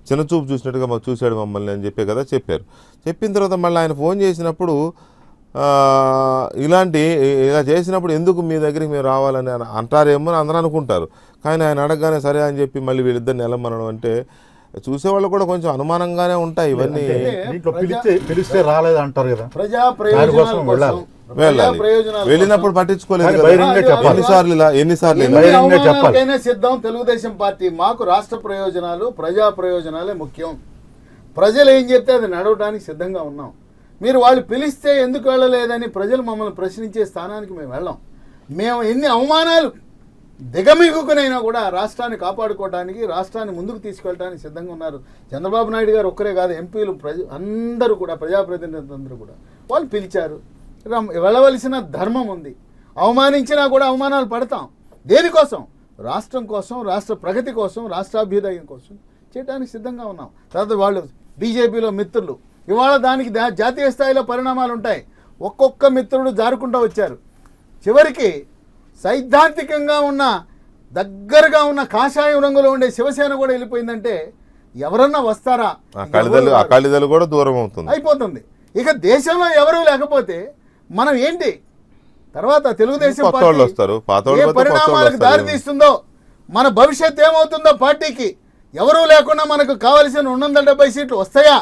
Speaker 1: చిన్నచూపు చూసినట్టుగా మాకు చూశాడు మమ్మల్ని అని చెప్పే కదా చెప్పారు. చెప్పిన తర్వాత మళ్ళీ ఆయన ఫోన్ చేసినప్పుడు ఇలా చేసినప్పుడు ఎందుకు మీ దగ్గరికి మేము రావాలని అంటారేమో అని అందరూ అనుకుంటారు. కానీ ఆయన అడగగానే సరే అని చెప్పి మళ్ళీ వీళ్ళిద్దరిని నిలమనడం అంటే చూసేవాళ్ళు కూడా కొంచెం అనుమానంగానే ఉంటాయి ఇవన్నీ.
Speaker 2: దీంట్లో పిలిస్తే రాలేదు అంటారు కదా,
Speaker 3: ప్రజా
Speaker 2: దానికోసం వెళ్ళాలి.
Speaker 1: వెళ్ళాలి, వెళ్ళినప్పుడు పట్టించుకోలేదు కదా.
Speaker 2: బహిరంగంగా చెప్పాలి.
Speaker 1: ఎన్నిసార్లు
Speaker 3: ఎన్నిసార్లు సిద్ధం తెలుగుదేశం పార్టీ. మాకు రాష్ట్ర ప్రయోజనాలు ప్రజా ప్రయోజనాలే ముఖ్యం. ప్రజలు ఏం చెప్తే అది నడవడానికి సిద్ధంగా ఉన్నాం. మీరు వాళ్ళు పిలిస్తే ఎందుకు వెళ్ళలేదని ప్రజలు మమ్మల్ని ప్రశ్నించే స్థానానికి మేము వెళ్ళాం. మేము ఎన్ని అవమానాలు దిగమిగుకునైనా కూడా రాష్ట్రాన్ని కాపాడుకోవడానికి, రాష్ట్రాన్ని ముందుకు తీసుకెళ్ళడానికి సిద్ధంగా ఉన్నారు. చంద్రబాబు నాయుడు గారు ఒక్కరే కాదు, ఎంపీలు అందరూ కూడా, ప్రజాప్రతినిధులు అందరూ కూడా వాళ్ళు పిలిచారు. వెళ్ళవలసిన ధర్మం ఉంది. అవమానించినా కూడా అవమానాలు పడతాం. దేనికోసం? రాష్ట్రం కోసం, రాష్ట్ర ప్రగతి కోసం, రాష్ట్రాభ్యుదయం కోసం చేయడానికి సిద్ధంగా ఉన్నాం. తర్వాత వాళ్ళు బీజేపీలో మిత్రులు, ఇవాళ దానికి జాతీయ స్థాయిలో పరిణామాలు ఉంటాయి. ఒక్కొక్క మిత్రుడు జారుకుంటూ వచ్చారు. చివరికి సైద్ధాంతికంగా ఉన్న దగ్గరగా ఉన్న కాషాయం రంగులో ఉండే శివసేన కూడా వెళ్ళిపోయిందంటే ఎవరన్నా వస్తారా?
Speaker 1: అకాలీదళం కూడా దూరం
Speaker 3: అయిపోతుంది. ఇక దేశంలో ఎవరూ లేకపోతే మనం ఏంటి? తర్వాత తెలుగుదేశం పార్టీ ఏ పరిణామాలకు దారి తీస్తుందో, మన భవిష్యత్ ఏమవుతుందో, పార్టీకి ఎవరూ లేకుండా మనకు కావలసిన 270 సీట్లు వస్తాయా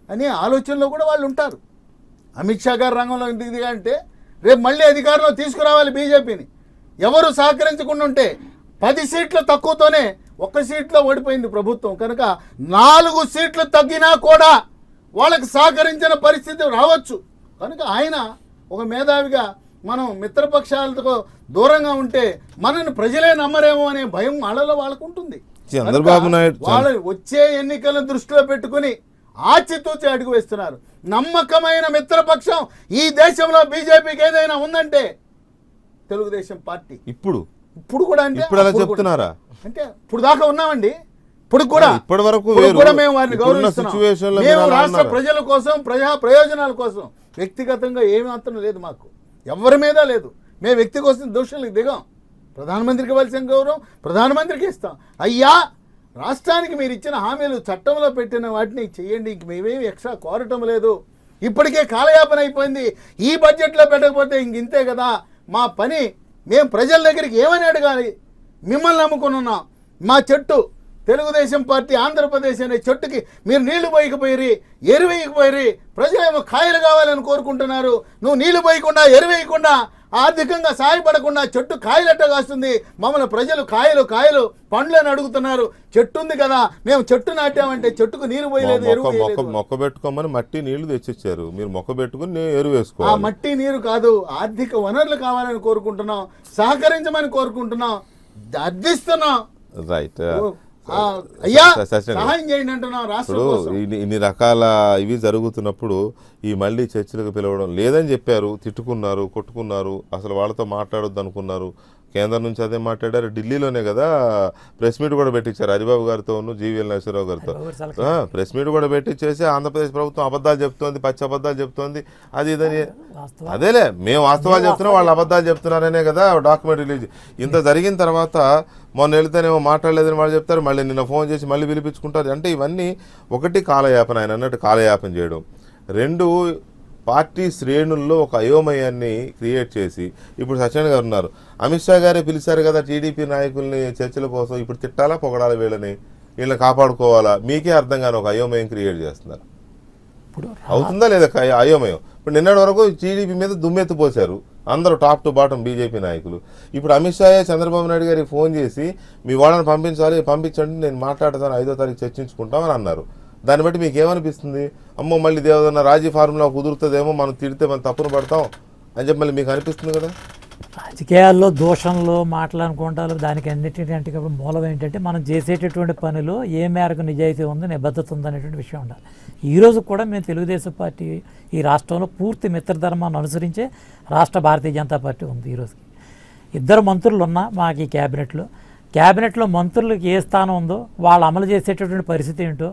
Speaker 3: అనే ఆలోచనలో కూడా వాళ్ళు ఉంటారు. అమిత్ షా గారు రంగంలో ఎందుకు అంటే రేపు మళ్ళీ అధికారంలో తీసుకురావాలి బీజేపీని. ఎవరు సహకరించకుండా ఉంటే 10 సీట్లు తక్కువతోనే 1 సీట్లో ఓడిపోయింది ప్రభుత్వం. కనుక 4 సీట్లు తగ్గినా కూడా వాళ్ళకి సహకరించిన పరిస్థితి రావచ్చు. కనుక ఆయన ఒక మేధావిగా మనం మిత్రపక్షాలతో దూరంగా ఉంటే మనల్ని ప్రజలే నమ్మరేమో అనే భయం వాళ్ళలో వాళ్ళకు ఉంటుంది.
Speaker 1: చంద్రబాబు నాయుడు
Speaker 3: వాళ్ళు వచ్చే ఎన్నికలను దృష్టిలో పెట్టుకుని ఆచితూచి అడుగు వేస్తున్నారు. నమ్మకమైన మిత్రపక్షం ఈ దేశంలో బీజేపీకి ఏదైనా ఉందంటే తెలుగుదేశం పార్టీ. ఇప్పుడు కూడా అంటే
Speaker 1: చెప్తున్నారా
Speaker 3: అంటే ఇప్పుడు దాకా ఉన్నామండి. ఇప్పుడు కూడా
Speaker 1: ఇప్పటి వరకు
Speaker 3: మేము వారిని గౌరవిస్తున్నాం. మేము రాష్ట్ర ప్రజల కోసం, ప్రజా ప్రయోజనాల కోసం, వ్యక్తిగతంగా ఏమి మాత్రం లేదు, మాకు ఎవరి మీద లేదు. మేము వ్యక్తి కోసం దోషులకు దిగాం. ప్రధానమంత్రికి ఇవ్వాల్సిన గౌరవం ప్రధానమంత్రికి ఇస్తాం. అయ్యా, రాష్ట్రానికి మీరు ఇచ్చిన హామీలు, చట్టంలో పెట్టిన వాటిని చెయ్యండి, ఇంక మేమేమి ఎక్స్ట్రా కోరటం లేదు. ఇప్పటికే కాలయాపన అయిపోయింది. ఈ బడ్జెట్లో పెట్టకపోతే ఇంతే కదా మా పని. మేము ప్రజల దగ్గరికి ఏమని అడగాలి? మిమ్మల్ని నమ్ముకున్నాం. మా చెట్టు తెలుగుదేశం పార్టీ ఆంధ్రప్రదేశ్ అనే చెట్టుకి మీరు నీళ్లు పోయకపోయి, ఎరువేయకపోయి, ప్రజలేమో కాయలు కావాలని కోరుకుంటున్నారు. నువ్వు నీళ్లు పోయకుండా, ఎరువేయకుండా, ఆర్థికంగా సహాయపడకుండా చెట్టు కాయలట్ట కాస్తుంది. మమ్మల్ని ప్రజలు కాయలు పండ్లని అడుగుతున్నారు. చెట్టు ఉంది కదా, మేము చెట్టు నాటామంటే చెట్టుకు నీరు పోయలేదు, ఎరువు
Speaker 1: మొక్క పెట్టుకోమని మట్టి నీళ్లు తెచ్చిచ్చారు. మీరు మొక్క పెట్టుకుని ఎరువు వేసుకోవాలి.
Speaker 3: ఆ మట్టి నీరు కాదు, ఆర్థిక వనరులు కావాలని కోరుకుంటున్నాం, సహకరించమని కోరుకుంటున్నాం, అర్థిస్తున్నాం.
Speaker 1: రైట్.
Speaker 3: అయ్యా సహాయం చేయండి అంటున్నాం. రాష్ట్రం
Speaker 1: ఇన్ని రకాల ఇవి జరుగుతున్నప్పుడు ఈ మళ్ళీ చర్చలకు పిలవడం లేదని చెప్పారు. తిట్టుకున్నారు, కొట్టుకున్నారు, అసలు వాళ్ళతో మాట్లాడొద్దు అనుకున్నారు. కేంద్రం నుంచి అదే మాట్లాడారు. ఢిల్లీలోనే కదా ప్రెస్ మీట్ కూడా పెట్టించారు హరిబాబు గారితో, జీవీఎల్ నరసింహరావు గారితో ప్రెస్ మీట్ కూడా పెట్టించేసి ఆంధ్రప్రదేశ్ ప్రభుత్వం అబద్ధాలు చెప్తోంది, పచ్చి అబద్ధాలు చెప్తోంది, అది ఇదని. అదేలే, మేము వాస్తవాలు చెప్తున్నాం, వాళ్ళు అబద్ధాలు చెప్తున్నారనే కదా డాక్యుమెంట్ రిలీజ్. ఇంత జరిగిన తర్వాత మొన్న వెళితేనేమో మాట్లాడలేదని వాళ్ళు చెప్తారు, మళ్ళీ నిన్న ఫోన్ చేసి మళ్ళీ పిలిపించుకుంటారు. అంటే ఇవన్నీ ఒకటి కాలయాపన, ఆయన అన్నట్టు కాలయాపన చేయడం, 2 పార్టీ శ్రేణుల్లో ఒక అయోమయాన్ని క్రియేట్ చేసి ఇప్పుడు సత్యనారాయణ గారు ఉన్నారు. అమిత్ షా గారే పిలిచారు కదా టీడీపీ నాయకుల్ని చర్చల కోసం. ఇప్పుడు తిట్టాలా, పొగడాలా, వీళ్ళని కాపాడుకోవాలా? మీకే అర్థం కాని ఒక అయోమయం క్రియేట్ చేస్తున్నారు. అవుతుందా లేదా అయోమయం? ఇప్పుడు నిన్నటి వరకు టీడీపీ మీద దుమ్మెత్తిపోశారు అందరూ, టాప్ టు బాటం బీజేపీ నాయకులు. ఇప్పుడు అమిత్ షా చంద్రబాబు నాయుడు గారికి ఫోన్ చేసి మీ వాళ్ళని పంపించండి, నేను మాట్లాడతాను, 5వ తారీఖు చర్చించుకుంటామని అన్నారు. దాన్ని బట్టి మీకు ఏమనిపిస్తుంది? అమ్మో మళ్ళీ దేవదన్న రాజీ ఫార్ములా కుదురుతుందేమో, మనం తిడితే మనం తప్పును పడతాం అని చెప్పి మళ్ళీ మీకు అనిపిస్తుంది కదా.
Speaker 5: రాజకీయాల్లో దోషంలో మాట్లాడుకుంటారు, దానికి అన్నిటికంటే మూలం ఏంటంటే మనం చేసేటటువంటి పనిలో ఏ మేరకు నిజాయితీ ఉంది, నిబద్ధత ఉంది అనేటువంటి విషయం ఉండాలి. ఈరోజు కూడా మేము తెలుగుదేశం పార్టీ ఈ రాష్ట్రంలో పూర్తి మిత్రధర్మాన్ని అనుసరించే రాష్ట్ర భారతీయ జనతా పార్టీ ఉంది. ఈరోజుకి 2 మంత్రులు ఉన్నా మాకు ఈ క్యాబినెట్లో మంత్రులకు ఏ స్థానం ఉందో వాళ్ళు అమలు చేసేటటువంటి పరిస్థితి ఏంటో,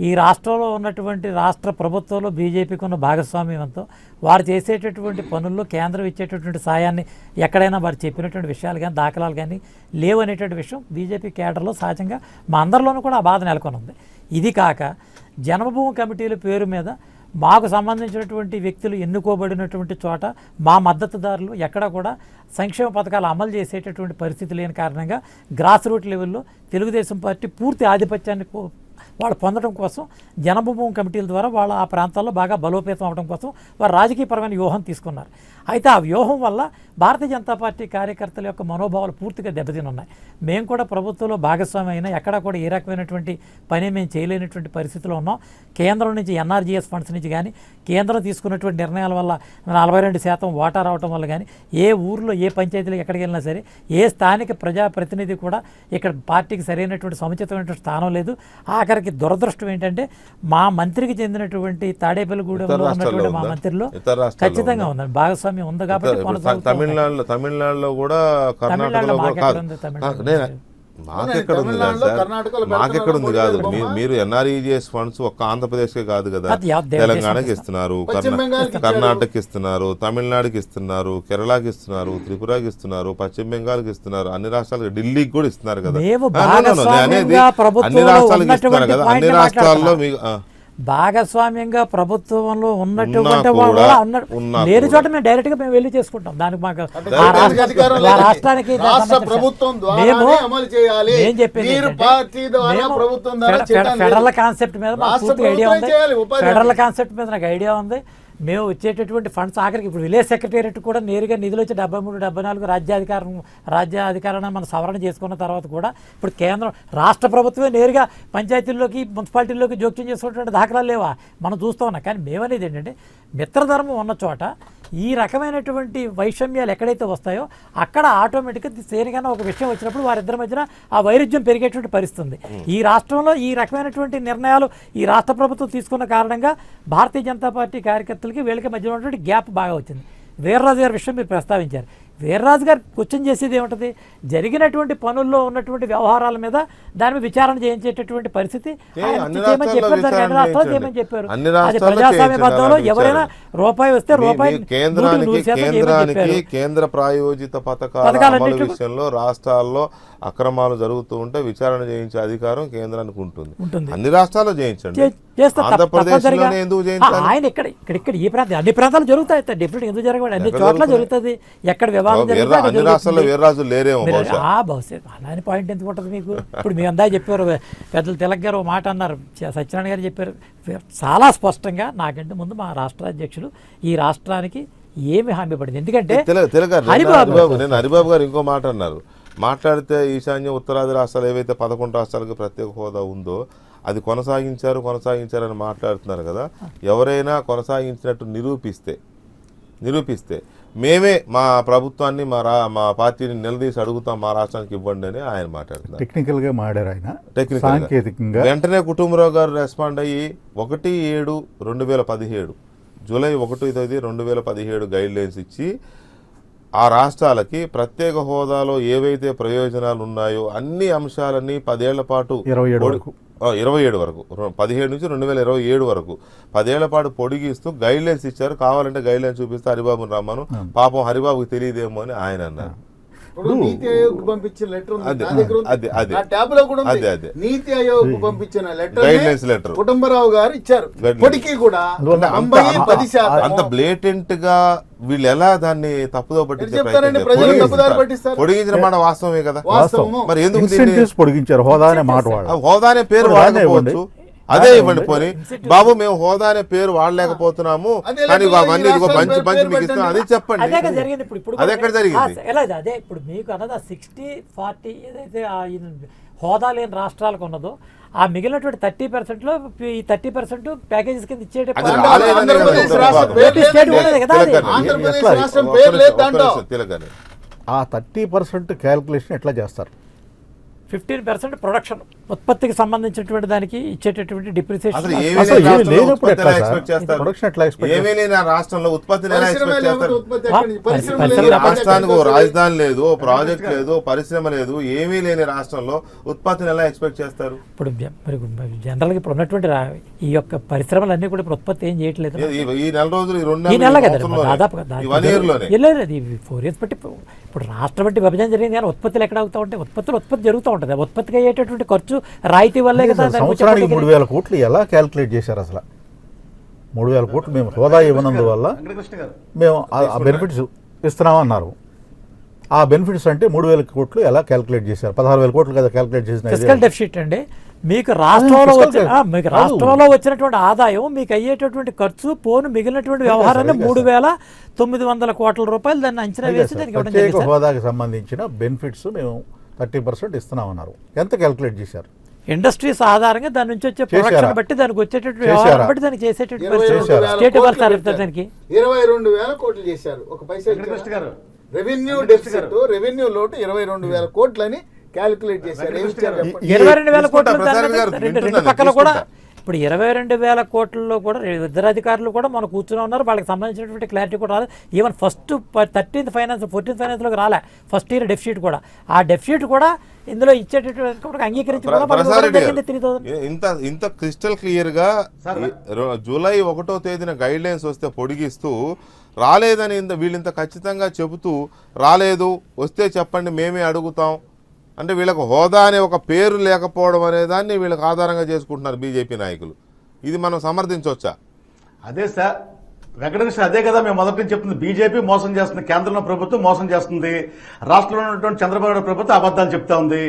Speaker 5: ఈ రాష్ట్రంలో ఉన్నటువంటి రాష్ట్ర ప్రభుత్వంలో బీజేపీకి ఉన్న భాగస్వామ్యంతో వారు చేసేటటువంటి పనుల్లో కేంద్రం ఇచ్చేటటువంటి సాయాన్ని ఎక్కడైనా వారు చెప్పినటువంటి విషయాలు కానీ దాఖలాలు కానీ లేవు అనేటువంటి విషయం బీజేపీ కేడర్లో సహజంగా మా అందరిలోనూ కూడా ఆ బాధ నెలకొని ఉంది. ఇది కాక జన్మభూమి కమిటీల పేరు మీద మాకు సంబంధించినటువంటి వ్యక్తులు ఎన్నుకోబడినటువంటి చోట మా మద్దతుదారులు ఎక్కడ కూడా సంక్షేమ పథకాలు అమలు చేసేటటువంటి పరిస్థితి లేని కారణంగా గ్రాస్ రూట్ లెవెల్లో తెలుగుదేశం పార్టీ పూర్తి ఆధిపత్యాన్ని వాళ్ళు పొందడం కోసం జనభూమి కమిటీల ద్వారా వాళ్ళు ఆ ప్రాంతాల్లో బాగా బలోపేతం అవడం కోసం వారు రాజకీయపరమైన వ్యూహం తీసుకున్నారు. అయితే ఆ వ్యూహం వల్ల భారతీయ జనతా పార్టీ కార్యకర్తల యొక్క మనోభావాలు పూర్తిగా దెబ్బతిని ఉన్నాయి. మేము కూడా ప్రభుత్వంలో భాగస్వామి అయినా ఎక్కడా కూడా ఏ రకమైనటువంటి పని మేము చేయలేనటువంటి పరిస్థితిలో ఉన్నాం. కేంద్రం నుంచి ఎన్ఆర్జీఎస్ ఫండ్స్ నుంచి కానీ కేంద్రం తీసుకున్నటువంటి నిర్ణయాల వల్ల 42% వాటా రావడం వల్ల కానీ ఏ ఊర్లో ఏ పంచాయతీలో ఎక్కడికి వెళ్ళినా సరే ఏ స్థానిక ప్రజాప్రతినిధి కూడా ఇక్కడ పార్టీకి సరైనటువంటి సముచితమైనటువంటి స్థానం లేదు. ఆఖరికి దురదృష్టం ఏంటంటే మా మంత్రికి చెందినటువంటి తాడేపల్లిగూడెంలో ఉన్నటువంటి మా మంత్రిలో ఖచ్చితంగా ఉందండి భాగస్వామ్యం ఉంది కాబట్టి
Speaker 1: తమిళనాడులో కూడా కర్ణాటకలో మాకెక్కడ ఉంది కాదు సార్, మాకెక్కడ ఉంది కాదు. మీరు ఎన్ఆర్ఈజిఎస్ ఫండ్స్ ఒక్క ఆంధ్రప్రదేశ్కే కాదు కదా, తెలంగాణకి ఇస్తున్నారు, కర్ణాటకకి ఇస్తున్నారు, తమిళనాడుకి ఇస్తున్నారు, కేరళకి ఇస్తున్నారు, త్రిపురకి ఇస్తున్నారు, పశ్చిమ బెంగాల్కి ఇస్తున్నారు, అన్ని రాష్ట్రాలకు, ఢిల్లీకి కూడా ఇస్తున్నారు కదా. అనేది అన్ని రాష్ట్రాలకు ఇస్తున్నారు కదా. అన్ని రాష్ట్రాల్లో మీకు
Speaker 5: భాగస్వామ్యంగా ప్రభుత్వంలో ఉన్నటువంటి లేని చోట మేము డైరెక్ట్ గా మేము వెళ్ళి చేసుకుంటాం. దానికి మాకు రాష్ట్రానికి ఫెడరల్ కాన్సెప్ట్ మీద మాకు పూర్తి ఐడియా ఉంది. ఫెడరల్ కాన్సెప్ట్ మీద నాకు ఐడియా ఉంది. మేము వచ్చేటటువంటి ఫండ్స్ ఆఖరికి ఇప్పుడు విలేజ్ సెక్రటేరియట్ కూడా నేరుగా నిధులు వచ్చి 73-74 రాజ్యాధికారాన్ని మనం సవరణ చేసుకున్న తర్వాత కూడా ఇప్పుడు కేంద్రం రాష్ట్ర ప్రభుత్వమే నేరుగా పంచాయతీల్లోకి మున్సిపాలిటీల్లోకి జోక్యం చేసుకున్నటువంటి దాఖలాలు లేవా మనం చూస్తూ ఉన్నాం. కానీ మేమనేది ఏంటంటే మిత్రధర్మం ఉన్న చోట ఈ రకమైనటువంటి వైషమ్యాలు ఎక్కడైతే వస్తాయో అక్కడ ఆటోమేటిక్గా దేనికైనా ఒక విషయం వచ్చినప్పుడు వారిద్దరి మధ్యన ఆ వైరుధ్యం పెరిగేటువంటి పరిస్థితుంది. ఈ రాష్ట్రంలో ఈ రకమైనటువంటి నిర్ణయాలు ఈ రాష్ట్ర ప్రభుత్వం తీసుకున్న కారణంగా భారతీయ జనతా పార్టీ కార్యకర్తలకి వీళ్ళకి మధ్య ఉన్నటువంటి గ్యాప్ బాగా వచ్చింది. వీర్రాజు గారి విషయం మీరు ప్రస్తావించారు. వీర్రాజు గారు క్వశ్చన్ చేసేది ఏమిటది, జరిగినటువంటి పనుల్లో ఉన్నటువంటి వ్యవహారాల మీద దాని మీద విచారణ చేయించేటటువంటి పరిస్థితి చేయమని చెప్పారు. అది ప్రజాస్వామ్యబద్ధంలో ఎవరైనా రూపాయి వస్తే రూపాయి
Speaker 1: కేంద్ర ప్రాయోజిత పథకాల విషయంలో రాష్ట్రాల్లో అక్రమాలు జరుగుతూ ఉంటే విచారణ చేయించే అధికారం కేంద్రానికి ఉంటుంది. అన్ని రాష్ట్రాల్లో చేయించండి.
Speaker 5: ఆయన ఇక్కడ ఈ ప్రాంతం అన్ని ప్రాంతాలు జరుగుతాయి. డిఫరెంట్ ఎందుకు జరగదు, అన్ని చోట్ల జరుగుతుంది. ఎక్కడ వివాదం అలాంటి పాయింట్ ఎందుకు ఉంటుంది మీకు? ఇప్పుడు మీ అందా చెప్పారు పెద్దలు తిలక్ గారు మాట అన్నారు, సత్యనారాయణ గారు చెప్పారు చాలా స్పష్టంగా. నాకంటే ముందు మా రాష్ట్ర అధ్యక్షులు ఈ రాష్ట్రానికి ఏమి హామీ పడింది. ఎందుకంటే
Speaker 1: నేను హరిబాబు గారు ఇంకో మాట అన్నారు, మాట్లాడితే ఈశాన్య ఉత్తరాది రాష్ట్రాలు ఏవైతే 11 రాష్ట్రాలకు ప్రత్యేక హోదా ఉందో అది కొనసాగించారని మాట్లాడుతున్నారు కదా. ఎవరైనా కొనసాగించినట్టు నిరూపిస్తే మేమే మా ప్రభుత్వాన్ని మా పార్టీని నిలదీసి అడుగుతాం, మా రాష్ట్రానికి ఇవ్వండి అని ఆయన మాట్లాడుతున్నారు.
Speaker 2: టెక్నికల్ గా మాట్లాడారు ఆయన. సాంకేతికంగా
Speaker 1: వెంటనే కుటుంబరావు గారు రెస్పాండ్ అయ్యి 1/7/2017 జూలై 1/2017 గైడ్ లైన్స్ ఇచ్చి ఆ రాష్ట్రాలకి ప్రత్యేక హోదాలో ఏవైతే ప్రయోజనాలు ఉన్నాయో అన్ని అంశాలన్నీ 10 ఏళ్ల పాటు 27 వరకు 17 నుంచి 2027 వరకు 10 ఏళ్ల పాటు పొడిగిస్తూ గైడ్ లైన్స్ ఇచ్చారు. కావాలంటే గైడ్ లైన్స్ చూపిస్తే హరిబాబుని రమ్మను, పాపం హరిబాబుకి తెలియదేమో అని ఆయన అన్నారు.
Speaker 3: నీతి ఆయోగ్ పంపించిన లెటర్ నీతి ఆయోగ్ పంపించిన లెటర్ కుటుంబరావు గారు ఇచ్చారు. ఇప్పటికీ కూడా
Speaker 1: అంత బ్లేటెంట్ గా వీళ్ళు ఎలా దాన్ని తప్పుదో పట్టించారు? పొడిగించిన మాట వాస్తవమే కదా. మరి ఎందుకు
Speaker 2: పొడిగించారు? హోదా అనే మాట
Speaker 1: హోదా అనే పేరు వాడకపోవచ్చు, అదే ఇవ్వండి. పోనీ బాబు మేము హోదా అనే పేరు వాడలేకపోతున్నాము కానీ అవన్నీ పంచి మీకు ఇస్తున్నాం అది చెప్పండి. అది ఎక్కడ జరిగింది?
Speaker 5: అదే ఇప్పుడు మీకు అన్నది 60-40 ఏదైతే హోదా లేని రాష్ట్రాలకు ఉన్నదో ఆ మిగిలినటువంటి 30%లో ఈ 30% ప్యాకేజెస్ కింద ఇచ్చే
Speaker 2: ఆ 30% క్యాల్కులేషన్ ఎట్లా చేస్తారు?
Speaker 5: 15% ప్రొడక్షన్ ఉత్పత్తికి సంబంధించినటువంటి దానికి ఇచ్చేటటువంటి
Speaker 1: అసలు
Speaker 5: డిప్రిసియేషన్
Speaker 1: ఏమీ
Speaker 2: అసలు
Speaker 1: లేని
Speaker 2: ఏమీ
Speaker 1: రాష్ట్రంలో
Speaker 2: లేనప్పుడు
Speaker 1: ఉత్పత్తిని ఎలా
Speaker 2: ఎట్లా
Speaker 1: expect
Speaker 2: సార్?
Speaker 1: చేస్తారు?
Speaker 2: ప్రొడక్షన్ ఎట్లా ఎక్స్పెక్ట్
Speaker 1: ఏమీ లేని ఆ రాష్ట్రంలో ఉత్పత్తిని ఎలా
Speaker 3: పరిశ్రమ
Speaker 1: ఎక్స్పెక్ట్
Speaker 3: లేకపోతే
Speaker 1: చేస్తారు?
Speaker 3: ఉత్పత్తి ఎక్కడి నుంచి? పరిశ్రమ
Speaker 5: పరిశ్రమ
Speaker 1: ఈ
Speaker 3: లేకపోతే
Speaker 1: రాష్ట్రానికి ఓ
Speaker 3: ఎక్కడి నుంచి?
Speaker 1: రాజధాని లేదు, ఓ ప్రాజెక్ట్ లేదు, ఓ పరిశ్రమ లేదు, ఏమీ లేని రాష్ట్రంలో ఉత్పత్తిని ఎలా ఎక్స్పెక్ట్ చేస్తారు?
Speaker 5: ఇప్పుడు మరి జనరల్గా ఇప్పుడు ఉన్నటువంటి ఈ యొక్క పరిశ్రమలన్నీ కూడా ఇప్పుడు ఉత్పత్తి ఏం చేయట్లేదు.
Speaker 1: ఈ నెల రోజులు, ఈ 2
Speaker 5: ఈ నెల
Speaker 1: నెలలు,
Speaker 5: కదా
Speaker 1: సంవత్సరంలోనే,
Speaker 5: దాదాపుగా
Speaker 1: ఈ 1 year లోనే
Speaker 5: లేదు 4 years బట్టి ఇప్పుడు రాష్ట్రం బట్టి విభజన జరిగింది కానీ ఉత్పత్తులు ఎక్కడ అవుతూ ఉంటాయి? ఉత్పత్తి జరుగుతూ ఉంటుంది. ఉత్పత్తికి అయ్యేటటువంటి ఖర్చు రాయితీ వల్లే కదా దానికి
Speaker 2: సంవత్సరానికి
Speaker 5: వచ్చే
Speaker 2: 3,000 కోట్లు ఎలా క్యాల్కులేట్ చేశారు అసలు? 3,000 కోట్లు మేము హోదా ఇవ్వనందువల్ల
Speaker 4: వెంకటకృష్ణ గారు
Speaker 2: మేము ఆ బెనిఫిట్స్ ఇస్తున్నామన్నారు. ఆ బెనిఫిట్స్ అంటే 3,000 కోట్లు ఎలా క్యాల్కులేట్ చేశారు? 16,000 కోట్లు కదా క్యాల్కులేట్ చేసిన
Speaker 5: ఫిస్కల్ డెఫిసిట్ అండి. మీకు రాష్ట్రంలో
Speaker 2: fiscal
Speaker 5: వచ్చిన
Speaker 2: deficit.
Speaker 5: మీకు రాష్ట్రంలో వచ్చినటువంటి ఆదాయం మీకు అయ్యేటటువంటి ఖర్చు పోను మిగిలినటువంటి వ్యవహారాన్ని 3,900 కోట్ల రూపాయలు దాన్ని అంచనా వేసి దానికి ఇవ్వడం
Speaker 2: ప్రత్యేక
Speaker 5: జరిగింది.
Speaker 2: హోదాకి సంబంధించిన బెనిఫిట్స్ మేము 30% ఇస్తున్నామన్నారు. ఎంత క్యాల్కులేట్ చేశారు?
Speaker 5: ఇండస్ట్రీస్ ఆధారంగా దాని నుంచి వచ్చే
Speaker 2: చేశారా?
Speaker 5: ప్రొడక్షన్ బట్టి దానికి వచ్చేటటువంటి
Speaker 2: చేశారా?
Speaker 5: వ్యవహారం బట్టి దానికి చేసేటటువంటి
Speaker 3: 22,000
Speaker 5: స్టేట్
Speaker 3: కోట్లు
Speaker 5: ఇవ్వాలి
Speaker 3: పెట్టారు.
Speaker 5: దానికి
Speaker 3: 22,000 కోట్లు చేశారు. ఒక పైసా
Speaker 4: వెంకటకృష్ణ గారు
Speaker 3: రెవెన్యూ డెఫిసిట్, రెవెన్యూ లోటు 22,000 కోట్లని క్యాలిక్యులేట్ చేశారు. ఏం ఇచ్చారు చెప్పండి?
Speaker 5: 22,000 కోట్లు
Speaker 1: తీసుకుంటా, ప్రసాద్ గారు,
Speaker 5: రెండు
Speaker 1: వింటున్నాను,
Speaker 5: పక్కల కూడా
Speaker 1: తీసుకుంటా.
Speaker 5: ఇప్పుడు 22,000 కోట్లలో కూడా ఇద్దరు అధికారులు కూడా మనం కూర్చుని ఉన్నారు. వాళ్ళకి సంబంధించినటువంటి క్లారిటీ కూడా రాలేదు. Even first 13th finance 14th ఫైనాన్స్లోకి రాలే. ఫస్ట్ ఇయర్ డెఫిసిట్ కూడా, ఆ డెఫిసిట్ కూడా ఇందులో ఇచ్చేటటువంటి అంగీకరించి కూడా వాళ్ళు
Speaker 1: ప్రసాద్
Speaker 5: ఇవ్వడం
Speaker 1: రెడ్డి
Speaker 5: జరిగింది
Speaker 1: గారు,
Speaker 5: 3,000.
Speaker 1: ఇంత క్రిస్టల్ క్లియర్ గా జూలై 1వ తేదీన గైడ్ లైన్స్ వస్తే పొడిగిస్తూ రాలేదని వీళ్ళింత ఖచ్చితంగా చెబుతూ రాలేదు, వస్తే చెప్పండి మేమే అడుగుతాం అంటే వీళ్ళకు హోదా అనే ఒక పేరు లేకపోవడం అనే దాన్ని వీళ్ళకి ఆధారంగా చేసుకుంటున్నారు బీజేపీ నాయకులు. ఇది మనం సమర్థించవచ్చా?
Speaker 4: అదే సార్ వెంకటకృష్ణ, అదే కదా మేము మొదటి నుంచి చెప్తుంది. బీజేపీ మోసం చేస్తుంది, కేంద్రంలో ప్రభుత్వం మోసం చేస్తుంది, రాష్ట్రంలో ఉన్నటువంటి చంద్రబాబు నాయుడు ప్రభుత్వం అబద్ధాలు చెప్తా ఉంది.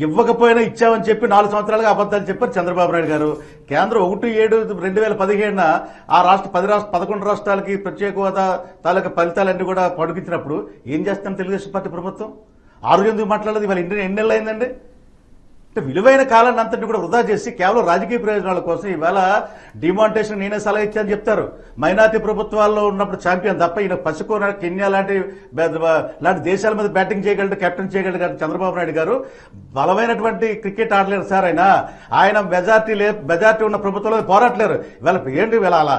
Speaker 4: ఇవ్వకపోయినా ఇచ్చామని చెప్పి 4 సంవత్సరాలుగా అబద్ధాలు చెప్పారు చంద్రబాబు నాయుడు గారు. కేంద్రం 1/7/2017 ఆ 11 రాష్ట్రాలకి ప్రత్యేక హోదా తాలూకా ఫలితాలన్నీ కూడా పొడిగించినప్పుడు ఏం చేస్తాం తెలుగుదేశం పార్టీ ప్రభుత్వం? 6 ఎందుకు మాట్లాడలేదు? ఇవాళ ఎన్ని నెలలు అయిందండి? అంటే విలువైన కాలాన్ని అంతటి కూడా వృధా చేసి కేవలం రాజకీయ ప్రయోజనాల కోసం ఇవాళ డిమానిటేషన్ నేనే సలహా ఇచ్చానని చెప్తారు. మైనార్టీ ప్రభుత్వాల్లో ఉన్నప్పుడు ఛాంపియన్ తప్ప ఈయన పసుకోన కెన్యా లాంటి దేశాల మీద బ్యాటింగ్ చేయగలడు, కెప్టెన్ చేయగలడు కానీ చంద్రబాబు నాయుడు గారు బలమైనటువంటి క్రికెట్ ఆడలేరు సార్. ఆయన మెజార్టీ ఉన్న ప్రభుత్వంలో పోరాటలేరు. ఇవాళ ఏంటి ఇవాళ అలా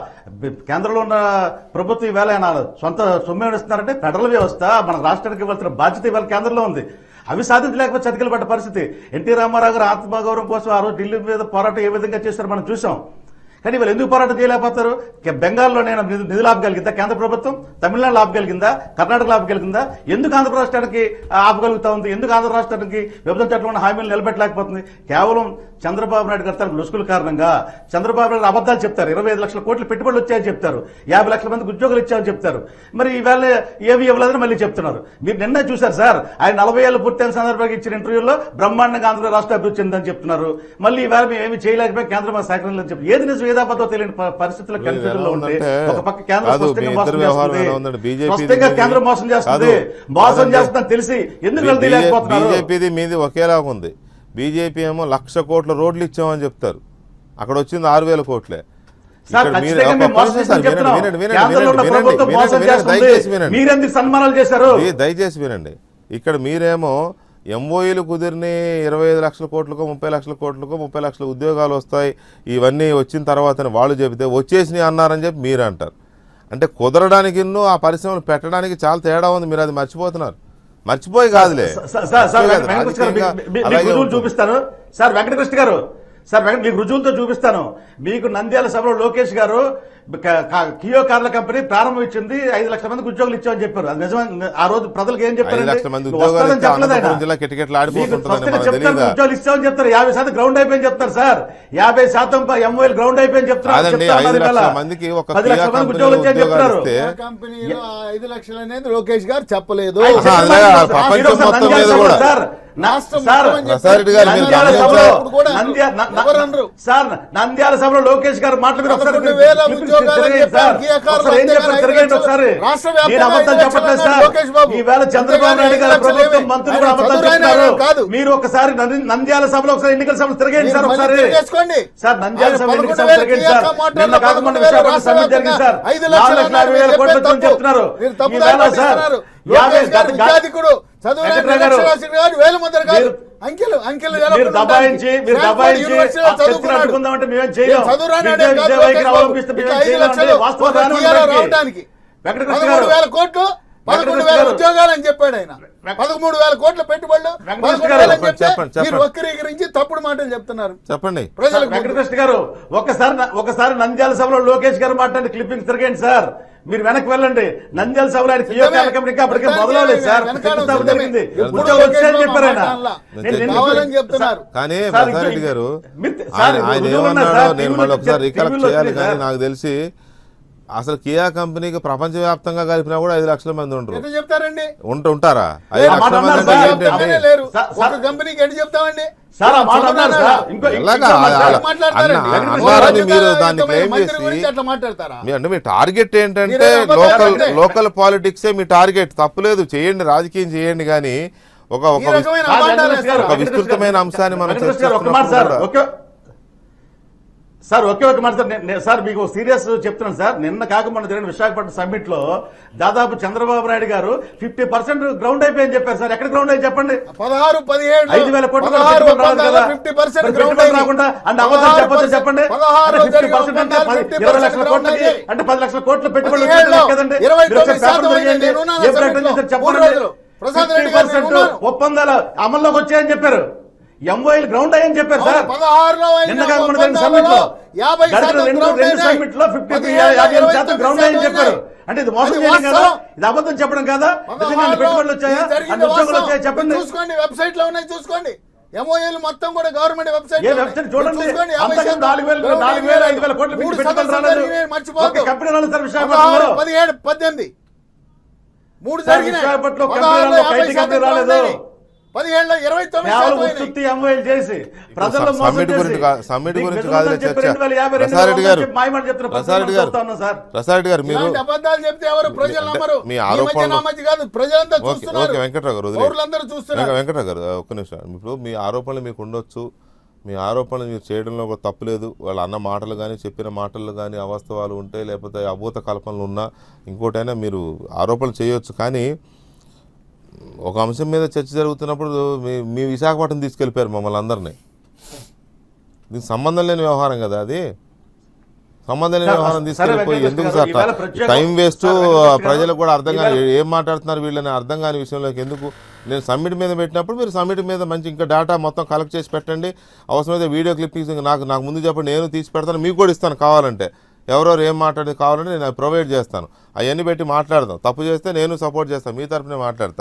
Speaker 4: కేంద్రంలో ఉన్న ప్రభుత్వం ఈవేళ ఆయన సొంత సొమ్ము ఇస్తున్నారంటే ఫెడరల్ వ్యవస్థ మన రాష్ట్రానికి ఇవ్వాల్సిన బాధ్యత ఇవాళ కేంద్రంలో ఉంది. అవి సాధించలేకపోతే చతికిల పడ్డ పరిస్థితి. ఎన్టీ రామారావు గారు ఆత్మగౌరవం కోసం ఆ రోజు ఢిల్లీ మీద పోరాటం ఏ విధంగా చేశారో మనం చూసాం. కానీ వాళ్ళు ఎందుకు పోరాటం చేయలేకపోతారు? బెంగాల్లో నేను నిధులు ఆపగలిగిందా కేంద్ర ప్రభుత్వం? తమిళనాడులో ఆపగలిగిందా? కర్ణాటకలో ఆపగలిగిందా? ఎందుకు ఆంధ్ర రాష్ట్రానికి ఆపగలుగుతా ఉంది? ఎందుకు ఆంధ్ర రాష్ట్రానికి విభజన చట్టంలో హామీలు నిలబెట్టలేకపోతుంది? కేవలం చంద్రబాబు నాయుడు గారు తన లొసుకుల కారణంగా చంద్రబాబు నాయుడు అబద్ధాలు చెప్తారు. 25 లక్షల కోట్ల పెట్టుబడులు వచ్చాయని చెప్తారు, 50 లక్షల మందికి ఉద్యోగాలు ఇచ్చామని చెప్తారు. మరి ఈవేళ ఏవి ఇవ్వలేదని మళ్ళీ చెప్తున్నారు. మీరు నిన్న చూశారు సార్, ఆయన 40 ఏళ్ళు పూర్తయిన సందర్భంగా ఇచ్చిన ఇంటర్వ్యూలో బ్రహ్మాండంగా ఆంధ్ర రాష్ట్ర అభివృద్ధి చెందని చెప్తున్నారు. మళ్ళీ ఈవేళ మేము ఏమి చేయలేకపోయి కేంద్రం మా సహకరించని చెప్పి ఏది నిజం ఏదాపదో తెలియని పరిస్థితుల్లో కన్ఫ్యూజన్ లో ఉంటే ఒక పక్క కేంద్రం స్పష్టంగా మోసం చేస్తుంది, స్పష్టంగా కేంద్రం మోసం చేస్తుంది, మోసం చేస్తుందని తెలిసి ఎందుకు వీళ్ళు తెలియకపోతున్నారు?
Speaker 1: బీజేపీది మీది ఒకేలాగా ఉంది. బీజేపీ ఏమో 1,00,000 కోట్ల రోడ్లు ఇచ్చామని చెప్తారు, అక్కడ వచ్చింది 6,000 కోట్లే.
Speaker 4: సార్ ఖచ్చితంగా మేము మోసం చేస్తామని చెప్తున్నాం. కేంద్రంలో ఉన్న ప్రభుత్వం మోసం చేస్తుంది. మీరెందుకు సన్మానాలు చేశారు?
Speaker 1: దయచేసి వినండి. ఇక్కడ మీరేమో ఎంఓఈలు కుదిరిని 25 లక్షల కోట్లకో 30 లక్షల కోట్లకో 30 లక్షల ఉద్యోగాలు వస్తాయి ఇవన్నీ వచ్చిన తర్వాతనే వాళ్ళు చెబితే వచ్చేసినాయి అన్నారని చెప్పి మీరు అంటారు. అంటే కుదరడానికి ఆ పరిశ్రమలు పెట్టడానికి చాలా తేడా ఉంది. మీరు అది మర్చిపోతున్నారు. మర్చిపోయి కాదులే
Speaker 4: రుజువులు చూపిస్తాను సార్. వెంకటకృష్ణ గారు సార్ మీకు రుజువులతో చూపిస్తాను. మీకు నంద్యాల సభలో లోకేష్ గారు కియో కార్ల కంపెనీ ప్రారంభం ఇచ్చింది, 5 లక్షల మందికి ఉద్యోగులు ఇచ్చామని చెప్పారు. అది నిజమే. ఆ రోజు ప్రజలకు ఏం చెప్పారు?
Speaker 1: ఉద్యోగాలు
Speaker 4: ఇచ్చామని చెప్తారు. 50% గ్రౌండ్ అయిపోయింది చెప్తారు సార్. 50% ఎంఓఎల్ గ్రౌండ్ అయిపోయింది చెప్తారు.
Speaker 1: 10 లక్షల మందికి
Speaker 4: ఉద్యోగులు వచ్చాయని చెప్తారు.
Speaker 3: కంపెనీలో 5 లక్షలు అనేది లోకేష్ గారు చెప్పలేదు.
Speaker 4: నంద్యాల సభలో లోకేష్ గారు మాట్లాడుతున్నారు.
Speaker 3: ఉద్యోగాలు అని
Speaker 4: తిరగండి
Speaker 3: చెప్పారు.
Speaker 4: సార్.
Speaker 3: కియా కార్లు
Speaker 4: ఒకసారి ఏం
Speaker 3: అంతేగాని
Speaker 4: చెప్పారు?
Speaker 3: 5
Speaker 4: తిరగండి
Speaker 3: లక్షలు.
Speaker 4: ఒకసారి.
Speaker 3: రాష్ట్ర
Speaker 4: నేను
Speaker 3: వ్యాప్తంగా
Speaker 4: అబద్ధాలు
Speaker 3: 5
Speaker 4: చెప్పట్లేదు
Speaker 3: లక్షలు
Speaker 4: సార్.
Speaker 3: లోకేష్ బాబు.
Speaker 4: ఈవేళ చంద్రబాబు నాయుడు గారి
Speaker 3: అంతేగాని 5
Speaker 4: ప్రభుత్వం
Speaker 3: లక్షలు
Speaker 4: మంత్రులు
Speaker 3: ఆయన
Speaker 4: అబద్ధాలు
Speaker 3: చదువురాని
Speaker 4: చెప్తున్నారు.
Speaker 3: ఆయన కాదు.
Speaker 4: మీరు ఒకసారి నంద్యాల సభలో ఒకసారి ఎన్నికల సభలు తిరగండి సార్.
Speaker 3: మీరు మళ్ళీ
Speaker 4: ఒకసారి
Speaker 3: తిరిగేసుకోండి.
Speaker 4: సార్ నంద్యాల
Speaker 3: ఆయన
Speaker 4: సభ ఎన్నికల
Speaker 3: 11,000
Speaker 4: సభ తిరగండి సార్.
Speaker 3: కియా మోటార్లు
Speaker 4: నిన్న కాకుండా
Speaker 3: 11,000
Speaker 4: విశాఖపట్నం సమ్మిట్ జరిగింది సార్.
Speaker 3: 5 లక్షలు
Speaker 4: 4,50,000 కోట్ల
Speaker 3: చెప్పేది
Speaker 4: గురించి చెప్తున్నారు.
Speaker 3: మీరు తప్పు
Speaker 4: ఈవేళ
Speaker 3: దారి
Speaker 4: సార్
Speaker 3: పట్టిస్తున్నారు.
Speaker 4: 50
Speaker 3: లోకేష్ గారు విద్యాధికుడు చదువురాని
Speaker 4: వెంకటరావు గారు,
Speaker 3: నిరక్షరాస్యుడు కాదు, వేల మంది కాదు.
Speaker 4: మీరు-
Speaker 3: అంకెలు
Speaker 4: మీరు దబాయించి
Speaker 3: యూనివర్సిటీలో చదువుకున్నాడు.
Speaker 4: అడ్డుకుందామంటే మేమేం చేయం.
Speaker 3: చదువురాని
Speaker 4: విద్యా
Speaker 3: వాడే కాదు
Speaker 4: విద్యా వైఖరి
Speaker 3: లోకేష్ బాబు.
Speaker 4: అవలంబిస్తే
Speaker 3: ఇట్లా
Speaker 4: మేమేం
Speaker 3: 5
Speaker 4: చేయం
Speaker 3: లక్షలు
Speaker 4: అంటే వాస్తవ
Speaker 3: ఒక
Speaker 4: దాని
Speaker 3: టీఆర్ఓ
Speaker 4: ఉండడానికి.
Speaker 3: రావడానికి
Speaker 4: వెంకటకృష్ణ గారు
Speaker 3: 13,000 కోట్లు 13,000 ఉద్యోగాలు అని చెప్పాడు ఆయన. 13,000 కోట్ల పెట్టుబడులు
Speaker 4: వెంకటకృష్ణ
Speaker 3: 13,000 అని
Speaker 1: గారు,
Speaker 3: చెప్తే
Speaker 1: చెప్పండి.
Speaker 3: మీరు వక్రీకరించి తప్పుడు మాటలు చెప్తున్నారు
Speaker 1: చెప్పండి.
Speaker 3: ప్రజలకు.
Speaker 4: వెంకటకృష్ణ గారు ఒకసారి నంద్యాల సభలో లోకేష్ గారు మాట్లాడిన క్లిప్పింగ్స్ తిరగండి సార్. మీరు వెనక్కి వెళ్ళండి. నంద్యాల సభలో ఆయన కియో కార్యక్రమం ఇంకా అప్పటికే మొదలవలేదు సార్.
Speaker 3: వెనకాల
Speaker 4: సభ జరిగింది.
Speaker 3: ఎప్పుడు
Speaker 4: ఉద్యోగం వచ్చాయని
Speaker 3: లోకేష్
Speaker 4: చెప్పారు ఆయన.
Speaker 3: మాట్లాడాలా?
Speaker 4: నేను
Speaker 3: కావాలని చెప్తున్నారు.
Speaker 1: కానీ
Speaker 4: సార్,
Speaker 1: ప్రసారెడ్డి గారు
Speaker 4: సార్,
Speaker 1: ఆయన
Speaker 4: రుజువులు ఉన్నాయి
Speaker 1: ఏమన్నాడో
Speaker 4: సార్.
Speaker 1: నేను
Speaker 4: టీవీలో
Speaker 1: మళ్ళీ ఒకసారి రికలెక్ట్
Speaker 4: టీవీలో
Speaker 1: చేయాలి.
Speaker 4: వచ్చింది
Speaker 1: కానీ
Speaker 4: సార్.
Speaker 1: నాకు తెలిసి అసలు కియా కంపెనీకి ప్రపంచవ్యాప్తంగా కలిపినా కూడా 5 లక్షల మంది ఉండరు.
Speaker 3: ఎట్లా చెప్తారండి?
Speaker 1: ఉంటారా?
Speaker 3: లేరు.
Speaker 1: 5 లక్షల మంది అంటే
Speaker 4: సార్,
Speaker 1: ఏంటండి?
Speaker 3: చెప్తానే లేరు.
Speaker 4: సార్,
Speaker 3: ఒక కంపెనీకి ఎటు చెప్తామండి?
Speaker 4: సార్ ఆ మాట అన్నారు సార్. ఇంకో
Speaker 1: ఎలాగా
Speaker 3: మాట్లాడతారండి.
Speaker 1: అన్నారని మీరు దాన్ని క్లెయిమ్
Speaker 3: మంత్రి
Speaker 1: చేసి
Speaker 3: గురించి అట్లా మాట్లాడతారా?
Speaker 1: అంటే మీ టార్గెట్ ఏంటంటే
Speaker 3: మీరే
Speaker 1: లోకల్
Speaker 3: అబద్ధాలు
Speaker 1: లోకల్ పాలిటిక్సే మీ టార్గెట్. తప్పులేదు, చేయండి, రాజకీయం చేయండి. కానీ ఒక
Speaker 3: ఈ రకమైన అబద్ధాలు వేస్తారా?
Speaker 1: ఒక విస్తృతమైన అంశాన్ని మనం
Speaker 4: వెంకటకృష్ణ గారు, ఒక్క మాట సార్. ఒకే ఒక మాట సార్. సార్ మీకు సీరియస్ చెప్తున్నాను సార్. నిన్న కాక మొన్న జరిగిన విశాఖపట్నం సమ్మిట్ లో దాదాపు చంద్రబాబు నాయుడు గారు 50% గ్రౌండ్ అయిపోయింది చెప్పారు సార్. ఎక్కడ గ్రౌండ్ అయ్యి చెప్పండి?
Speaker 3: 16, 17,
Speaker 4: 5,000 కోట్ల
Speaker 3: 16
Speaker 4: పెట్టుబడులు రాదు కదా.
Speaker 3: 50%
Speaker 4: మరి
Speaker 3: గ్రౌండ్
Speaker 4: పెట్టుబడులు
Speaker 3: అయింది.
Speaker 4: రాకుండా అంటే అబద్ధాలు చెప్పొచ్చు చెప్పండి.
Speaker 3: 16
Speaker 4: అంటే 50% అంటే 20 లక్షల కోట్లకి అంటే 10 లక్షల కోట్ల పెట్టుబడులు
Speaker 3: 17
Speaker 4: కదండి.
Speaker 3: 29% అయింది. నేను ఉన్నాను
Speaker 4: ఏ ప్రకటన
Speaker 3: సమ్మిట్లో.
Speaker 4: చేశారు
Speaker 3: 3
Speaker 4: చెప్పండి.
Speaker 3: రోజులు. ప్రసాద్ రెడ్డి గారు, నేను
Speaker 4: 50%
Speaker 3: ఉన్నాను.
Speaker 4: ఒప్పందాలు అమల్లోకి వచ్చాయని చెప్పారు. ఎంఓఎల్ గ్రౌండ్ అయ్యని చెప్పారు సార్.
Speaker 3: 16లో
Speaker 4: నిన్న కాక మొన్న జరిగిన సమ్మిట్ లో
Speaker 3: 50%
Speaker 4: రెండు
Speaker 3: గ్రౌండ్ అయినాయి.
Speaker 4: సమ్మిట్ లో 57% గ్రౌండ్ అయ్యని చెప్పారు. అంటే ఇది మోసం
Speaker 3: అది
Speaker 4: చేయడం కదా?
Speaker 3: వాస్తవం.
Speaker 4: ఇది అబద్ధం చెప్పడం కదా? నిజంగా అన్ని
Speaker 3: 16లో
Speaker 4: పెట్టుబడులు వచ్చాయా?
Speaker 3: ఇది జరిగింది
Speaker 4: అన్ని ఉద్యోగాలు
Speaker 3: వాస్తవం.
Speaker 4: వచ్చాయా చెప్పండి.
Speaker 3: చూసుకోండి, వెబ్సైట్ లో ఉన్నాయి చూసుకోండి. ఎంఓఏలు మొత్తం కూడా గవర్నమెంట్ వెబ్సైట్
Speaker 4: ఏ వెబ్సైట్ చూడండి. అంతగా 4,000 5,000 కోట్ల పెట్టుబడులు రాలేదు.
Speaker 3: మర్చిపోదు.
Speaker 4: ఒక కంపెనీ రాలేదు సార్ విశాఖపట్నంలో.
Speaker 3: 17, 18 3
Speaker 4: సార్,
Speaker 3: జరిగినాయి.
Speaker 4: విశాఖపట్నంలో
Speaker 3: 16లో
Speaker 4: కంపెనీ రాలేదు,
Speaker 3: 50%
Speaker 4: కంపెనీ రాలేదు.
Speaker 3: 17లో 29%
Speaker 4: కేవలం
Speaker 3: అయినాయి.
Speaker 4: ఉత్తుత్తి ఎంఓఎల్ చేసి ప్రజల్లో మోసం
Speaker 1: సమ్మిట్ గురించి
Speaker 4: చేసి
Speaker 1: సమ్మిట్
Speaker 4: మీకు
Speaker 1: గురించి
Speaker 4: నిజంగా
Speaker 1: కాదులే
Speaker 4: చెప్పి
Speaker 1: చర్చ.
Speaker 4: 2050
Speaker 1: ప్రసారెడ్డి గారు,
Speaker 4: మాయమాట చెప్తున్న
Speaker 1: ప్రసారెడ్డి గారు,
Speaker 4: చూస్తా ఉన్నాం సార్.
Speaker 1: ప్రసారెడ్డి గారు, మీరు
Speaker 3: ఇలాంటి అబద్ధాలు చెప్తే ఎవరు ప్రజలు
Speaker 1: అంటే
Speaker 3: నమ్మరు.
Speaker 1: మీ
Speaker 3: ఈ
Speaker 1: ఆరోపణలు-
Speaker 3: మధ్య నా మధ్య కాదు, ప్రజలంతా
Speaker 1: ఓకే
Speaker 3: చూస్తున్నారు.
Speaker 1: ఓకే వెంకట్రావు గారు వదిలేయండి.
Speaker 3: పౌరులందరూ చూస్తున్నారు.
Speaker 1: వెంకట్రావు గారు ఒక్క నిమిషం. ఇప్పుడు మీ ఆరోపణలు మీకు ఉండొచ్చు. మీ ఆరోపణలు మీరు చేయడంలో ఒక తప్పు లేదు. వాళ్ళు అన్న మాటలు కానీ చెప్పిన మాటలు కానీ అవాస్తవాలు ఉంటే లేకపోతే అభూత కల్పనలు ఉన్నా ఇంకోటైనా మీరు ఆరోపణలు చేయొచ్చు. కానీ ఒక అంశం మీద చర్చ జరుగుతున్నప్పుడు మీ విశాఖపట్నం తీసుకెళ్ళిపోయారు మమ్మల్ని అందరినీ. దీనికి సంబంధం లేని వ్యవహారం కదా అది. సంబంధం లేని వ్యవహారం తీసుకెళ్ళిపోయి ఎందుకు సార్ టైం వేస్ట్? ప్రజలకు కూడా అర్థం కాని ఏం మాట్లాడుతున్నారు వీళ్ళని అర్థం కాని విషయంలోకి ఎందుకు? నేను సబ్మిట్ మీద పెట్టినప్పుడు మీరు సబ్మిట్ మీద మంచి ఇంకా డేటా మొత్తం కలెక్ట్ చేసి పెట్టండి. అవసరమైతే వీడియో క్లిప్పింగ్స్ నాకు ముందు చెప్పండి, నేను తీసి పెడతాను, మీకు కూడా ఇస్తాను కావాలంటే. ఎవరెవరు ఏం మాట్లాడేది కావాలంటే నేను ప్రొవైడ్ చేస్తాను. అవన్నీ పెట్టి మాట్లాడదాం. తప్పు చేస్తే నేను సపోర్ట్ చేస్తాను, మీ తరఫునే మాట్లాడతాను.